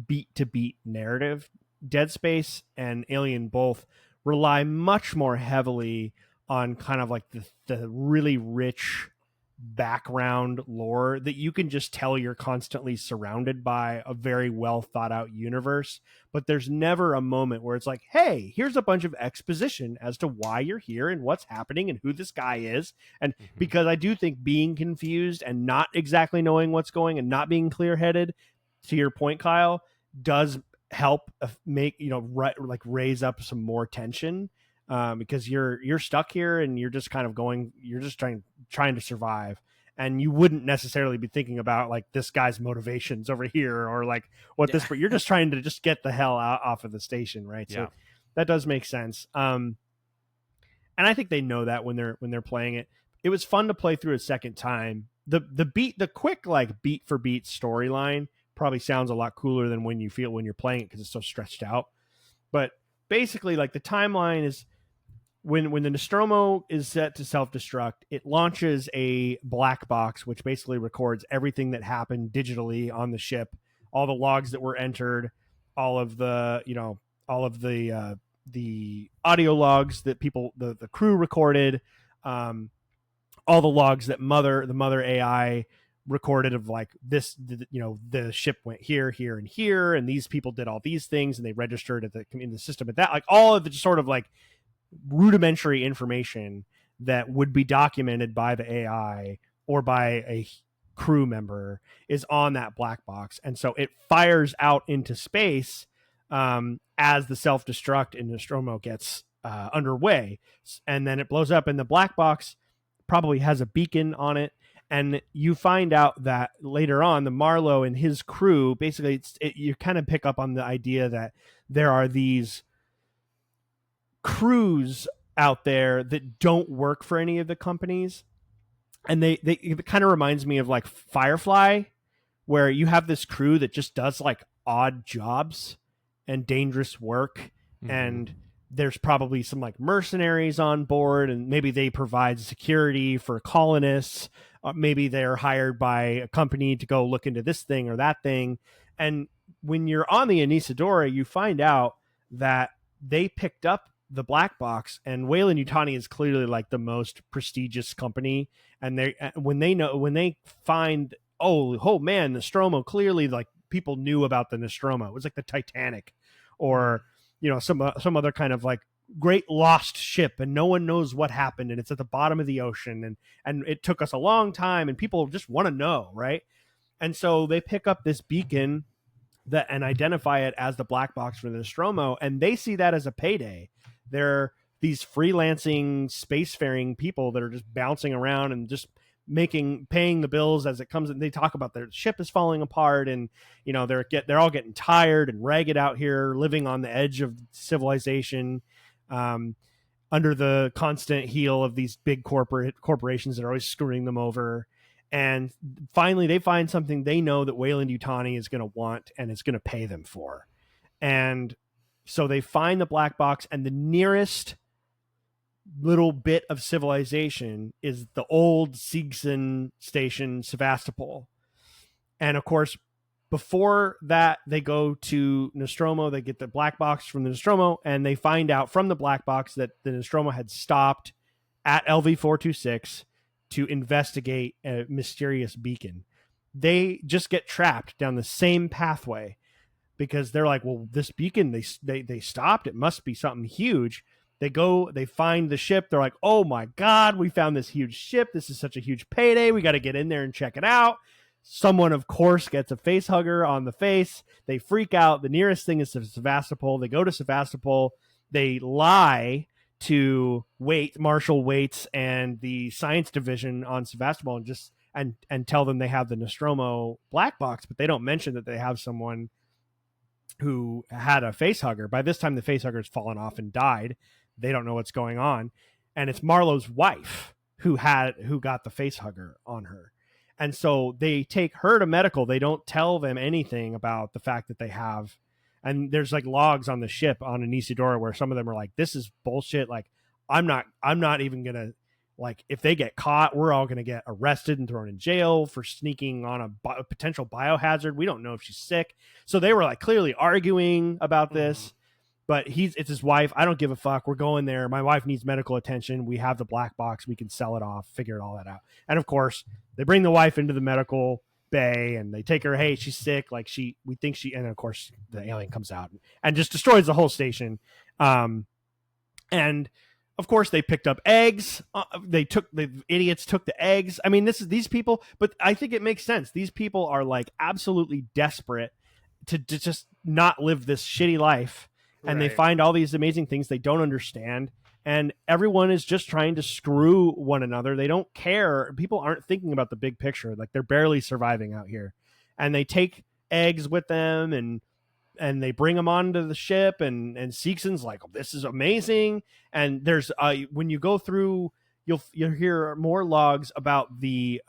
beat to beat narrative. Dead Space and Alien both rely much more heavily on kind of like the really rich background lore that you can just tell you're constantly surrounded by a very well thought out universe, but there's never a moment where it's like, hey, here's a bunch of exposition as to why you're here and what's happening and who this guy is. And because I do think being confused and not exactly knowing what's going and not being clear-headed, to your point, Kyle, does help make, raise up some more tension, because you're stuck here and you're just kind of you're just trying to survive, and you wouldn't necessarily be thinking about like this guy's motivations over here or like what this, but you're just trying to just get the hell out off of the station, right? So that does make sense. And I think they know that when they're playing it. It was fun to play through a second time. The quick like beat for beat storyline probably sounds a lot cooler than when you're playing it, because it's so stretched out. But basically, like, the timeline is when the Nostromo is set to self-destruct, it launches a black box, which basically records everything that happened digitally on the ship, all the logs that were entered, all of the audio logs that the crew recorded, all the logs that the mother AI recorded of like this, the ship went here, here, and here, and these people did all these things, and they registered in the system at that, like all of the sort of like rudimentary information that would be documented by the AI or by a crew member is on that black box. And so it fires out into space as the self-destruct in Nostromo gets underway, and then it blows up, and the black box probably has a beacon on it. And you find out that later on, the Marlowe and his crew, basically, you kind of pick up on the idea that there are these crews out there that don't work for any of the companies. And it kind of reminds me of like Firefly, where you have this crew that just does like odd jobs and dangerous work. And there's probably some like mercenaries on board, and maybe they provide security for colonists. Maybe they're hired by a company to go look into this thing or that thing. And when you're on the Anisadora, you find out that they picked up the black box, and Weyland Yutani is clearly like the most prestigious company. And when they find, oh man, Nostromo, clearly like people knew about the Nostromo. It was like the Titanic, or some other kind of like great lost ship, and no one knows what happened, and it's at the bottom of the ocean, and it took us a long time, and people just want to know, right? And so they pick up this beacon and identify it as the black box for the Nostromo, and they see that as a payday. They're these freelancing spacefaring people that are just bouncing around and just paying the bills as it comes. And they talk about their ship is falling apart, and they're all getting tired and ragged out here, living on the edge of civilization, under the constant heel of these big corporations that are always screwing them over. And finally, they find something they know that Weyland Yutani is going to want and is going to pay them for. And so they find the black box, and the nearest little bit of civilization is the old Siegson station, Sevastopol. And of course, before that, they go to Nostromo. They get the black box from the Nostromo, and they find out from the black box that the Nostromo had stopped at LV-426 to investigate a mysterious beacon. They just get trapped down the same pathway because they're like, well, this beacon, they stopped. It must be something huge. They find the ship. They're like, oh my God, we found this huge ship. This is such a huge payday. We got to get in there and check it out. Someone, of course, gets a face hugger on the face. They freak out. The nearest thing is Sevastopol. They go to Sevastopol. They lie to Marshal Waits and the science division on Sevastopol and tell them they have the Nostromo black box, but they don't mention that they have someone who had a face hugger. By this time, the face hugger's fallen off and died. They don't know what's going on. And it's Marlowe's wife who got the face hugger on her. And so they take her to medical. They don't tell them anything about the fact that they have. And there's like logs on the ship on Anisidora where some of them are like, this is bullshit. Like, I'm not even going to, like, if they get caught, we're all going to get arrested and thrown in jail for sneaking on a potential biohazard. We don't know if she's sick. So they were like clearly arguing about this, but it's his wife. I don't give a fuck. We're going there. My wife needs medical attention. We have the black box. We can sell it off, figure all that out. And of course they bring the wife into the medical bay and they take her. Hey, she's sick. Like we think she, and of course the alien comes out and just destroys the whole station. And of course they picked up eggs. The idiots took the eggs. I mean, these people, but I think it makes sense. These people are like absolutely desperate to just not live this shitty life. And They find all these amazing things they don't understand. And everyone is just trying to screw one another. They don't care. People aren't thinking about the big picture. Like, they're barely surviving out here. And they take eggs with them and they bring them onto the ship. And Seegson's like, oh, this is amazing. And there's when you go through, you'll hear more logs about the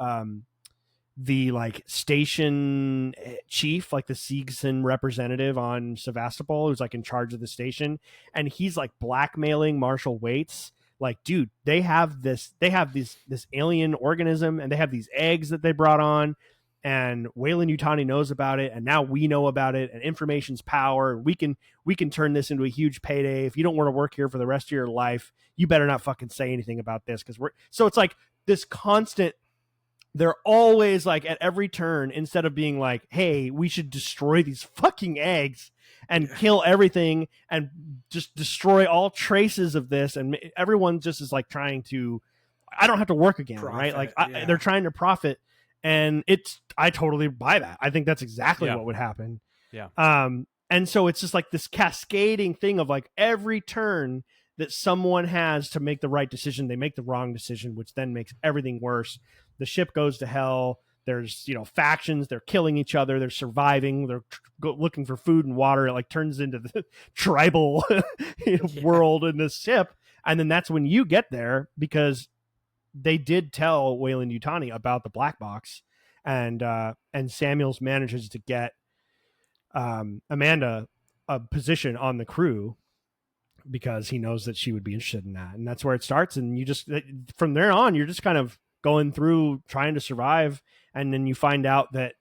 like station chief, like the Siegson representative on Sevastopol, who's like in charge of the station, and he's like blackmailing Marshal Waits. Like, dude, they have this alien organism, and they have these eggs that they brought on, and Weyland Yutani knows about it, and now we know about it, and information's power, and we can turn this into a huge payday. If you don't want to work here for the rest of your life, you better not fucking say anything about this, because so it's like this constant. They're always like at every turn, instead of being like, hey, we should destroy these fucking eggs and kill everything and just destroy all traces of this. And everyone just is like trying to, I don't have to work again. Profit, right? Like they're trying to profit. And I totally buy that. I think that's exactly what would happen. Yeah. And so it's just like this cascading thing of like every turn that someone has to make the right decision, they make the wrong decision, which then makes everything worse. The ship goes to hell. There's, factions. They're killing each other. They're surviving. They're looking for food and water. It like turns into the tribal world in this ship. And then that's when you get there, because they did tell Weyland Yutani about the black box, and Samuels manages to get Amanda a position on the crew, because he knows that she would be interested in that. And that's where it starts. And you just, from there on, you're just kind of going through trying to survive. And then you find out that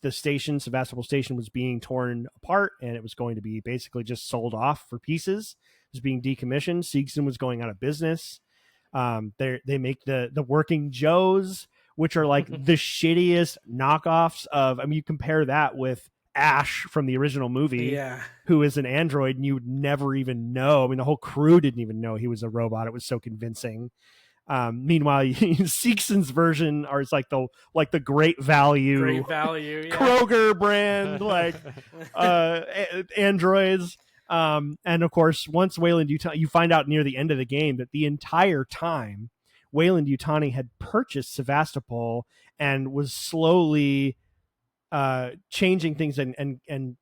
the station, Sevastopol Station, was being torn apart, and it was going to be basically just sold off for pieces. It was being decommissioned. Seegson was going out of business. They make the Working Joes, which are like the shittiest knockoffs of. I mean, you compare that with Ash from the original movie, who is an android, and you would never even know. I mean, the whole crew didn't even know he was a robot. It was so convincing. Meanwhile, Seegson's version are it's like the Great Value, yeah. Kroger brand androids. And of course, once Weyland-Yutani, you find out near the end of the game that the entire time Weyland-Yutani had purchased Sevastopol and was slowly changing things and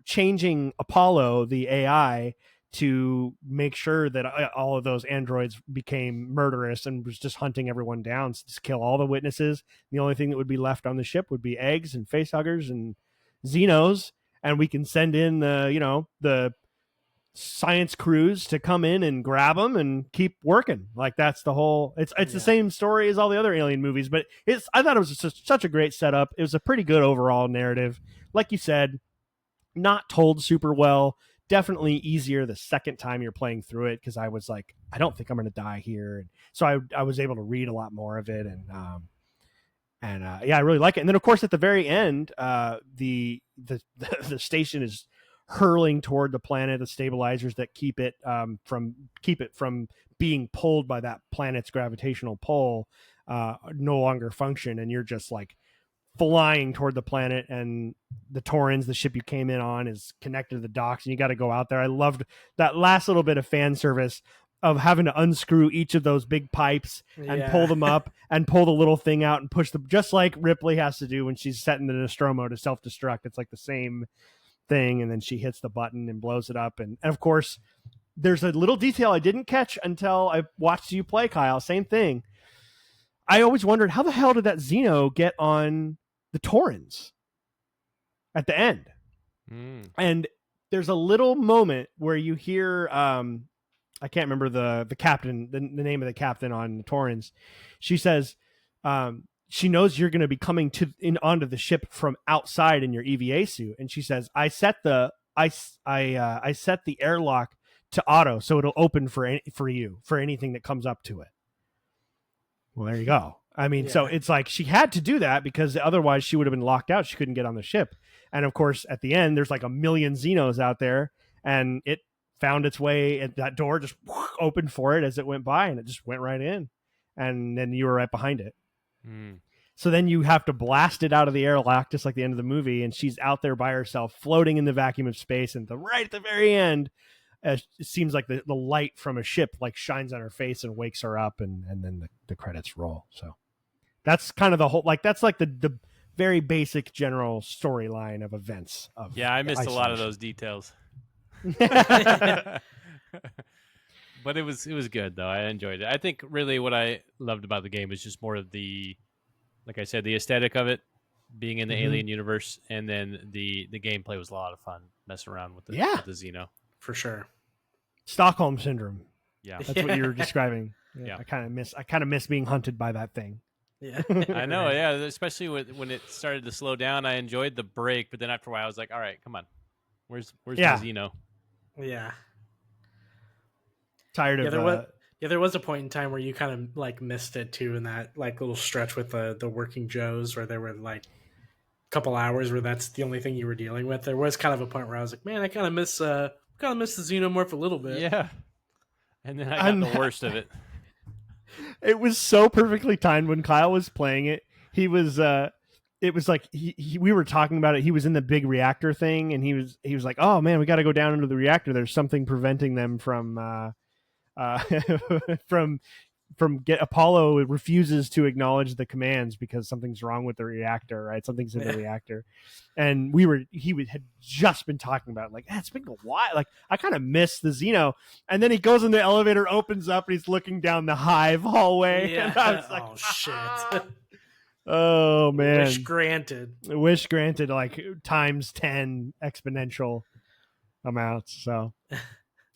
changing Apollo, the AI, to make sure that all of those androids became murderous and was just hunting everyone down, just kill all the witnesses. The only thing that would be left on the ship would be eggs and facehuggers and Xenos, and we can send in the science crews to come in and grab them and keep working. Like, that's the whole. It's the same story as all the other Alien movies, but I thought it was just such a great setup. It was a pretty good overall narrative, like you said, not told super well. Definitely easier the second time you're playing through it, because I was like, I don't think I'm going to die here, and so I was able to read a lot more of it, and I really like it. And then of course at the very end, the station is hurling toward the planet. The stabilizers that keep it from being pulled by that planet's gravitational pull no longer function, and you're just like flying toward the planet, and the Torrens, the ship you came in on, is connected to the docks, and you got to go out there. I loved that last little bit of fan service of having to unscrew each of those big pipes and pull them up and pull the little thing out and push them, just like Ripley has to do when she's setting the Nostromo to self-destruct. It's like the same thing, and then she hits the button and blows it up. And of course, there's a little detail I didn't catch until I watched you play, Kyle. Same thing. I always wondered, how the hell did that Xeno get on the Torrens at the end? And there's a little moment where you hear I can't remember the captain, the name of the captain on the Torrens. She says she knows you're going to be coming onto the ship from outside in your EVA suit, and she says, I set the airlock to auto, so it'll open for you for anything that comes up to it. Well, there you go. I mean, so it's like she had to do that because otherwise she would have been locked out. She couldn't get on the ship. And of course, at the end, there's like a million Xenos out there, and it found its way at that door, just opened for it as it went by, and it just went right in. And then you were right behind it. So then you have to blast it out of the airlock, just like the end of the movie. And she's out there by herself, floating in the vacuum of space. And right at the very end, it seems like the light from a ship like shines on her face and wakes her up, and then the credits roll. So that's kind of the whole, like, that's like the very basic general storyline of events. I missed a lot of those details. But it was good though. I enjoyed it. I think really what I loved about the game was just more of the, like I said, the aesthetic of it, being in the Alien universe, and then the gameplay was a lot of fun messing around with the Xeno. For sure. Stockholm syndrome. Yeah. That's what you were describing. Yeah. I kind of miss being hunted by that thing. Yeah. I know, yeah. Especially when it started to slow down. I enjoyed the break, but then after a while I was like, all right, come on. Where's the Xeno? Yeah. Tired of there was a point in time where you kind of like missed it too, in that like little stretch with the Working Joes, where there were like a couple hours where that's the only thing you were dealing with. There was kind of a point where I was like, man, I kind of miss the Xenomorph a little bit. Yeah. And then I got the worst of it. It was so perfectly timed when Kyle was playing it. He was it was like we were talking about it. He was in the big reactor thing, and he was like, "Oh man, we got to go down into the reactor. There's something preventing them from Apollo refuses to acknowledge the commands because something's wrong with the reactor, right? Something's in the reactor." And he had just been talking about it, like, it's been a while. Like, I kind of miss the Xeno. And then he goes in the elevator, opens up, and he's looking down the hive hallway. Yeah. And I was like, oh shit. Oh man. Wish granted, like times 10 exponential amounts. So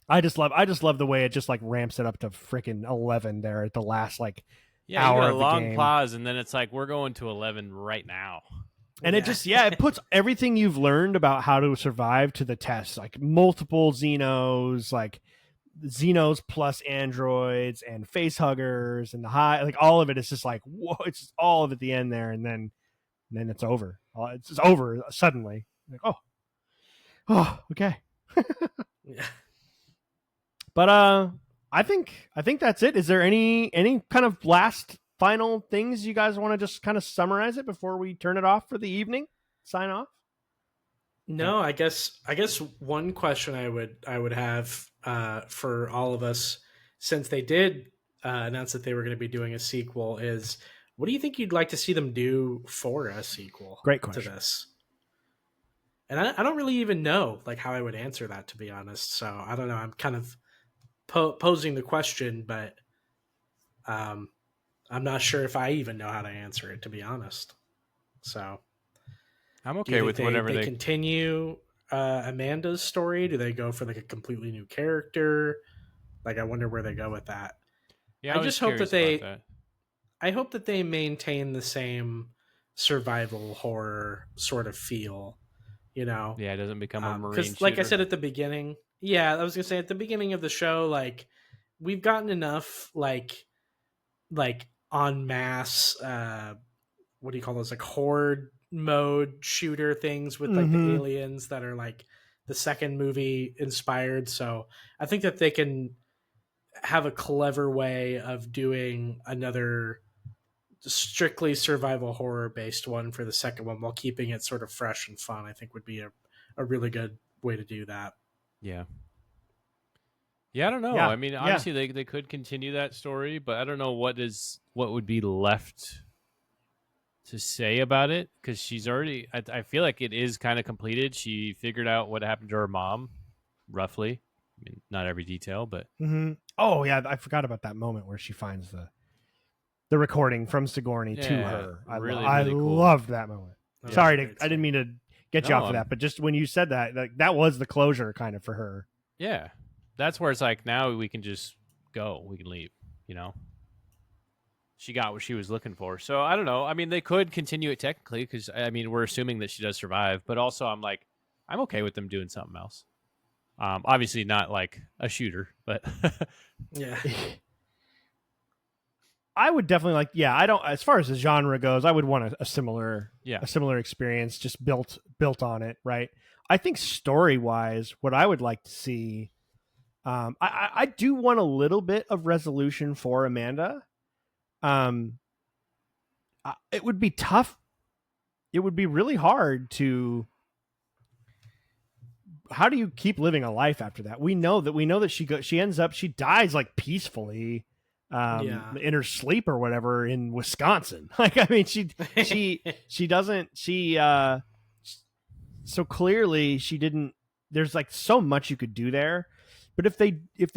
I just love the way it just like ramps it up to freaking 11 there at the last like hour you got a of the long game. pause, and then it's like, we're going to 11 right now. And it just, it puts everything you've learned about how to survive to the test, like multiple Xenos, like Xenos plus androids and face huggers and like all of it is just like, whoa, it's just all of it at the end there. And then it's over. It's just over suddenly. Like, okay. Yeah. But I think that's it. Is there any kind of last final things you guys want to just kind of summarize it before we turn it off for the evening? Sign off? No, I guess one question I would have for all of us, since they did announce that they were going to be doing a sequel, is what do you think you'd like to see them do for a sequel? Great question. To this. And I don't really even know like how I would answer that, to be honest. So I don't know. I'm kind of posing the question, but I'm not sure if I even know how to answer it, to be honest. So I'm okay with whatever they continue Amanda's story. Do they go for like a completely new character? Like, I wonder where they go with that. Yeah, I just hope I hope that they maintain the same survival horror sort of feel. You know, it doesn't become a marine shooter. Like I said at the beginning, I was gonna say at the beginning of the show, like we've gotten enough like en masse what do you call those, like horde mode shooter things with like the aliens that are like the second movie inspired. So I think that they can have a clever way of doing another strictly survival horror based one for the second one while keeping it sort of fresh and fun. I think would be a really good way to do that. Yeah, I don't know. I mean, obviously they could continue that story, but I don't know what would be left to say about it, because she's already, I feel like it is kind of completed. She figured out what happened to her mom, roughly. I mean, not every detail, but oh yeah, I forgot about that moment where she finds the recording from Sigourney to her. I cool. loved that moment. Yeah, sorry, I didn't mean to get you off of that, but just when you said that, like, that was the closure kind of for her. Yeah, that's where it's like, now we can just go, we can leave. You know, she got what she was looking for. So I don't know. I mean, they could continue it technically, because I mean, we're assuming that she does survive, but also I'm okay with them doing something else. Obviously not like a shooter, but yeah. I would definitely like, I don't, as far as the genre goes, I would want a similar experience just built on it. Right. I think story wise, what I would like to see, I do want a little bit of resolution for Amanda. It would be tough. It would be really hard to, how do you keep living a life after that? We know that she dies like peacefully, in her sleep or whatever in Wisconsin. Like, I mean, she doesn't, so clearly she didn't, there's like so much you could do there, but if they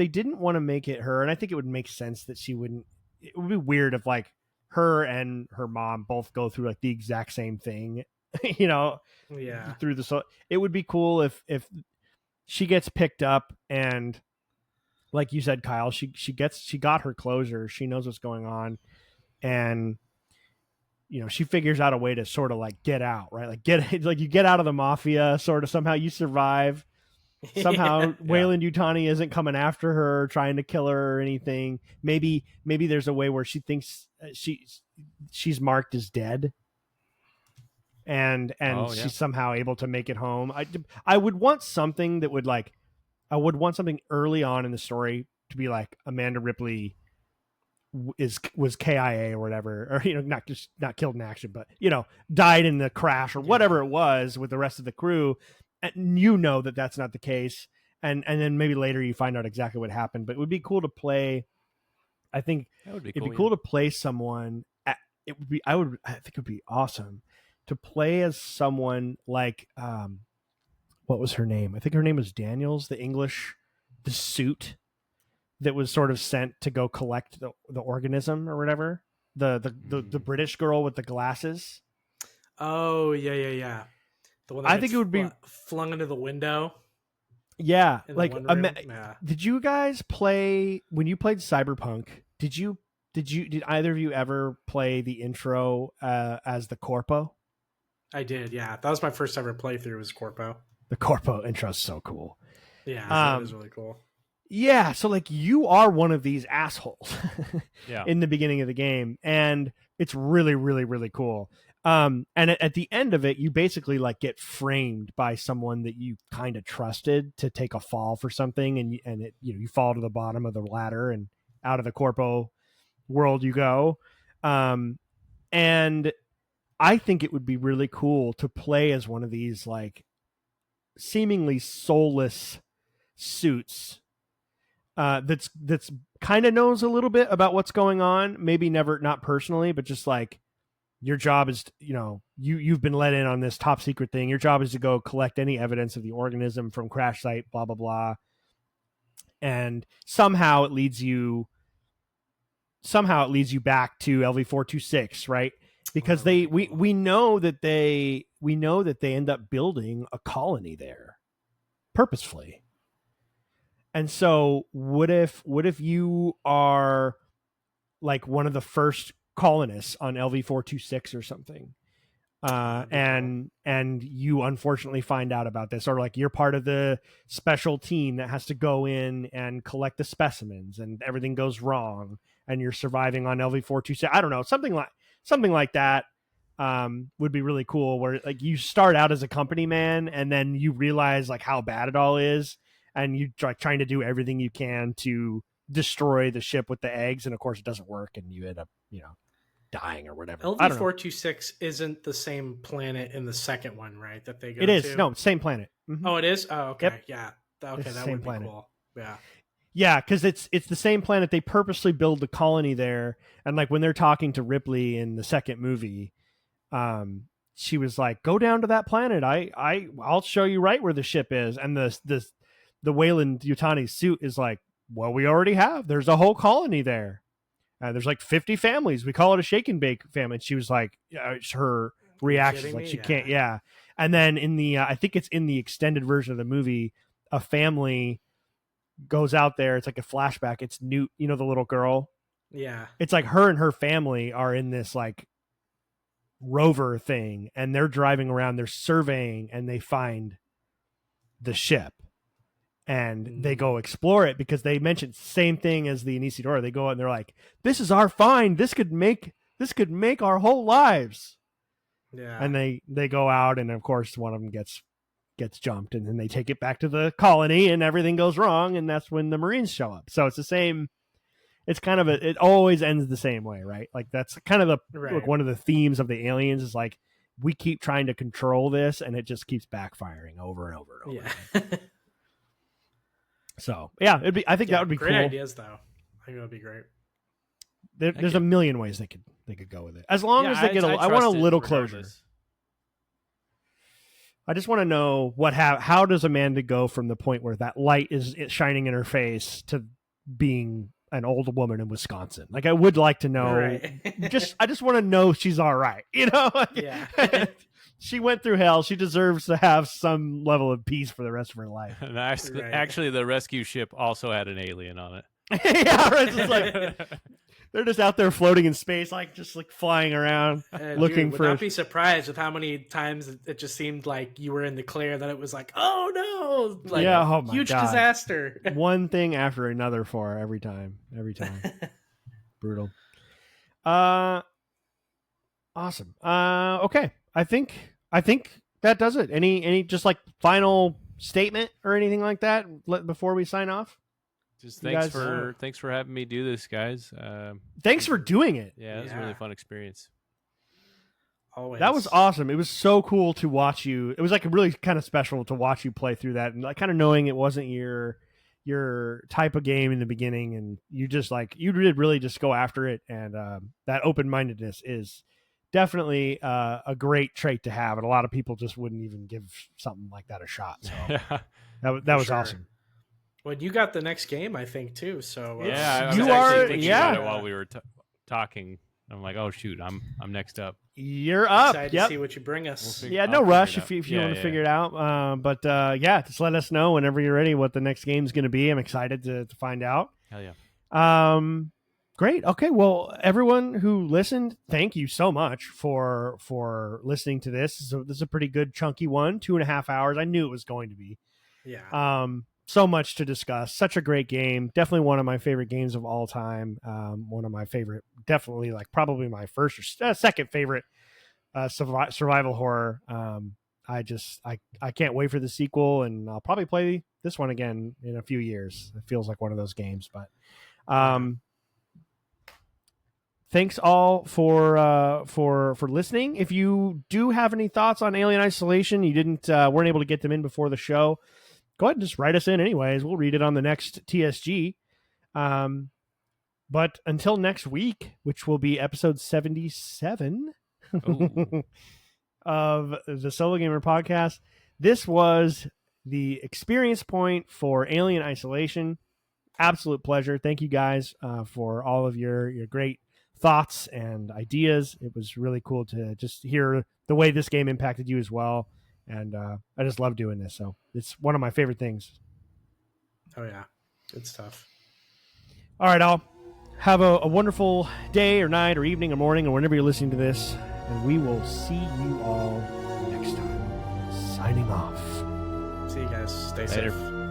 didn't want to make it her, and I think it would make sense that she wouldn't, it would be weird if like her and her mom both go through like the exact same thing, you know, through it would be cool if she gets picked up and, like you said, Kyle, she got her closure. She knows what's going on, and you know, she figures out a way to sort of like get out, right? Like you get out of the mafia, sort of, somehow you survive. Somehow Wayland Yutani isn't coming after her, trying to kill her or anything. Maybe there's a way where she thinks she's marked as dead, and she's somehow able to make it home. I would want something that would like, I would want something early on in the story to be like Amanda Ripley was KIA or whatever, or, you know, not killed in action, but, you know, died in the crash or whatever it was with the rest of the crew. And you know that that's not the case. And then maybe later you find out exactly what happened, but it would be cool to play. I think it'd be cool to play someone. I think it would be awesome to play as someone like, what was her name? I think her name was Daniels, the suit that was sort of sent to go collect the organism or whatever. The British girl with the glasses. Oh yeah. The one that I think it would be flung into the window. Yeah, like did you guys play when you played Cyberpunk? Did either of you ever play the intro as the Corpo? I did, yeah. That was my first ever playthrough was Corpo. The Corpo intro is so cool. Yeah, that was really cool. Yeah, so like you are one of these assholes yeah. in the beginning of the game, and it's really, really, really cool. And at the end of it, you basically like get framed by someone that you kind of trusted to take a fall for something, and it, you know, you fall to the bottom of the ladder and out of the Corpo world you go. And I think it would be really cool to play as one of these like seemingly soulless suits that's kind of knows a little bit about what's going on. Maybe not personally, but just like your job is, you know, you've been let in on this top secret thing. Your job is to go collect any evidence of the organism from crash site, blah blah blah, and somehow it leads you back to LV-426, right? Because we know that they end up building a colony there purposefully. And so what if you are like one of the first colonists on LV-426 or something? And you unfortunately find out about this, or like you're part of the special team that has to go in and collect the specimens, and everything goes wrong, and you're surviving on LV-426. I don't know, something like that would be really cool. Where like you start out as a company man, and then you realize like how bad it all is, and you trying to do everything you can to destroy the ship with the eggs, and of course it doesn't work, and you end up, you know, dying or whatever. LV-426 isn't the same planet in the second one, right? That they go to? It is. No, same planet. Mm-hmm. Oh, it is? Oh, okay. Yep. Yeah. Okay, that would be cool. Yeah. Yeah, because it's the same planet. They purposely build the colony there, and like when they're talking to Ripley in the second movie, she was like, "Go down to that planet. I'll show you right where the ship is." And the Wayland Yutani suit is like, "Well, we already have. There's a whole colony there. There's like 50 families. We call it a shake and bake family." And she was like, her reaction like she can't. Yeah. And then in the I think it's in the extended version of the movie, a family goes out there. It's like a flashback. It's Newt, you know, the little girl. Yeah. It's like her and her family are in this like rover thing, and they're driving around, they're surveying, and they find the ship, and they go explore it, because they mentioned same thing as the Anisidora. They go out and they're like, "This is our find. This could make our whole lives." Yeah. And they go out, and of course one of them gets jumped, and then they take it back to the colony, and everything goes wrong, and that's when the Marines show up. So it's the same. It's kind of it always ends the same way, right? Like that's kind of like one of the themes of the Aliens is like, we keep trying to control this, and it just keeps backfiring over and over and over. Yeah. So yeah, I think that would be great cool. Ideas, though. I think that would be great. There's a million ways they could go with it, as long as they get. I want a little closure. I just want to know how does Amanda go from the point where that light is shining in her face to being an old woman in Wisconsin. Like I would like to know. Right. I just want to know she's all right. You know. Yeah. She went through hell. She deserves to have some level of peace for the rest of her life. And actually, the rescue ship also had an alien on it. Yeah, right. It's like they're just out there floating in space, just flying around, looking for. Would not be surprised with how many times it just seemed like you were in the clear, that it was like, oh no, like huge disaster. One thing after another for her every time. Brutal. Awesome. Okay. I think that does it. Any just like final statement or anything like that before we sign off? Just thanks for having me do this, guys. Thanks for doing it. Yeah, it was a really fun experience. Always. That was awesome. It was so cool to watch you. It was like really kind of special to watch you play through that, and like kind of knowing it wasn't your type of game in the beginning, and you just you did really just go after it, and that open-mindedness is definitely a great trait to have, and a lot of people just wouldn't even give something like that a shot. So that was awesome. Well, you got the next game, I think, too. So yeah, I was actually thinking about it while we were talking. I'm like, oh shoot, I'm next up. You're up. Excited to see what you bring us. No rush if you want to figure it out. But just let us know whenever you're ready what the next game's going to be. I'm excited to find out. Hell yeah. Great. Okay. Well, everyone who listened, thank you so much for listening to this. So this is a pretty good chunky one, 2.5 hours. I knew it was going to be. Yeah. So much to discuss. Such a great game. Definitely one of my favorite games of all time. One of my favorite, definitely like probably my first or second favorite survival horror. I can't wait for the sequel, and I'll probably play this one again in a few years. It feels like one of those games, but thanks all for listening. If you do have any thoughts on Alien Isolation, you weren't able to get them in before the show, go ahead and just write us in anyways. We'll read it on the next TSG. But until next week, which will be episode 77 of the Solo Gamer Podcast, this was the experience point for Alien Isolation. Absolute pleasure. Thank you guys for all of your great thoughts and ideas. It was really cool to just hear the way this game impacted you as well. And I just love doing this. So it's one of my favorite things. Oh, yeah. Good stuff. All right, all. Have a wonderful day or night or evening or morning or whenever you're listening to this. And we will see you all next time. Signing off. See you guys. Stay safe.